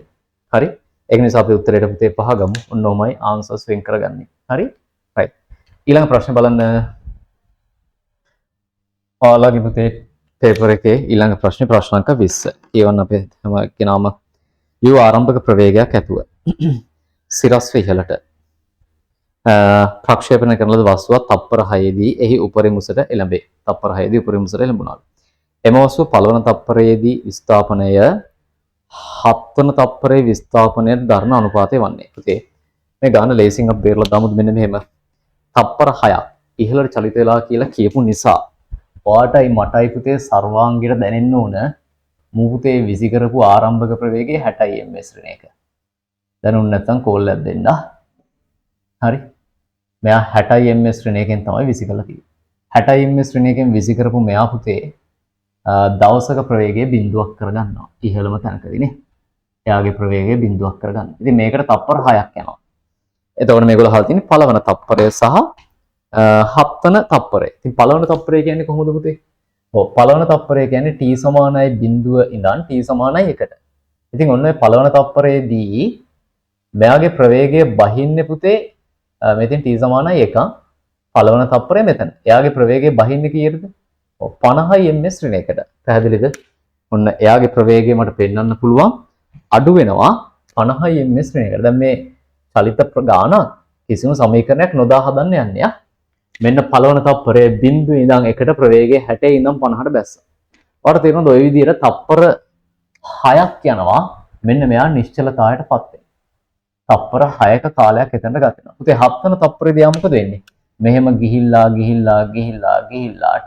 හරි? ඒක නිසා අපි උත්තරයට පුතේ 5 ගමු. ඔන්න ඔහමයි ආන්සර්ස් වෙන් කරගන්නේ. හරි? රයිට්. ඊළඟ ප්‍රශ්න බලන්න. ඔයාලගේ පුතේ පේපර් එකේ ඊළඟ ප්‍රශ්නේ ප්‍රශ්න අංක 20. ඒවන් අපේ හැම කෙනාම u ආරම්භක ප්‍රවේගයක් ඇතුව සිරස්ව ඉහළට ප්‍රක්ෂේපණය කරන ලද වස්තුව තප්පර 6 දී එහි උපරිම උසට එළඹේ. තප්පර 6 දී උපරිම උසට එළඹුණා. එම වස්තුව පළවන තප්පරයේදී විස්ථාපනය 7 වන තප්පරයේ විස්ථාපනයට දරන අනුපාතය වන්නේ. පුතේ මේ ගාන ලේසින් අප බේරලා දාමුද මෙන්න මෙහෙම. තප්පර 6ක් ඉහළට චලිත වෙලා කියලා කියපු නිසා ඔයාටයි මටයි පුතේ සර්වාංගයට දැනෙන්න ඕන මූ පුතේ විසි කරපු ආරම්භක ප්‍රවේගය 60 ms ශ්‍රේණියක. දැනුන්නේ නැත්නම් කෝල් එකක් දෙන්න. හරි? මෙයා 60 ms ශ්‍රේණියකින් තමයි විසි කරලා තියෙන්නේ. 60 ms ශ්‍රේණියකින් විසි කරපු මෙයා පුතේ දවසක ප්‍රවේගය බිඳුවක් කරගන්නවා. ඉහළම තැනකදීනේ. එයාගේ ප්‍රවේගය බිඳුවක් කරගන්න. ඉතින් මේකට තප්පර 6ක් යනවා. එතකොට මේගොල්ලෝ අහලා තියෙන්නේ පළවන තප්පරය සහ 7 වන තප්පරය. ඉතින් පළවන තප්පරය කියන්නේ කොහොමද පුතේ? ඔව් පළවන තප්පරය කියන්නේ t සමානයි 0 ඉඳන් t සමානයි 1ට. ඉතින් ඔන්න ඔය පළවන තප්පරයේදී මෙයාගේ ප්‍රවේගය බහින්නේ පුතේ මෙතෙන් t සමානයි 1. පළවන තප්පරය මෙතන. එයාගේ ප්‍රවේගය බහින්නේ කීයටද? ඔව් 50 ms ශ්‍රේණියකට. පැහැදිලිද? ඔන්න එයාගේ ප්‍රවේගය මට පෙන්වන්න පුළුවන් අඩු වෙනවා 50 ms ශ්‍රේණියකට. දැන් මේ චලිත ගාන කිසිම සමීකරණයක් නොදා හදන්න යන්නේ. මෙන්න පළවන තප්පරයේ 0 ඉඳන් 1ට ප්‍රවේගය 60 ඉඳන් 50ට බැස්සා. ඔයාලට තේරෙනවද ඔය විදිහට තප්පර 6ක් යනවා මෙන්න මෙයා නිශ්චලතාවයටපත් වෙනවා. තප්පර 6ක කාලයක් එතනට ගත වෙනවා. පුතේ 7 වෙනි තප්පරේදී ආ මොකද වෙන්නේ? මෙහෙම ගිහිල්ලා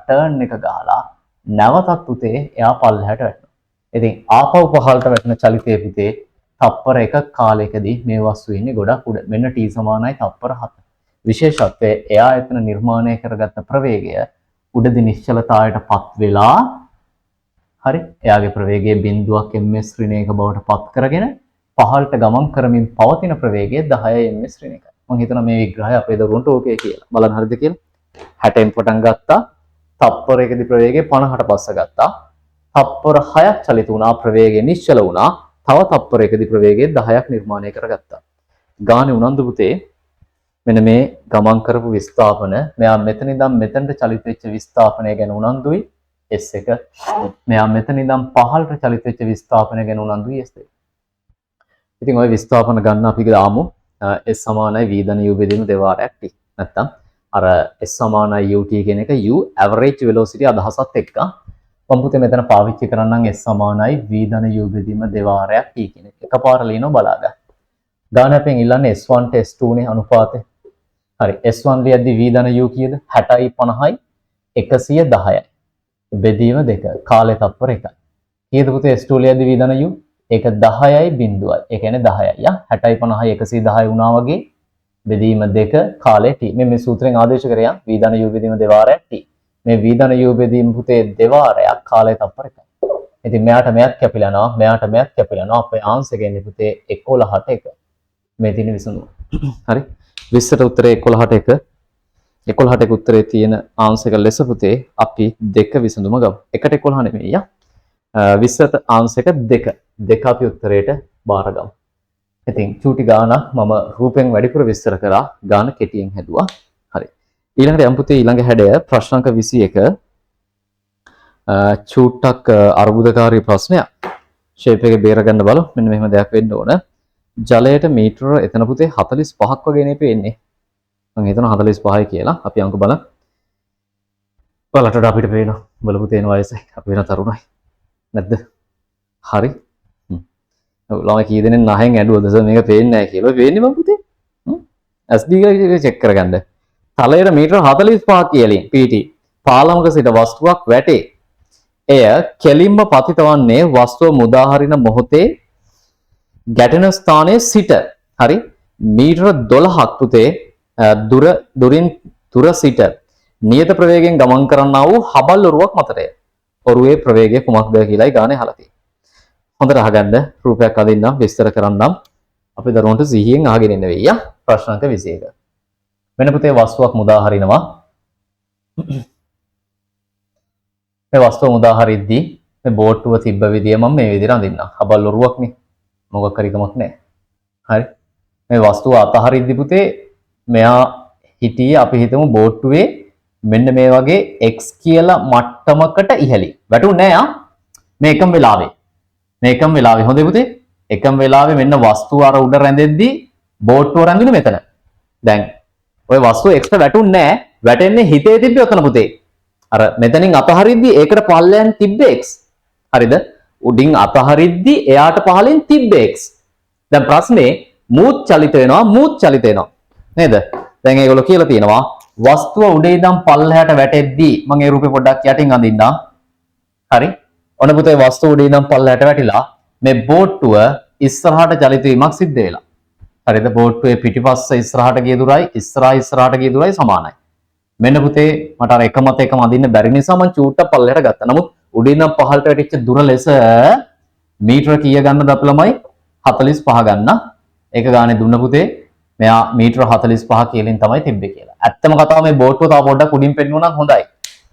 ටර්න් එක ගහලා නැවතත් පුතේ එයා පල්ලෙහාට වැටෙනවා. ඉතින් ආපහු පහළට වැටෙන චලිතයේ පුතේ තප්පර එකක් කාලයකදී මේ වස්තුව ඉන්නේ ගොඩක් උඩ. මෙන්න t සමානයි තප්පර 7. විශේෂත්වය එයා එතන නිර්මාණය කරගත්ත ප්‍රවේගය උඩදී නිශ්චලතාවයටපත් වෙලා හරි එයාගේ ප්‍රවේගය බිඳුවක් ms ඍණයක බවට පත් කරගෙන පහළට ගමන් කරමින් පවතින ප්‍රවේගය 10 ms ඍණයකයි. මම හිතනවා මේ විග්‍රහය අපේ දරුවන්ට ඕකේ කියලා. බලන්න හරිද කියලා? 60න් පටන් ගත්තා. තප්පරයකදී ප්‍රවේගය 50ට පස්ස ගත්තා. තප්පර 6ක් චලිත වුණා ප්‍රවේගය නිශ්චල වුණා. තව තප්පරයකදී ප්‍රවේගය 10ක් නිර්මාණය කරගත්තා. ගානේ උනන්දු පුතේ මෙන්න මේ ගමන් කරපු විස්ථාපන මෙයා මෙතන ඉඳන් මෙතනට චලිත වෙච්ච විස්ථාපනය ගැන උනන්දුයි S1. මෙයා මෙතන ඉඳන් පහළට චලිත වෙච්ච විස්ථාපනය ගැන උනන්දුයි S2. ඉතින් ওই විස්ථාපන ගන්න අපි දාමු S සමානයි v ධන u බෙදීම දෙවාරයක් t. නැත්තම් අර S සමානයි ut කියන එක u average velocity අදහසත් එක්ක මම පුතේ මෙතන පාවිච්චි කරන්නම් S සමානයි v ධන u බෙදීම දෙවාරයක් t කියන එක. එකපාර ලියනවා බලාගන්න. ගාන අපෙන් ඉල්ලන්නේ S1 ට S2 නේ අනුපාතය. හරි S1 ලියද්දි v ධන u කීයද? 60යි 50යි 110යි. බෙදීම 2 කාලය තප්පර 1යි. කීයද පුතේ S2 ලියද්දි v ධන u? ඒක 10යි බිඳුවයි. ඒ කියන්නේ 10යි. යා 60යි 50යි 110යි වුණා වගේ බෙදීම 2 කාලය t. මේ සූත්‍රයෙන් ආදේශ කරේ v ධන u බෙදීම දෙවාරයක් t. මේ v ධන u බෙදීම පුතේ දෙවාරයක් කාලය තප්පර 1යි. ඉතින් මෙයාට මෙයක් කැපිලා යනවා. මෙයාට මෙයක් කැපිලා යනවා. අපේ ආන්සර් එකෙන්නේ පුතේ 11ට 1. මේ තියෙන විසඳුම. හරි. 20ට උත්තරේ 11ට 1. 11ට 1 උත්තරේ තියෙන ආන්සර් එක ලෙස පුතේ අපි 2 විසඳුම ගමු. 1ට 11 නෙමෙයි යා. 20ට ආන්සර් එක 2. 2 අපි උත්තරේට බාර ගමු. ඉතින් චූටි ගානක් මම රූපෙන් වැඩිපුර විස්තර කරා. ගාන කෙටියෙන් හැදුවා. හරි. ඊළඟට යම් පුතේ ඊළඟ හැඩය ප්‍රශ්න අංක 21. චූට්ටක් අර්බුදකාරී ප්‍රශ්නයක්. ෂේප් එකේ බේර ගන්න බලමු. මෙන්න මෙහෙම දෙයක් වෙන්න ඕන. ජලයට මීටර එතන පුතේ 45ක් වගේ නේ පේන්නේ. මම හිතනවා 45යි කියලා. අපි අංක බලමු. බලටට අපිට පේනවා. බලපු තේන වයසයි. අපි වෙන තරුණයි. නැද්ද? හරි. ඔව් ළමයි කී දෙනෙක් නහෙන් ඇඬුවද සර් මේක පේන්නේ නැහැ කියලා. පේන්නේ මම පුතේ. SD එක චෙක් කරගන්න. තලයට මීටර 45ක් කියලින් PT. පාලමක සිට වස්තුවක් වැටේ. එය කෙලින්ම පතිත වන්නේ වස්තුව මුදා හරින මොහොතේ ගැටෙන ස්ථානයේ සිට හරි මීටර 12ක් පුතේ දුර සිට නියත ප්‍රවේගයෙන් ගමන් කරන්නා වූ හබල් ඔරුවක් මතටය. ඔරුවේ ප්‍රවේගය කුමක්ද කියලායි ගානේ අහලා තියෙන්නේ. හොඳට අහගන්න රූපයක් අදින්නම් විස්තර කරන්නම්. අපි දරුවන්ට සිහියෙන් අහගෙන ඉන්න වෙయ్యා. ප්‍රශ්න අංක 21. මෙන්න පුතේ වස්තුවක් මුදා හරිනවා. මේ වස්තුව මුදා හරිද්දී මේ බෝට්ටුව තිබ්බ විදිය මම මේ විදිහට අඳින්නම්. හබල් ඔරුවක්නේ. මොකක් හරි කමක් නැහැ. හරි. මේ වස්තුව අතහරිද්දි පුතේ මෙයා හිටියේ අපි හිතමු බෝට්ටුවේ මෙන්න මේ වගේ x කියලා මට්ටමකට ඉහළින්. වැටුනේ නෑ මේ එකම වෙලාවේ. මේ එකම වෙලාවේ හොඳේ පුතේ. එකම වෙලාවේ මෙන්න වස්තුව අර උඩ රැඳෙද්දි බෝට්ටුව රැඳුනේ මෙතන. දැන් ওই වස්තුව x ට වැටුනේ නෑ. වැටෙන්නේ හිතේ තිබ්බේ ඔතන පුතේ. අර මෙතනින් අතහරිද්දි ඒකට පල්ලෙන් තිබ්බේ x. හරිද? උඩින් අතහරිද්දි එයාට පහලින් තිබ්බේ x. දැන් ප්‍රශ්නේ මූත් චලිත වෙනවා නේද? දැන් ඒගොල්ලෝ කියලා තියෙනවා වස්තුව උඩේ ඉඳන් පල්ලෙහාට වැටෙද්දී මම ඒ රූපේ පොඩ්ඩක් යටින් අඳින්නම්. හරි? ඔන්න පුතේ වස්තුව උඩේ ඉඳන් පල්ලෙහාට වැටිලා මේ බෝට්ටුව ඉස්සරහට චලිත වීමක් සිද්ධ වෙලා. හරිද? බෝට්ටුවේ පිටිපස්ස ඉස්සරහට ගිය දුරයි ඉස්සරහට ගිය දුරයි සමානයි. මෙන්න පුතේ මට අර එකම අඳින්න බැරි නිසා මම චූට්ටක් පල්ලෙහාට ගත්තා. නමුත් උඩින් ඉඳන් පහළට වැටිච්ච දුර ලෙස මීටර කීය ගන්නද අපි ළමයි 45 ගන්න. ඒක ගානේ දුන්න පුතේ මෙයා මීටර 45 කියලින් තමයි තිබ්බේ කියලා. ඇත්තම කතාව මේ බෝට්ටුව තව පොඩ්ඩක් උඩින් පෙන්නුවා නම් හොඳයි.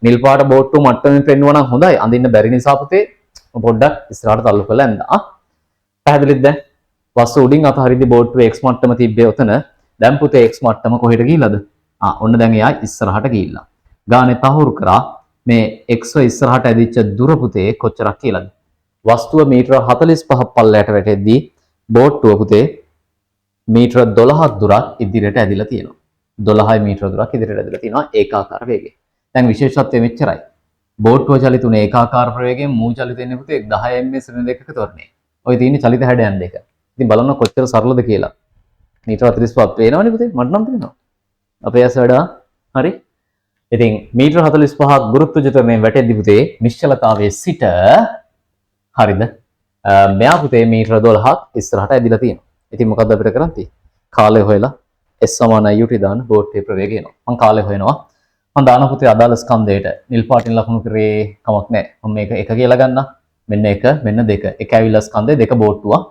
නිල් පාට බෝට්ටුව මට්ටමින් පෙන්නුවා නම් හොඳයි. අඳින්න බැරි නිසා පුතේ පොඩ්ඩක් ඉස්සරහට තල්ලු කරලා ඇඳා. පැහැදිලිද දැන්? වස්තු උඩින් අතහරිද්දි බෝට්ටුවේ x මට්ටම තිබ්බේ උතන. දැන් පුතේ x මට්ටම කොහෙට ගිහිල්ලාද? ඔන්න දැන් එයා ඉස්සරහට ගිහිල්ලා. ගානේ තහවුරු කරා මේ x ඉස්සරහට ඇදිච්ච දුර පුතේ කොච්චරක් කියලාද? වස්තුව මීටර 45ක් පල්ලයට වැටෙද්දී බෝට්ටුව පුතේ මීටර 12ක් දුරක් ඉදිරියට ඇදිලා තියෙනවා. 12 මීටර දුරක් ඉදිරියට ඇදිලා තියෙනවා ඒකාකාර වේගයෙන්. දැන් විශේෂත්වය මෙච්චරයි. බෝට්ටුව චලිතුනේ ඒකාකාර ප්‍රවේගයෙන් මූ චලිත වෙන්නේ පුතේ 10 ms ශ්‍රේණි දෙකක තොරණේ. ඔය තියෙන්නේ චලිත හැඩයන් දෙක. ඉතින් බලන්න කොච්චර සරලද කියලා. මීටර 45ක් පේනවනේ පුතේ මට නම් පේනවා. අපේ ඇස් වැඩා. හරි. ඉතින් මීටර 45ක් ගුරුත්වජ ත්වරණයෙන් වැටෙද්දී පුතේ නිශ්චලතාවයේ සිට හරිද? මෙයා පුතේ මීටර 12ක් ඉස්සරහට ඇදිලා තියෙනවා. ඉතින් මොකද්ද අපිට කරන්න තියෙන්නේ? කාලය හොයලා S = ut දාන බෝට්ටේ ප්‍රවේගය එනවා. මම කාලය හොයනවා. මම දාන පුතේ අදාළ ස්කන්ධයට නිල් පාටින් ලකුණු කරේ කමක් නැහැ. මම මේක 1 කියලා ගන්නම්. මෙන්න 1 මෙන්න 2. එක ඇවිල්ලා ස්කන්ධය 2 බෝට්ටුවක්.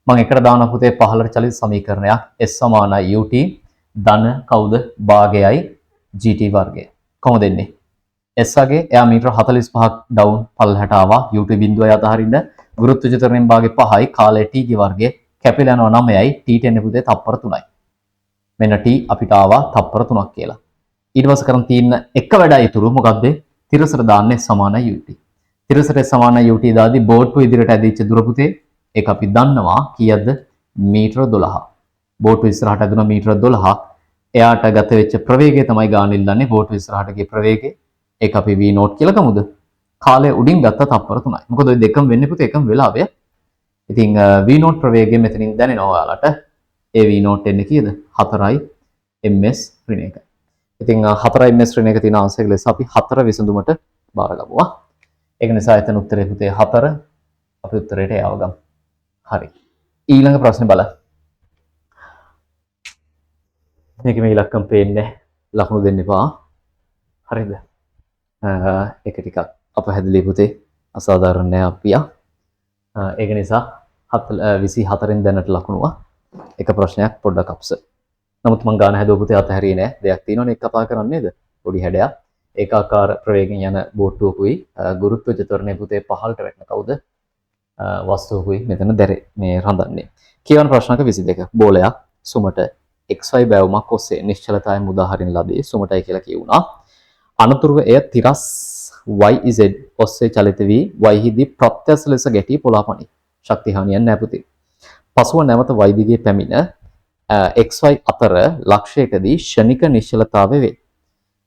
මම එකට දාන පුතේ පහළට චලිත සමීකරණයක් S = ut ධන කවුද? භාගයයි gt වර්ගය. කොහොමද එන්නේ? S වගේ එයා මීටර 45ක් ඩවුන් පල්ලහැට ආවා. ut බිඳුවයි අතහරින්න. ගුරුත්වජ ත්වරණයෙන් භාගේ 5යි කාලය t ගේ වර්ගය කැපිලා යනවා 9යි t එන්නේ පුතේ තප්පර 3යි. මෙන්න t අපිට ආවා තප්පර 3ක් කියලා. ඊට පස්සේ කරන් තියෙන එක වැඩයි ඉතුරු මොකද්ද? තිරසට දාන්න S = ut. තිරසට S = ut දාදී බෝට්ටුව ඉදිරියට ඇදිච්ච දුර පුතේ ඒක අපි දන්නවා කීයද? මීටර 12. බෝට්ටුව ඉස්සරහට ඇදුණා මීටර 12. එයාට ගත වෙච්ච ප්‍රවේගය තමයි ගාන ඉල්ලන්නේ බෝට්ටුව ඉස්සරහට ගිය ප්‍රවේගය. ඒක අපි v0 කියලා ගමුද? කාලය උඩින් ගත්ත තප්පර 3යි. මොකද ওই දෙකම වෙන්නේ පුතේ එකම වෙලාවය. ඉතින් v0 ප්‍රවේගය මෙතනින් දැනෙනවා ඔයාලට. ඒ v0 එන්නේ කීයද? 4යි ms ඍණ 1. ඉතින් 4යි ms ඍණ 1 තියෙන අංශයක ලෙස අපි 4 විසඳුමට බාර ගමුවා. ඒක නිසා එතන උත්තරේ පුතේ 4 අපි උත්තරේට යවගමු. හරි. ඊළඟ ප්‍රශ්නේ බලන්න. මේක මේ ඉලක්කම් පේන්නේ ලකුණු දෙන්න එපා. හරිද? ඒක ටිකක් අපහැදිලි පුතේ අසාධාරණ නෑ අපියා. ඒක නිසා 24න් දැනට ලකුණුවා. එක ප්‍රශ්නයක් පොඩ්ඩක් අප්ස. නමුත් මම ගාන හැදුව පුතේ අතහැරියේ නෑ. දෙයක් තියෙනවනේ ඒක කතා කරන්නේ නේද? පොඩි හැඩයක්. ඒකාකාර ප්‍රවේගයෙන් යන බෝට්ටුවකුයි ගුරුත්වජ ත්වරණය පුතේ පහළට වැටෙන කවුද? වස්තුවකුයි මෙතන මේ රඳන්නේ. කියවන ප්‍රශ්නක 22. බෝලයක් සුමට xy බැවුමක් ඔස්සේ නිශ්චලතාවය මුදාහරින ලදී. සුමටයි කියලා කියුණා. අනතුරුව එය තිරස් YZ ඔස්සේ චලිත වී y හිදී ප්‍රත්‍යස්ස ලෙස ගැටී පොළාපනි. ශක්ති හානියක් නැහැ පුතේ. පසුව නැවත y දිගේ පැමිණ xy අතර ලක්ෂයකදී ෂණික නිශ්චලතාවය වේ.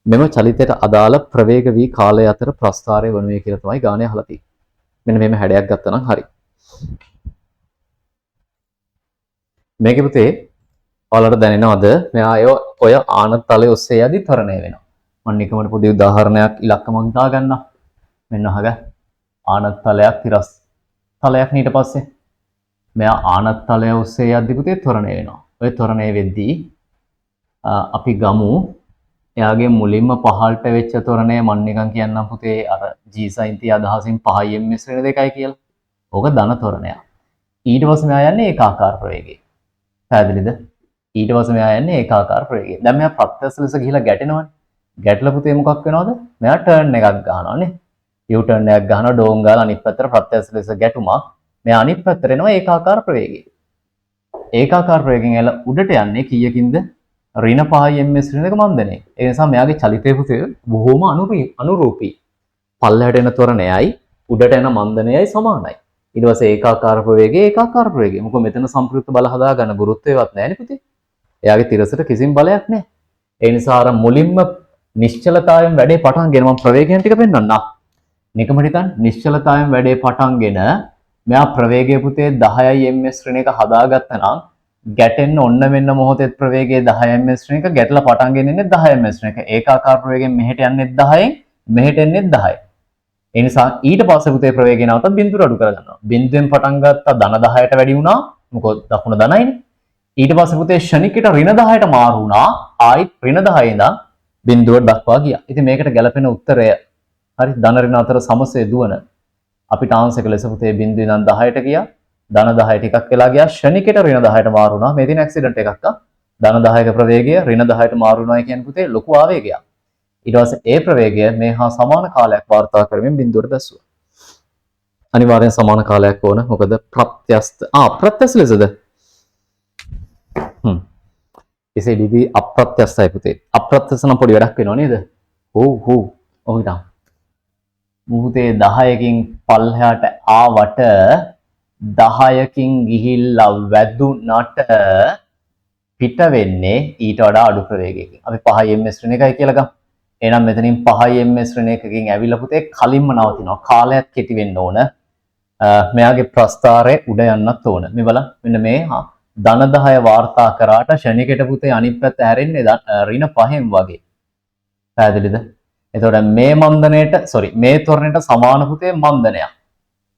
මෙම චලිතයට අදාළ ප්‍රවේග වී කාලය අතර ප්‍රස්ථාරය වනුයේ කියලා තමයි ගානේ අහලා තියෙන්නේ. මෙන්න මෙහෙම හැඩයක් ගත්තා නම් හරි. මේකේ පුතේ ඔයාලට දැනෙනවද මෙයා ඔය ආනත තලයේ ඔස්සේ යදි ත්වරණය වෙනවා. මම නිකමට පොඩි උදාහරණයක් ඉලක්කමක් දාගන්න. මෙන්න අහග ආනත තලයක් තිරස් තලයක් ඊට පස්සේ මෙයා ආනත තලය ඔස්සේ යද්දි පුතේ ත්වරණය වෙනවා. ඔය ත්වරණය වෙද්දී අපි ගමු එයාගේ මුලින්ම පහළට වෙච්ච ත්වරණය මම නිකන් කියන්නම් පුතේ අර g sin t අදහසින් 5 ms ඍණ 2යි කියලා. ඕක ධන ත්වරණයක්. ඊට පස්සේ මෙයා යන්නේ ඒකාකාර ප්‍රවේගය. පැහැදිලිද? ඊට පස්සේ මෙයා යන්නේ ඒකාකාර ප්‍රවේගය. දැන් මෙයා ප්‍රත්‍යස්ස ලෙස ගිහිලා ගැටෙනවනේ. ගැටලා පුතේ මොකක් වෙනවද? මෙයා ටර්න් එකක් ගන්නවානේ. U ටර්න් එකක් ගන්නවා ඩෝන් ගාලා අනිත් පැත්තට ප්‍රත්‍යස්ස ලෙස ගැටුමක්. මෙයා අනිත් පැත්තට එනවා ඒකාකාර ප්‍රවේගය. ඒකාකාර ප්‍රවේගයෙන් එල උඩට යන්නේ කීයකින්ද? ඍණ 5 ms ඍණ 2 මන්දනේ. ඒ නිසා මෙයාගේ චලිතය පුතේ බොහොම අනුරූපී. පල්ලෙහාට එන ත්වරණයයි උඩට එන මන්දනයයි සමානයි. ඊට පස්සේ ඒකාකාර ප්‍රවේගය ඒකාකාර ප්‍රවේගය. මොකද මෙතන සම්ප්‍රයුක්ත බල හදා ගන්න ගුරුත්වයවත් නැහැ නේ පුතේ. එයාගේ තිරසට කිසිම බලයක් නැහැ. ඒ නිසා අර මුලින්ම නිශ්චලතාවයෙන් වැඩේ පටන්ගෙන මම ප්‍රවේගයන් ටික පෙන්නන්නම්. නිකමට හිතන්න නිශ්චලතාවයෙන් වැඩේ පටන්ගෙන මෙයා ප්‍රවේගය පුතේ 10 ms ඍණ 1 හදාගත්තා නම් ගැටෙන්න ඔන්න මෙන්න මොහොතේ ප්‍රවේගය 10 ms ශ්‍රේණික ගැටලා පටන් ගෙන ඉන්නේ 10 ms ශ්‍රේණික ඒකාකාර ප්‍රවේගයෙන් මෙහෙට යන්නේ 10න් මෙහෙට එන්නේ 10යි ඒ නිසා ඊට පස්සේ පුතේ ප්‍රවේගය නැවත බිඳුවට අඩු කරගන්නවා බිඳුවෙන් පටන් ගත්තා ධන 10ට වැඩි වුණා මොකද දකුණ ධනයිනේ ඊට පස්සේ පුතේ ෂණිකයට ඍණ 10ට මාරු වුණා ආයිත් ඍණ 10 ඉඳන් බිඳුවට දක්වා ගියා ඉතින් මේකට ගැලපෙන උත්තරය හරි ධන ඍණ අතර සමසේ දුවන අපිට ආන්සර් එක ලෙස පුතේ බිඳුව ඉඳන් 10ට ගියා ධන 10 ටිකක් වෙලා ගියා ෂණිකයට ඍණ 10ට මාරු වුණා මේ තියෙන ඇක්සිඩන්ට් එකක් ධන 10ක ප්‍රවේගය ඍණ 10ට මාරු වුණා කියන්නේ පුතේ ලොකු ආවේගයක් ඊට පස්සේ ඒ ප්‍රවේගය මේ හා සමාන කාලයක් වාර්තා කරමින් බිඳුවට දැස්සුවා අනිවාර්යෙන් සමාන කාලයක් ඕන මොකද ප්‍රත්‍යස්ත ලෙසද එසේදී අප්‍රත්‍යස්තයි පුතේ අප්‍රත්‍යස්ත නම් පොඩි වැඩක් වෙනව නේද ඔව් හිතා මුහුතේ 10කින් පල්ලෙහාට ආවට 10කින් ගිහිල්ලා වැදුනට පිට වෙන්නේ ඊට වඩා අඩු ප්‍රවේගයකින්. අපි 5 ms ශ්‍රේණ එකයි කියලා ගමු. එහෙනම් මෙතනින් 5 ms ශ්‍රේණ එකකින් ඇවිල්ලා පුතේ කලින්ම නවතිනවා. කාලයක් කෙටි වෙන්න ඕන. මෙයාගේ ප්‍රස්ථාරය උඩ යන්නත් ඕන. මේ බලන්න. මෙන්න මේ ධන 10 වාර්තා කරාට ෂණිකයට පුතේ අනිත් පැත්ත හැරෙන්නේ ඍණ 5න් වගේ. පැහැදිලිද? එතකොට මේ මන්දනයට මේ ත්වරණයට සමාන පුතේ මන්දනයක්.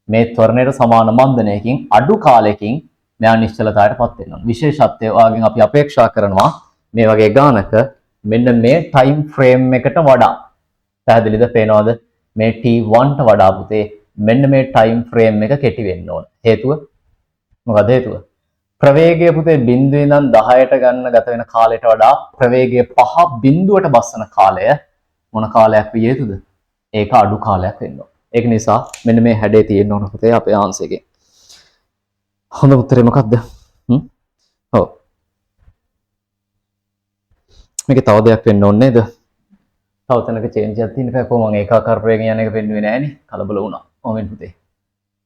මේ ත්වරණයට සමාන මන්දනයකින් අඩු කාලයකින් මෙයා නිශ්චලතාවයටපත් වෙනවා. විශේෂත්වය ඔයගෙන් අපි අපේක්ෂා කරනවා මේ වගේ ගානක මෙන්න මේ ටයිම් ෆ්‍රේම් එකට වඩා. පැහැදිලිද? පේනවද? මේ T1ට වඩා පුතේ මෙන්න මේ ටයිම් ෆ්‍රේම් එක කෙටි වෙන්න ඕන. හේතුව මොකද හේතුව? ප්‍රවේගය පුතේ 0 ඉඳන් 10ට ගන්න ගත වෙන කාලයට වඩා ප්‍රවේගය 5 බිඳුවට බස්සන කාලය මොන කාලයක් විය යුතුද? ඒක අඩු කාලයක් වෙන්න ඕන. ඒක නිසා මෙන්න මේ හැඩේ තියෙන්න ඕන පුතේ අපේ ආන්සර් එකේ. හොඳ උත්තරේ මොකක්ද? ඔව්. මේකේ තව දෙයක් වෙන්න ඕනේ නේද? තව තැනක චේන්ජ් එකක් තියෙන එකයි කොහොම මම ඒකාකාර ප්‍රවේගයෙන් යන එක පෙන්නුවේ නෑනේ. කලබල වුණා. මොමෙන් පුතේ.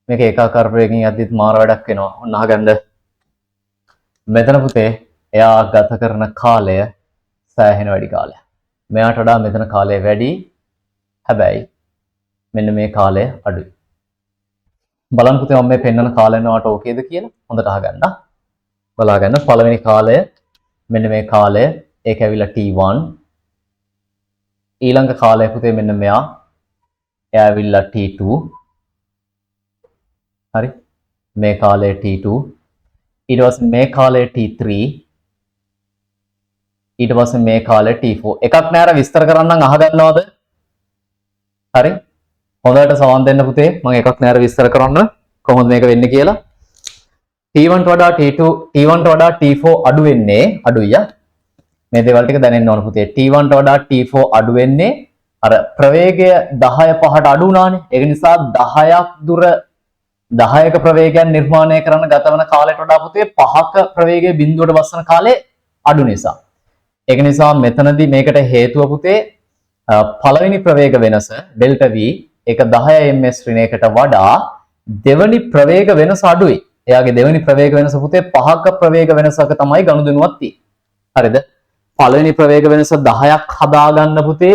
මේක ඒකාකාර ප්‍රවේගයෙන් යද්දිත් මාර වැඩක් වෙනවා. ඔන්න අහගන්න. මෙතන පුතේ එයා ගත කරන කාලය සෑහෙන වැඩි කාලයක්. මෙයාට වඩා මෙතන කාලය වැඩි. හැබැයි මෙන්න මේ කාලය අඩුයි. බලන්න පුතේ මම මේ පෙන්වන කාලය නවට ඕකේද කියලා හොඳට අහගන්න. බලාගන්න පළවෙනි කාලය මෙන්න මේ කාලය ඒක ඇවිල්ලා T1. ඊළඟ කාලය පුතේ මෙන්න මෙයා එයා ඇවිල්ලා T2. හරි. මේ කාලය T2. ඊට පස්සේ මේ කාලය T3. ඊට පස්සේ මේ කාලය T4. එකක් නෑ අර විස්තර කරන්නම් අහගන්නවද? හරි. හොඳට සමන් දෙන්න පුතේ. මම එකක් නෑ අර විස්තර කරන්න කොහොමද මේක වෙන්නේ කියලා. T1ට වඩා T2 T1ට වඩා T4 අඩු වෙන්නේ අඩුයි. මේ දේවල් ටික දැනෙන්න ඕන පුතේ. T1ට වඩා T4 අඩු වෙන්නේ අර ප්‍රවේගය 10 5ට අඩු වුණානේ. ඒක නිසා 10ක් දුර 10ක ප්‍රවේගයක් නිර්මාණය කරන ගතවන කාලයට වඩා පුතේ 5ක ප්‍රවේගයේ බිඳුවට බස්සන කාලේ අඩු නිසා. ඒක නිසා මෙතනදී මේකට හේතුව පුතේ පළවෙනි ප්‍රවේග වෙනස ඩෙල්ටා V ඒක 10 ms ඍණයකට වඩා දෙවනි ප්‍රවේග වෙනස අඩුයි. එයාගේ දෙවනි ප්‍රවේග වෙනස පුතේ 5ක ප්‍රවේග වෙනසක තමයි ගනුදෙනුවක් තියෙන්නේ. හරිද? පළවෙනි ප්‍රවේග වෙනස 10ක් හදාගන්න පුතේ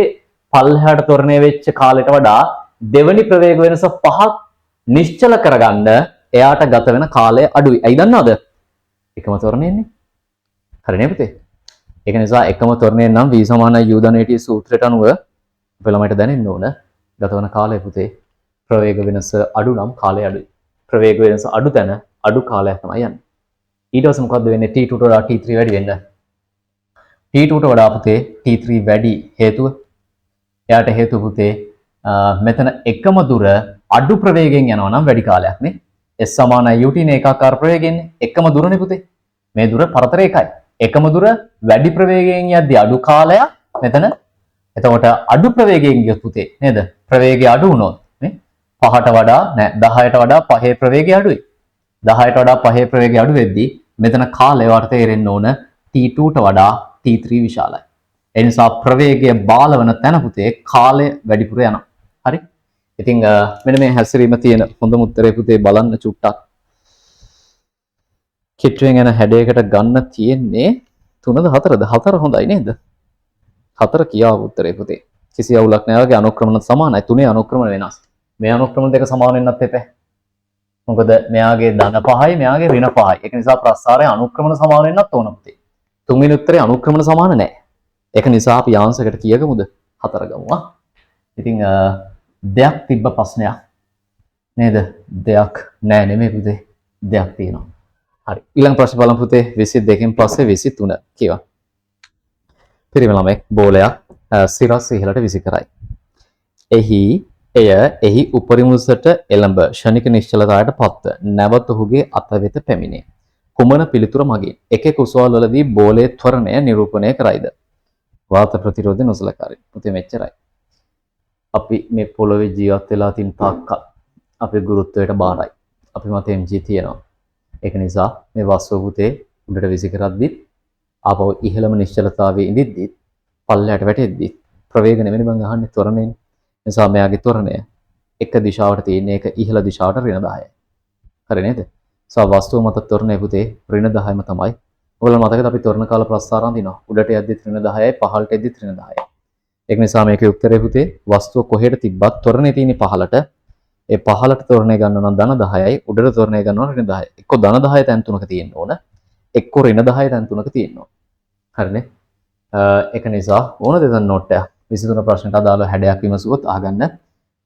පල්ලෙහාට තොරණය වෙච්ච කාලයට වඩා දෙවනි ප්‍රවේග වෙනස 5ක් නිශ්චල කරගන්න එයාට ගත වෙන කාලය අඩුයි. ඇයි දන්නවද? එකම තොරණයනේ. හරිනේ පුතේ. ඒක නිසා එකම තොරණයෙන් නම් v = u ධන at සූත්‍රයට අනුව අපේ ළමයට දැනෙන්න ඕන ගත වෙන කාලය පුතේ ප්‍රවේග වෙනස අඩු නම් කාලය අඩුයි. ප්‍රවේග වෙනස අඩු තැන අඩු කාලයක් තමයි යන්නේ. ඊට පස්සේ මොකද්ද වෙන්නේ? T2ට වඩා T3 වැඩි වෙන්න. T2ට වඩා පුතේ T3 වැඩි හේතුව එයාට හේතුව පුතේ මෙතන එකම දුර අඩු ප්‍රවේගයෙන් යනවා නම් වැඩි කාලයක් නේ. S = ut නේ ඒකාකාර ප්‍රවේගයෙන්නේ. එකම දුරනේ පුතේ. මේ දුර පරතර එකයි. එකම දුර වැඩි ප්‍රවේගයෙන් යද්දී අඩු කාලයක් මෙතන. එතකොට අඩු ප්‍රවේගයෙන් ගියොත් පුතේ නේද? ප්‍රවේගය අඩු වුණොත් නේ 5ට වඩා නෑ 10ට වඩා 5 ප්‍රවේගය අඩුයි. 10ට වඩා 5 ප්‍රවේගය අඩු වෙද්දී මෙතන කාලය වට තේරෙන්න ඕන T2ට වඩා T3 විශාලයි. ඒ නිසා ප්‍රවේගය බාලවන තැන පුතේ කාලය වැඩිපුර යනවා. හරි? ඉතින් මෙන්න මේ හැසිරීම තියෙන හොඳම උත්තරේ පුතේ බලන්න චුට්ටක්. කිට්ටුවෙන් යන හැඩයකට ගන්න තියෙන්නේ 3ද 4ද? 4 හොඳයි නේද? 4 කියාව උත්තරේ පුතේ. කිසි අවුලක් නැහැ. වගේ අනුක්‍රමන සමානයි. 3 අනුක්‍රමන වෙනස්. මේ අනුක්‍රමන දෙක සමාන වෙන්නත් එපා. මොකද මෙයාගේ ධන 5යි මෙයාගේ ඍණ 5යි. ඒක නිසා ප්‍රස්ථාරයේ අනුක්‍රමන සමාන වෙන්නත් ඕන පුතේ. තුන්වෙනි උත්තරේ අනුක්‍රමන සමාන නැහැ. ඒක නිසා අපි ආන්සර් එකට කීයකමුද? 4 ගමු. ඉතින් දෙයක් තිබ්බ ප්‍රශ්නයක් නේද? දෙයක් නෑ නෙමෙයි පුතේ. දෙයක් තියෙනවා. හරි. ඊළඟ ප්‍රශ්න බලමු පුතේ. 22කින් පස්සේ 23 කියවා. පිරිමි ළමෙක් බෝලයක් සිරස් ඉහළට විසි කරයි. එහි උපරිම උසට එළඹ ෂණික නිශ්චලතාවයට පත්ව නැවත ඔහුගේ අත වෙත පැමිණේ. කුමන පිළිතුර මගින් එකෙක් උසවල් වලදී බෝලයේ ත්වරණය නිරූපණය කරයිද? වාත ප්‍රතිරෝධය නොසලකාරයි. පුතේ මෙච්චරයි. අපි මේ පොළොවේ ජීවත් වෙලා තින් තාක්කල් අපේ ගුරුත්වයට බාරයි. අපි මත mg තියෙනවා. ඒක නිසා මේ වස්තුව පුතේ උඩට විසි කරද්දිත් ආපහු ඉහළම නිශ්චලතාවයේ ඉඳිද්දිත් පල්ලයට වැටෙද්දි ප්‍රවේග නෙමෙයි මම අහන්නේ ත්වරණයෙන්. නිසා මෙයාගේ ත්වරණය එක දිශාවට තියෙන එක ඉහළ දිශාවට ඍණ 10යි. හරි නේද? සා වස්තුව මත ත්වරණය පුතේ ඍණ 10ම තමයි. ඔයගොල්ලෝ මතකද අපි ත්වරණ කාල ප්‍රස්ථාර අඳිනවා. උඩට යද්දිත් ඍණ 10යි පහළට යද්දිත් ඍණ 10යි. ඒක නිසා මේකේ උත්තරේ පුතේ වස්තුව කොහෙට තිබ්බත් ත්වරණය තියෙන්නේ පහළට. ඒ පහළට ත්වරණය ගන්න නම් ධන 10යි උඩට ත්වරණය ගන්නවා ඍණ 10යි. එක්ක ධන 10 තැන් තුනක තියෙන්න ඕන. එක්ක ඍණ 10 තැන් තුනක තියෙන්න ඕන. හරිනේ? ඒක නිසා ඕන දෙයක් නෝට් එකක් 23 ප්‍රශ්නට අදාළ හැඩයක් විමසුවොත් අහගන්න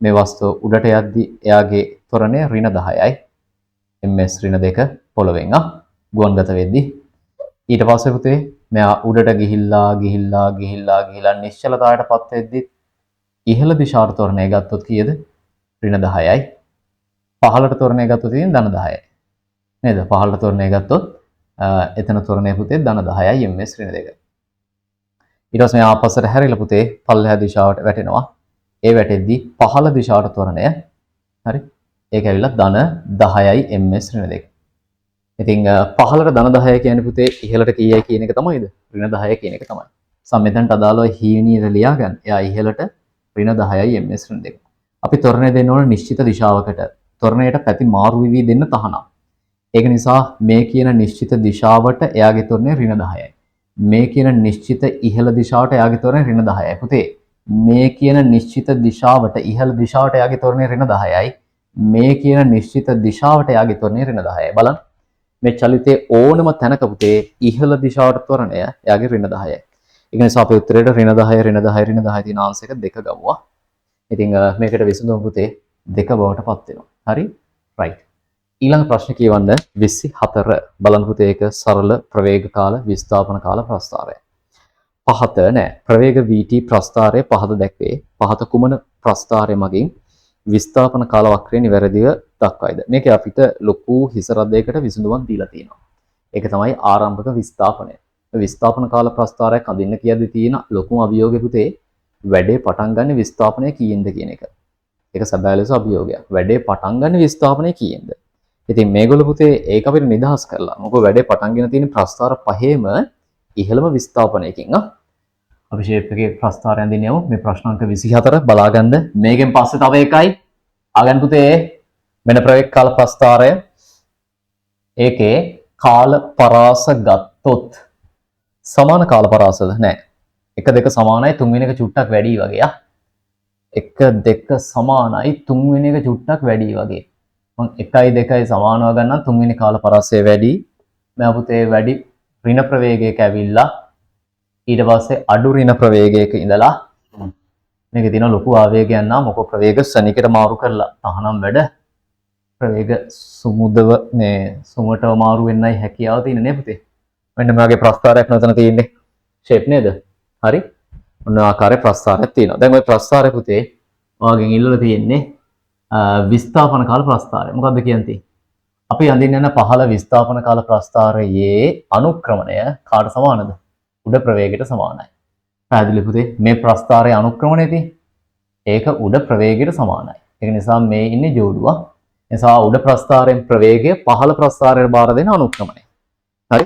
මේ වස්තුව උඩට යද්දී එයාගේ ත්වරණය ඍණ 10යි. ms ඍණ 2 පොළවෙන් ගුවන්ගත වෙද්දී ඊට පස්සේ පුතේ මෙයා උඩට ගිහිල්ලා නිශ්චලතාවයටපත් වෙද්දී ඉහළ දිශාවට ත්වරණය ගත්තොත් කීයද? ඍණ 10යි. පහළට ත්වරණය ගත්තොත් තියෙන ධන 10යි. නේද? පහළට ත්වරණය ගත්තොත් එතන ත්වරණය පුතේ ධන 10යි ms ඍණ 2. ඊට පස්සේ මෙයා ආපස්සට හැරිලා පුතේ පල්ලෙහා දිශාවට වැටෙනවා. ඒ වැටෙද්දී පහළ දිශාවට ත්වරණය හරි. ඒක ඇවිල්ලා ධන 10යි ms ඍණ 2. ඉතින් පහළට ධන 10 කියන්නේ පුතේ ඉහළට කීයයි කියන එක තමයිද? ඍණ 10 කියන එක තමයි. සම්මෙතන්ට අදාළව හීනියට ලියා ගන්න. එයා ඉහළට ඍණ 10යි ms ඍණ 2. අපි ත්වරණය දෙන්න ඕන නිශ්චිත දිශාවකට. ත්වරණයට පැති මාරු වෙවි දෙන්න තහනම්. ඒක නිසා මේ කියන නිශ්චිත දිශාවට එයාගේ ත්වරණය ඍණ 10යි. මේ කියන නිශ්චිත ඉහළ දිශාවට එයාගේ ත්වරණය ඍණ 10යි. පුතේ මේ කියන නිශ්චිත දිශාවට ඉහළ දිශාවට එයාගේ ත්වරණය ඍණ 10යි. මේ කියන නිශ්චිත දිශාවට එයාගේ ත්වරණය ඍණ 10යි. බලන්න. මේ චලිතයේ ඕනම තැනක පුතේ ඉහළ දිශාවට ත්වරණය එයාගේ ඍණ 10යි. ඒක නිසා අපේ උත්තරේට ඍණ 10 තියෙන ආන්සර් එක 2 ගමුවා. ඉතින් මේකට විසඳුම පුතේ 2 බවට පත් වෙනවා. හරි? රයිට්. ඊළඟ ප්‍රශ්න කියවන්න 24 බලන්න පුතේ ඒක සරල ප්‍රවේග කාල විස්ථාපන කාල ප්‍රස්ථාරය. පහත නෑ ප්‍රවේග vt ප්‍රස්ථාරය පහත දැක්වේ. පහත කුමන ප්‍රස්ථාරය මගින් විස්ථාපන කාල වක්‍රය නිවැරදිව දක්වයිද? මේක අපිට ලොකු හිස රදයකට විසඳුමක් දීලා තියෙනවා. ඒක තමයි ආරම්භක විස්ථාපනය. විස්ථාපන කාල ප්‍රස්ථාරයක් අඳින්න කියද්දී තියෙන ලොකුම අභියෝගය පුතේ වැඩේ පටන් ගන්න විස්ථාපනය කීයෙන්ද කියන එක. ඒක සැබෑ ලෙස අභියෝගයක්. වැඩේ පටන් ගන්න විස්ථාපනය කීයෙන්ද? ඉතින් මේගොල්ලෝ පුතේ ඒක අපිට නිදහස් කරලා. මොකද වැඩේ පටන් ගෙන තියෙන ප්‍රස්ථාර පහේම ඉහළම විස්ථාපනයකින් අපි ෂේප් එකේ ප්‍රස්ථාරය අඳින්න යමු. මේ ප්‍රශ්න අංක 24 බලාගන්න. මේකෙන් පස්සේ තව එකයි ආගන් පුතේ මෙන්න ප්‍රවේග කාල ප්‍රස්ථාරය. ඒකේ කාල පරාස ගත්තොත් සමාන කාල පරාසද නැහැ. 1 2 සමානයි 3 වෙනි එක චුට්ටක් වැඩි වගේ 1 2 සමානයි 3 වෙනි එක චුට්ටක් වැඩි වගේ. මම 1යි 2යි සමානව ගන්නම් 3 වෙනි කාල පරාසය වැඩි. මම පුතේ වැඩි ඍණ ප්‍රවේගයක ඇවිල්ලා ඊට පස්සේ අඩු ඍණ ප්‍රවේගයක ඉඳලා මේකේ තියෙන ලොකු ආවේගයක් නම් මොකෝ ප්‍රවේග ශනිකට මාරු කරලා තහනම් වැඩ ප්‍රවේග සුමුදව මේ සුමටව මාරු වෙන්නයි හැකියාව තියෙන නේ පුතේ. මෙන්න මේ ප්‍රස්ථාරයක් නතන තියෙන්නේ. ෂේප් නේද? හරි. ඔන්න ආකාරයේ ප්‍රස්ථාරයක් තියෙනවා. දැන් ওই ප්‍රස්ථාරය පුතේ ඔයගෙන් ඉල්ලලා තියෙන්නේ විස්ථාපන කාල ප්‍රස්ථාරය. මොකද්ද කියන්නේ? අපි අඳින්න යන පහළ විස්ථාපන කාල ප්‍රස්ථාරයේ අනුක්‍රමණය කාට සමානද? උඩ ප්‍රවේගයට සමානයි. පැහැදිලි පුතේ? මේ ප්‍රස්ථාරයේ අනුක්‍රමණයදී ඒක උඩ ප්‍රවේගයට සමානයි. ඒක නිසා මේ ඉන්නේ ජෝඩුව. නිසා උඩ ප්‍රස්ථාරයෙන් ප්‍රවේගය පහළ ප්‍රස්ථාරයට බාර දෙන අනුක්‍රමණය. හරි?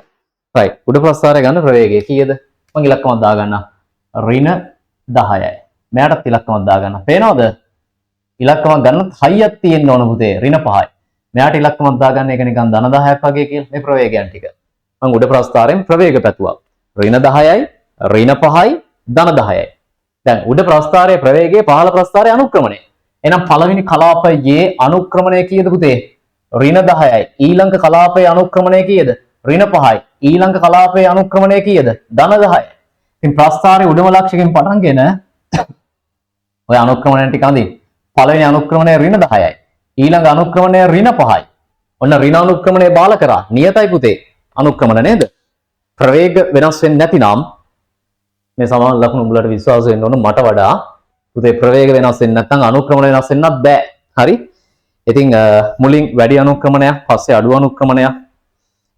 right. උඩ ප්‍රස්ථාරය ගන්න ප්‍රවේගය කීයද? මම ඉලක්කමක් දාගන්න. ඍණ 10යි. මෙයාටත් ඉලක්කමක් දාගන්න. පේනවද? ඉලක්කමක් ගන්නත් හයියක් තියෙන්න ඕන පුතේ. ඍණ 5යි. මෙයාට ඉලක්කමක් දාගන්න එක නිකන් ධන 10ක් වගේ කියලා මේ ප්‍රවේගයන් ටික. මම උඩ ප්‍රස්ථාරයෙන් ප්‍රවේග පැතුවා. ඍණ 10යි, ඍණ 5යි, ධන 10යි. දැන් උඩ ප්‍රස්ථාරයේ ප්‍රවේගයේ පහළ ප්‍රස්ථාරයේ අනුක්‍රමණය. එහෙනම් පළවෙනි කලාපයේ අනුක්‍රමණය කීයද පුතේ? ඍණ 10යි. ඊළඟ කලාපයේ අනුක්‍රමණය කීයද? ඍණ 5යි. ඊළඟ කලාපයේ අනුක්‍රමණය කීයද? ධන 10යි. ඉතින් ප්‍රස්ථාරයේ උඩම ලක්ෂයෙන් පටන්ගෙන ඔය අනුක්‍රමණය ටික අඳින්න. පළවෙනි අනුක්‍රමණය ඍණ 10යි. ඊළඟ අනුක්‍රමණය ඍණ 5යි. ඔන්න ඍණ අනුක්‍රමණය බාල කරා. නියතයි පුතේ. අනුක්‍රමණ නේද? ප්‍රවේග වෙනස් වෙන්නේ නැතිනම් මේ සමාන ලකුණු උඹලට විශ්වාස වෙන්න ඕන මට වඩා පුතේ ප්‍රවේග වෙනස් වෙන්නේ නැත්නම් අනුක්‍රමණ වෙනස් වෙන්නත් බෑ. හරි? ඉතින් මුලින් වැඩි අනුක්‍රමණයක් පස්සේ අඩු අනුක්‍රමණයක්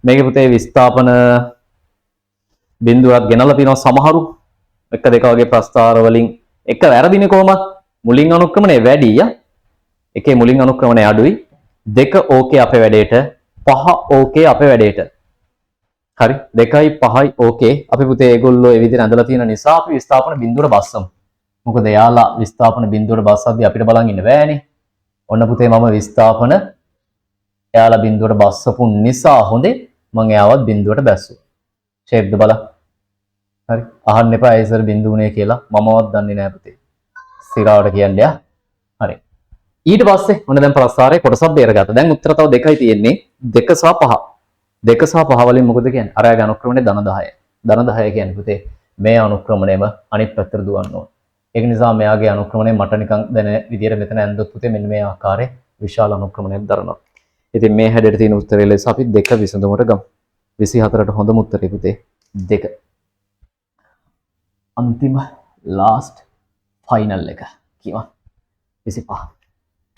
මේකේ පුතේ විස්ථාපන බිඳුවක් ගෙනලා තියෙනවා සමහරු 1 2 වගේ ප්‍රස්ථාර වලින් එක වැරදිනේ කොහමද? මුලින් අනුක්‍රමණය වැඩි එකේ මුලින් අනුක්‍රමණය අඩුයි 2 ඕකේ අපේ වැඩේට 5 ඕකේ අපේ වැඩේට හරි 2යි 5යි ඕකේ අපි පුතේ ඒගොල්ලෝ ඒ විදිහට ඇඳලා තියෙන නිසා අපි විස්ථාපන බිඳුවට බස්සමු. මොකද එයාලා විස්ථාපන බිඳුවට බස්සද්දී අපිට බලන් ඉන්න බෑනේ. ඔන්න පුතේ මම විස්ථාපන එයාලා බිඳුවට බස්සපු නිසා හොඳේ මම එයාවත් බිඳුවට බැස්සුවා. ෂේප්ද බලන්න. හරි අහන්න එපා ඒසර බිඳුුනේ කියලා මමවත් දන්නේ නැහැ පුතේ. සිරාවට කියන්නේ හරි. ඊට පස්සේ ඔන්න දැන් ප්‍රස්ථාරයේ කොටසක් බේරගත්තා. දැන් උත්තර තව දෙකයි තියෙන්නේ 2 සහ 5. 2 සහ 5 වලින් මොකද කියන්නේ? අරයාගේ අනුක්‍රමණය ධන 10යි. ධන 10 කියන්නේ පුතේ මේ අනුක්‍රමණයම අනිත් පැත්තට දුවන්න ඕන. ඒක නිසා මෙයාගේ අනුක්‍රමණය මට නිකන් දැන විදියට මෙතන ඇන්දොත් පුතේ මෙන්න මේ ආකාරයේ විශාල අනුක්‍රමණයක් දරනවා. ඉතින් මේ හැඩයට තියෙන උත්තරය ලෙස අපි 2 විසඳුමට ගමු. 24ට හොඳම උත්තරේ පුතේ 2. අන්තිම ලාස්ට් ෆයිනල් එක කියවා 25.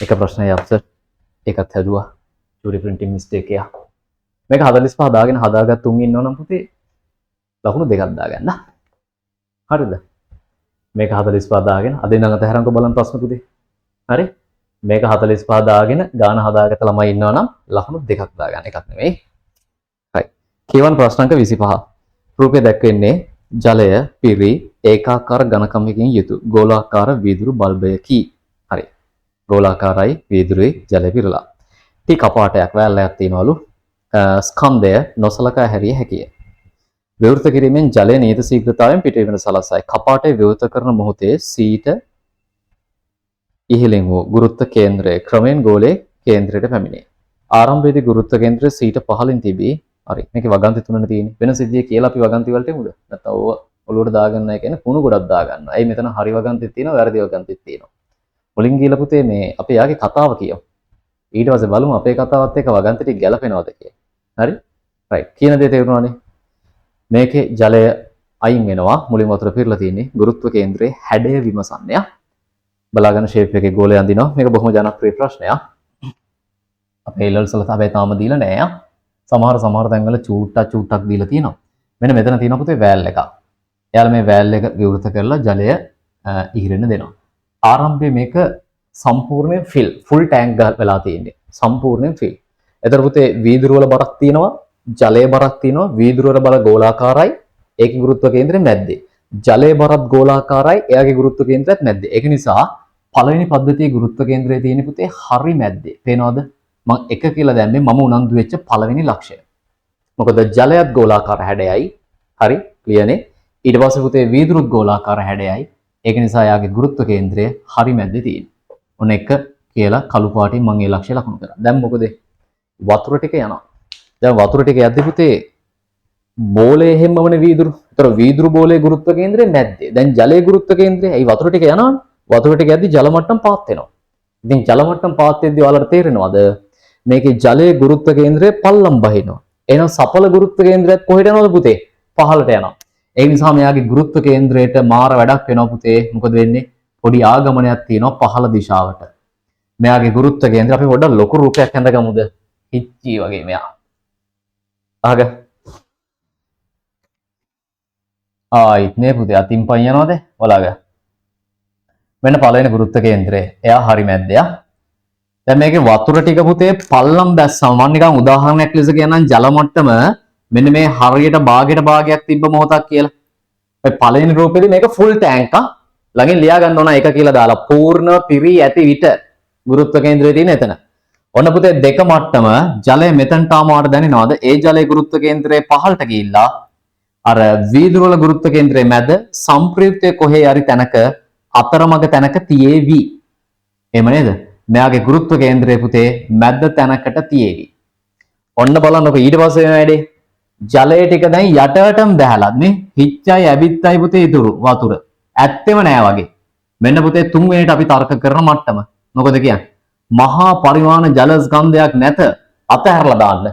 එක ප්‍රශ්නයක් අප්සර් ඒකත් හැදුවා. චූරි ප්‍රින්ටිං මිස්ටේක් එක. මේක 45 දාගෙන හදාගත්තු උන් ඉන්නව නම් පුතේ ලකුණු දෙකක් දාගන්න. හරිද? මේක 45 දාගෙන අද ඉඳන් අතහැරන්කො බලන්න ප්‍රශ්න පුතේ. හරි? මේක 45 දාගෙන ගාන හදාගත්ත ළමයි ඉන්නවා නම් ලකුණු දෙකක් දාගන්න එකක් නෙමෙයි. හරි. කියවන ප්‍රශ්න අංක 25. රූපය දැක්වෙන්නේ ජලය පිරි ඒකාකාර ඝනකමකින් යුතු ගෝලාකාර වීදුරු බල්බයකි. හරි. ගෝලාකාරයි වීදුරුයි ජලය පිරලා. ටි කපාටයක් වැල්ලයක් තියනවලු. ස්කන්ධය නොසලකා හැරිය හැකිය. විවෘත කිරීමෙන් ජලය නියත ශීඝ්‍රතාවයෙන් පිටවීමට සලසයි. කපාටය විවෘත කරන මොහොතේ සීට ඉහළින් වූ ගුරුත්ව කේන්ද්‍රය ක්‍රමයෙන් ගෝලයේ කේන්ද්‍රයට පැමිණේ. ආරම්භයේදී ගුරුත්ව කේන්ද්‍රය සීට පහළින් තිබී. හරි. මේකේ වගන්ති තුනක් තියෙන්නේ. වෙන සිද්ධිය කියලා අපි වගන්ති වලට එමුද? නැත්නම් ඕව ඔලුවට දාගන්න එක කියන්නේ කුණු ගොඩක් දාගන්න. ඇයි මෙතන හරි වගන්තිත් තියෙනවා, වැරදි වගන්තිත් තියෙනවා. මුලින් ගිහලා පුතේ මේ අපි යාගේ කතාව කියමු. ඊට පස්සේ බලමු අපේ කතාවත් එක්ක වගන්ති ටික ගැලපෙනවද කියලා. හරි? රයිට්. කියන දේ තේරුණානේ. මේකේ ජලය අයින් වෙනවා. මුලින් වතුර පිරලා තියෙන්නේ. ගුරුත්ව කේන්ද්‍රයේ හැඩය විමසන්නේ. බලාගෙන ෂේප් එකේ ගෝලය අඳිනවා. මේක බොහොම ජනප්‍රිය ප්‍රශ්නයක්. අපේ ලෙවල්ස් වල තමයි තාම දීලා නැහැ. සමහර තැන්වල චූට්ටක් දීලා තියෙනවා. මෙන්න මෙතන තියෙන පුතේ වෑල් එකක්. එයාලා මේ වෑල් එක විවෘත කරලා ජලය ඉහිරෙන්න දෙනවා. ආරම්භයේ මේක සම්පූර්ණයෙන් ෆුල් ටැංක් වෙලා තියෙන්නේ. සම්පූර්ණයෙන් ෆිල්. එතකොට පුතේ වීදුරු වල බරක් තියෙනවා, ජලයේ බරක් තියෙනවා. වීදුරු වල බර ගෝලාකාරයි. ඒකේ ගුරුත්ව කේන්ද්‍රය මැද්දේ. ජලයේ බරත් ගෝලාකාරයි. එයාගේ ගුරුත්ව කේන්ද්‍රයත් මැද්දේ. ඒක නිසා පළවෙනි පද්ධතියේ ගුරුත්ව කේන්ද්‍රය තියෙන පුතේ හරි මැද්දේ. පේනවද? මම 1 කියලා දැම්මේ මම උනන්දු වෙච්ච පළවෙනි ලක්ෂය. මොකද ජලයත් ගෝලාකාර හැඩයයි. හරි ක්ලියර්නේ. ඊට පස්සේ පුතේ වීදුරුත් ගෝලාකාර හැඩයයි. ඒක නිසා යාගේ ගුරුත්ව කේන්ද්‍රය හරි මැද්දේ තියෙන්නේ. ඔන්න 1 කියලා කළු පාටින් මම ඒ ලක්ෂය ලකුණු කරා. දැන් මොකද? වතුර ටික යනවා. දැන් වතුර ටික යද්දි පුතේ බෝලේ හැමමනේ වීදුරු. ඒතර වීදුරු බෝලේ ගුරුත්ව කේන්ද්‍රය මැද්දේ. දැන් ජලයේ ගුරුත්ව කේන්ද්‍රය ඇයි වතුර ටික යනවනේ. වතුර ටික යද්දි ජල මට්ටම් පාත් වෙනවා. ඉතින් ජල මට්ටම් පාත් වෙද්දී ඔයාලට තේරෙනවද? මේකේ ජලයේ ගුරුත්ව කේන්ද්‍රය පල්ලම් බහිනවා. එහෙනම් සඵල ගුරුත්ව කේන්ද්‍රයත් කොහෙට යනවද පුතේ? පහළට යනවා. ඒ නිසා මෙයාගේ ගුරුත්ව කේන්ද්‍රයට මාර වැඩක් වෙනවා පුතේ. මොකද වෙන්නේ? පොඩි ආගමනයක් තියෙනවා පහළ දිශාවට. මෙයාගේ ගුරුත්ව කේන්ද්‍රය අපි පොඩ්ඩක් ලොකු රූපයක් හඳගමුද? හිච්චි වගේ මෙයා. අහග. ආයිත් නේ පුතේ අතින් පයින් යනවද? ඔලාග. මෙන්න පළවෙනි ගුරුත්ව කේන්ද්‍රය. එයා හරි මැද්දේ. දැන් මේකේ වතුර ටික පුතේ පල්ලම් බැස්සම මම නිකන් උදාහරණයක් ලෙස කියන්නම් ජල මට්ටම මෙන්න මේ හරියට භාගයක් තිබ්බ මොහොතක් කියලා. මේ පළවෙනි රූපෙදී මේක ෆුල් ටැංක් ළඟින් ලියා ගන්න ඕන 1 කියලා දාලා පූර්ණ පිරී ඇති විට ගුරුත්ව කේන්ද්‍රය තියෙන එතන. ඔන්න පුතේ 2 මට්ටම ජලය මෙතනට ආවම දැනෙනවද? ඒ ජලයේ ගුරුත්ව කේන්ද්‍රය පහළට ගිහිල්ලා අර වීදුරු වල ගුරුත්ව කේන්ද්‍රයේ මැද සම්ප්‍රයුක්තයේ කොහේ හරි තැනක අතරමඟ තැනක තියේවි. එහෙම නේද? මෙයාගේ ගුරුත්ව කේන්ද්‍රය පුතේ මැද තැනකට තියේවි. ඔන්න බලන්නකො ඊට පස්සේ වෙන වැඩේ. ජලය ටික දැන් යටටම බහැලා නේ. හිච්චයි ඇබිත්තයි පුතේ ඉතුරු වතුර. ඇත්තෙම නෑ වගේ. මෙන්න පුතේ 3 වෙනිට අපි තර්ක කරන මට්ටම. මොකද කියන්නේ? මහා පරිමාණ ජල ස්කන්ධයක් නැත අතහැරලා දාන්න.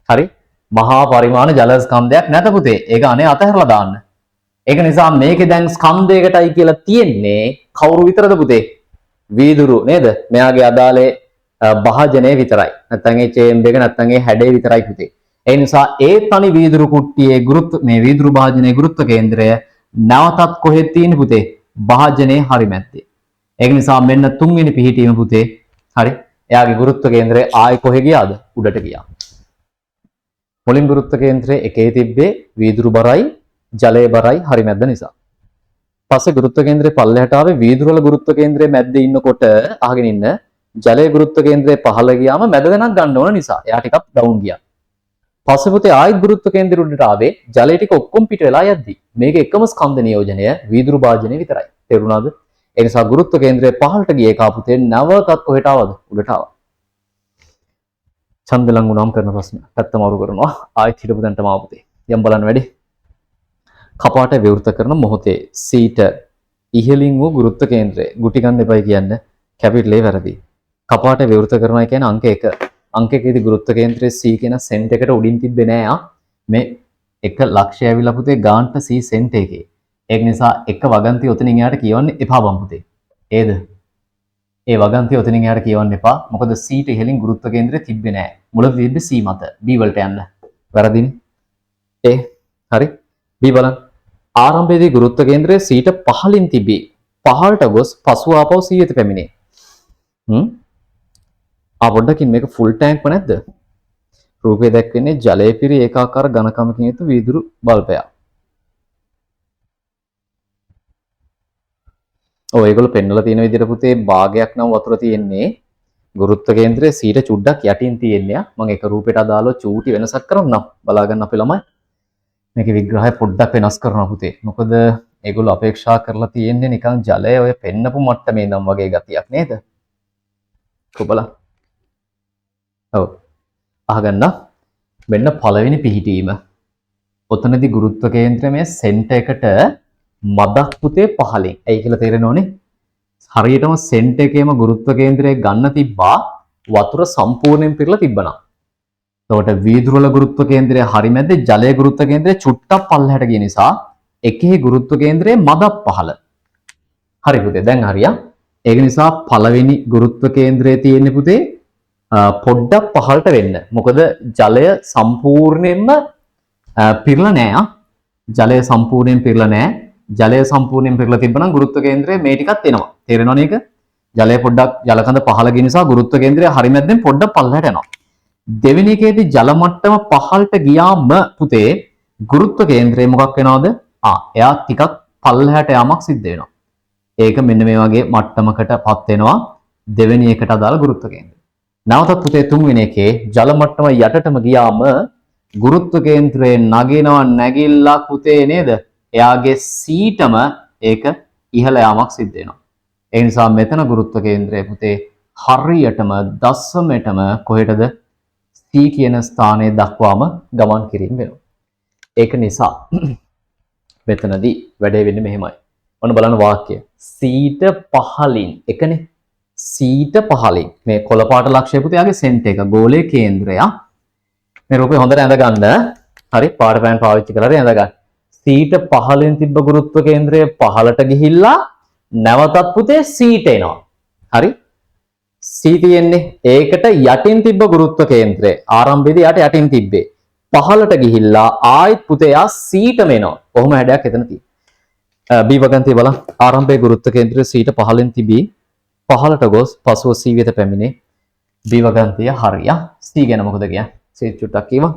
හරි? මහා පරිමාණ ජල ස්කන්ධයක් නැත පුතේ. ඒක අනේ අතහැරලා දාන්න. ඒක නිසා මේකේ දැන් ස්කන්ධයකටයි කියලා තියෙන්නේ කවුරු විතරද පුතේ? වීදුරු නේද? මෙයාගේ අදාළේ භාජනය විතරයි. නැත්නම් ඒ චේම්බර් එක නැත්නම් ඒ හැඩය විතරයි පුතේ. ඒ නිසා ඒ තනි වීදුරු කුට්ටියේ ගුරුත්ව මේ වීදුරු භාජනයේ ගුරුත්ව කේන්ද්‍රය නැවතත් කොහෙද තියෙන්නේ පුතේ? භාජනයේ හරි මැද්දේ. ඒක නිසා මෙන්න 3 වෙනි පිහිටීම පුතේ. හරි? එයාගේ ගුරුත්ව කේන්ද්‍රය ආයි කොහෙ ගියාද? උඩට ගියා. මුලින් ගුරුත්ව කේන්ද්‍රය එකේ තිබ්බේ වීදුරු බරයි ජලයේ බරයි හරි මැද්ද නිසා. පස්සේ ගුරුත්ව කේන්ද්‍රය පල්ලෙහාට ආවේ වීදුරු වල ගුරුත්ව කේන්ද්‍රය මැද්දේ ඉන්නකොට අහගෙන ඉන්න ජලයේ ගුරුත්ව කේන්ද්‍රය පහළ ගියාම මැද දැනක් ගන්න ඕන නිසා එයා ටිකක් ඩවුන් ගියා. පස්සේ පුතේ ආයෙත් ගුරුත්ව කේන්ද්‍රය උඩට ආවේ ජලය ටික ඔක්කොම පිට වෙලා යද්දි. මේක එකම ස්කන්ධ නියෝජනය වීදුරු භාජනය විතරයි. තේරුණාද? ඒ නිසා ගුරුත්ව කේන්ද්‍රය පහළට ගියේ කාපුතේ නැවතත් කොහෙට ආවද? උඩට ආවා. ඡන්දලං උනම් කරන ප්‍රශ්න. පැත්ත මාරු කරනවා. ආයෙත් හිටපු තැනටම ආපුතේ. යම් බලන්න වැඩි. කපාට විවෘත කරන මොහොතේ සීට ඉහළින් වූ ගුරුත්ව කේන්ද්‍රය. ගුටි ගන්න එපයි කියන්නේ කැපිටල් A වැරදි. කපාට විවෘත කරනවා කියන්නේ අංක 1. අංක 1 දී ගුරුත්ව කේන්ද්‍රයේ C කියන සෙන්ට් එකට උඩින් තිබ්බේ නෑ ආ. මේ එක ලක්ෂය ඇවිල්ලා පුතේ ගාන්ට C සෙන්ට් එකේ. ඒක නිසා එක වගන්තිය ඔතනින් එහාට කියවන්න එපා බම් පුතේ. ඒද? ඒ වගන්තිය ඔතනින් එහාට කියවන්න එපා. මොකද C ට ඉහළින් ගුරුත්ව කේන්ද්‍රය තිබ්බේ නෑ. මුලදී තිබ්බේ C මත. B වලට යන්න. වැරදිනේ. ඒ හරි. B බලන්න. ආරම්භයේදී ගුරුත්ව කේන්ද්‍රය C ට පහළින් තිබී. පහළට ගොස් පසුව ආපහු C වෙත පැමිණේ. පොඩ්ඩකින් මේක ෆුල් ටැංක්ම නැද්ද? රූපේ දැක්වෙන්නේ ජලය පිරි ඒකාකාර ඝනකමකින් යුතු වීදුරු බල්බයක්. ඔය ඒගොල්ලෝ පෙන්වලා තියෙන විදිහට පුතේ භාගයක් නම් වතුර තියෙන්නේ ගුරුත්ව කේන්ද්‍රයේ C ට චුඩ්ඩක් යටින් තියෙන්නේ. මම ඒක රූපයට අදාළව චූටි වෙනසක් කරන්නම්. බලා ගන්න අපේ ළමයි. මේකේ විග්‍රහය පොඩ්ඩක් වෙනස් කරනවා පුතේ. මොකද ඒගොල්ලෝ අපේක්ෂා කරලා තියෙන්නේ නිකන් ජලය ඔය පෙන්නපු මට්ටමේ ඉඳන් වගේ ගතියක් නේද? කොබලා. ඔව්. අහගන්න. මෙන්න පළවෙනි පිහිටීම. ඔතනදී ගුරුත්ව කේන්ද්‍රය මේ සෙන්ටර් එකට මදක් පුතේ පහලින්. ඇයි කියලා තේරෙනවනේ? හරියටම සෙන්ටර් එකේම ගුරුත්ව කේන්ද්‍රය ගන්න තිබ්බා වතුර සම්පූර්ණයෙන් පිරලා තිබ්බනම්. එතකොට වීදුරු වල ගුරුත්ව කේන්ද්‍රය හරි මැද්දේ ජලයේ ගුරුත්ව කේන්ද්‍රය චුට්ටක් පල්ලහැට ගිය නිසා එකේ ගුරුත්ව කේන්ද්‍රයේ මදක් පහළ. හරි පුතේ දැන් හරියා. ඒක නිසා පළවෙනි ගුරුත්ව කේන්ද්‍රයේ තියෙන පුතේ පොඩ්ඩක් පහළට වෙන්න. මොකද ජලය සම්පූර්ණයෙන්ම පිරලා නෑ. ජලය සම්පූර්ණයෙන් පිරලා නෑ. ජලය සම්පූර්ණයෙන් පිරලා තිබ්බනම් ගුරුත්ව කේන්ද්‍රය මේ ටිකත් එනවා. තේරෙනවද මේක? ජලය පොඩ්ඩක් ජලකඳ පහළ ගිය නිසා ගුරුත්ව කේන්ද්‍රය හරි මැද්දෙන් පොඩ්ඩක් පල්ලහැට යනවා. දෙවෙනි එකේදී ජල මට්ටම පහළට ගියාම පුතේ ගුරුත්ව කේන්ද්‍රය මොකක් වෙනවද? එයා ටිකක් පල්ලහැට යාමක් සිද්ධ වෙනවා. ඒක මෙන්න මේ වගේ මට්ටමකටපත් වෙනවා දෙවෙනි එකට අදාළ ගුරුත්ව කේන්ද්‍රය. නැවතත් පුතේ තුන්වෙනි එකේ ජල මට්ටම යටටම ගියාම ගුරුත්ව කේන්ද්‍රයේ නගිනවා නැගිල්ලක් පුතේ නේද? එයාගේ සීටම ඒක ඉහළ යාමක් සිද්ධ වෙනවා. ඒ නිසා මෙතන ගුරුත්ව කේන්ද්‍රය පුතේ හරියටම දශමයටම කොහෙටද? C කියන ස්ථානයේ දක්වාම ගමන් කිරීම වෙනවා. ඒක නිසා මෙතනදී වැඩේ වෙන්නේ මෙහෙමයි. ඔන්න බලන්න වාක්‍යය. C ට පහළින් එකනේ. C ට පහළින් මේ කොළ පාට ලක්ෂය පුතේ යාගේ සෙන්ටර් එක ගෝලයේ කේන්ද්‍රය. මේ රූපේ හොඳට ඇඳ ගන්න. හරි පාට පෑන් පාවිච්චි කරලා ඇඳ ගන්න. C ට පහළින් තිබ්බ ගුරුත්ව කේන්ද්‍රය පහළට ගිහිල්ලා නැවතත් පුතේ C ට එනවා. හරි? C තියෙන්නේ ඒකට යටින් තිබ්බ ගුරුත්ව කේන්ද්‍රය. ආරම්භයේදී යට යටින් තිබ්බේ. පහළට ගිහිල්ලා ආයෙත් පුතේ යා C ටම එනවා. කොහොම හැඩයක් එතන තියෙනවා. B වගන්තිය බලන්න. ආරම්භයේ ගුරුත්ව කේන්ද්‍රය C ට පහළින් තිබී පහළට ගොස් පසුව C වෙත පැමිණේ. B වගන්තිය හරියා. C ගැන මොකද කියන්නේ? C චුට්ටක් කියවා.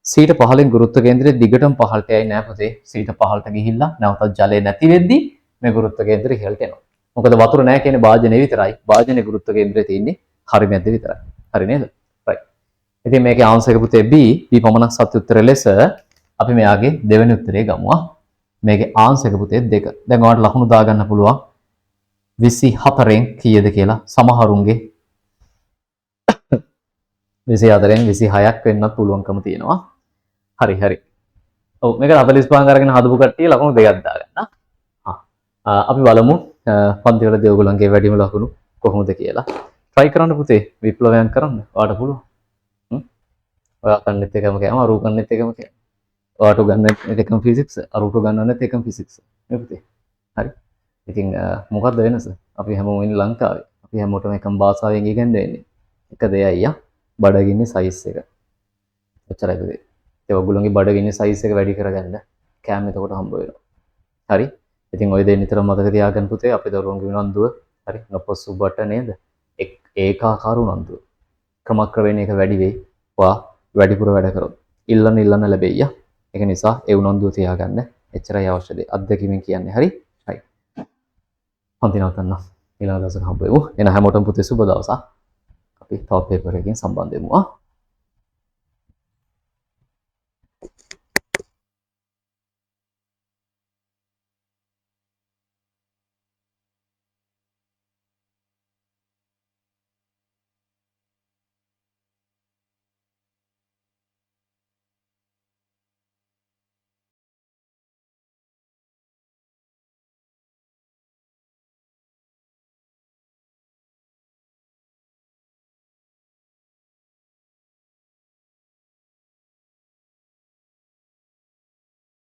C ට පහළින් ගුරුත්ව කේන්ද්‍රය දිගටම පහළට යයි නෑ පුතේ. C ට පහළට ගිහිල්ලා නැවතත් ජලය නැති වෙද්දී මේ ගුරුත්ව කේන්ද්‍රය ඉහළට එනවා. මොකද වතුර නෑ කියන්නේ භාජනයේ විතරයි. භාජනයේ ගුරුත්ව කේන්ද්‍රය තියෙන්නේ හරි මැද්ද විතරයි. හරි නේද? right. ඉතින් මේකේ ආන්සර් එක පුතේ B. B පමණක් සත්‍ය උත්තරය ලෙස අපි මෙයාගේ දෙවෙනි උත්තරේ ගමුවා. මේකේ ආන්සර් එක පුතේ 2. දැන් ඔයාලට ලකුණු දාගන්න පුළුවන් 24න් කීයද කියලා. සමහරුන්ගේ 24න් 26ක් වෙන්නත් පුළුවන්කම තියෙනවා. හරි හරි. ඔව් මේක 45 අරගෙන හදපු කට්ටිය ලකුණු 2ක් දාගන්න. අපි බලමු පන්ති වලදී ඔයගොල්ලන්ගේ වැඩිම ලකුණු කොහොමද කියලා. try කරන්න පුතේ විප්ලවයන් කරන්න. ඔයාලට පුළුවන්. ඔයා කන්නෙත් එකම කෑම අරු කන්නෙත් එකම කෑම. ඔයාට ගන්නත් එකම ෆිසික්ස් අරුට ගන්නත් එකම ෆිසික්ස්. නේ පුතේ. හරි. ඉතින් මොකද්ද වෙනස? අපි හැමෝම ඉන්නේ ලංකාවේ. අපි හැමෝටම එකම භාෂාවෙන් ඉගෙනගෙන ඉන්නේ. එක දෙයයි බඩගින්නේ සයිස් එක. එච්චරයි පුතේ. ඒ ඔයගොල්ලන්ගේ බඩගින්නේ සයිස් එක වැඩි කරගන්න කෑම එතකොට හම්බ වෙනවා. හරි. ඉතින් ඔය දේ නිතරම මතක තියාගන්න පුතේ. අපේ දරුවන්ගේ උනන්දුව හරි නොපොසුබට නේද? ඒකාකාර උනන්දුව. ක්‍රමක්‍රමයෙන් ඒක වැඩි වෙයි. ඔයා වැඩිපුර වැඩ කරොත් ඉල්ලන්න ලැබෙයි. ඒක නිසා ඒ උනන්දුව තියාගන්න. එච්චරයි අවශ්‍ය දේ. අත්දැකීමෙන් කියන්නේ හරි. හරි. පන්ති නවත්තන්න. ඊළඟ දවසක හම්බ වෙමු. එන හැමෝටම පුතේ සුබ දවසක්. අපි තවත් පේපර් එකකින් සම්බන්ධ වෙමු.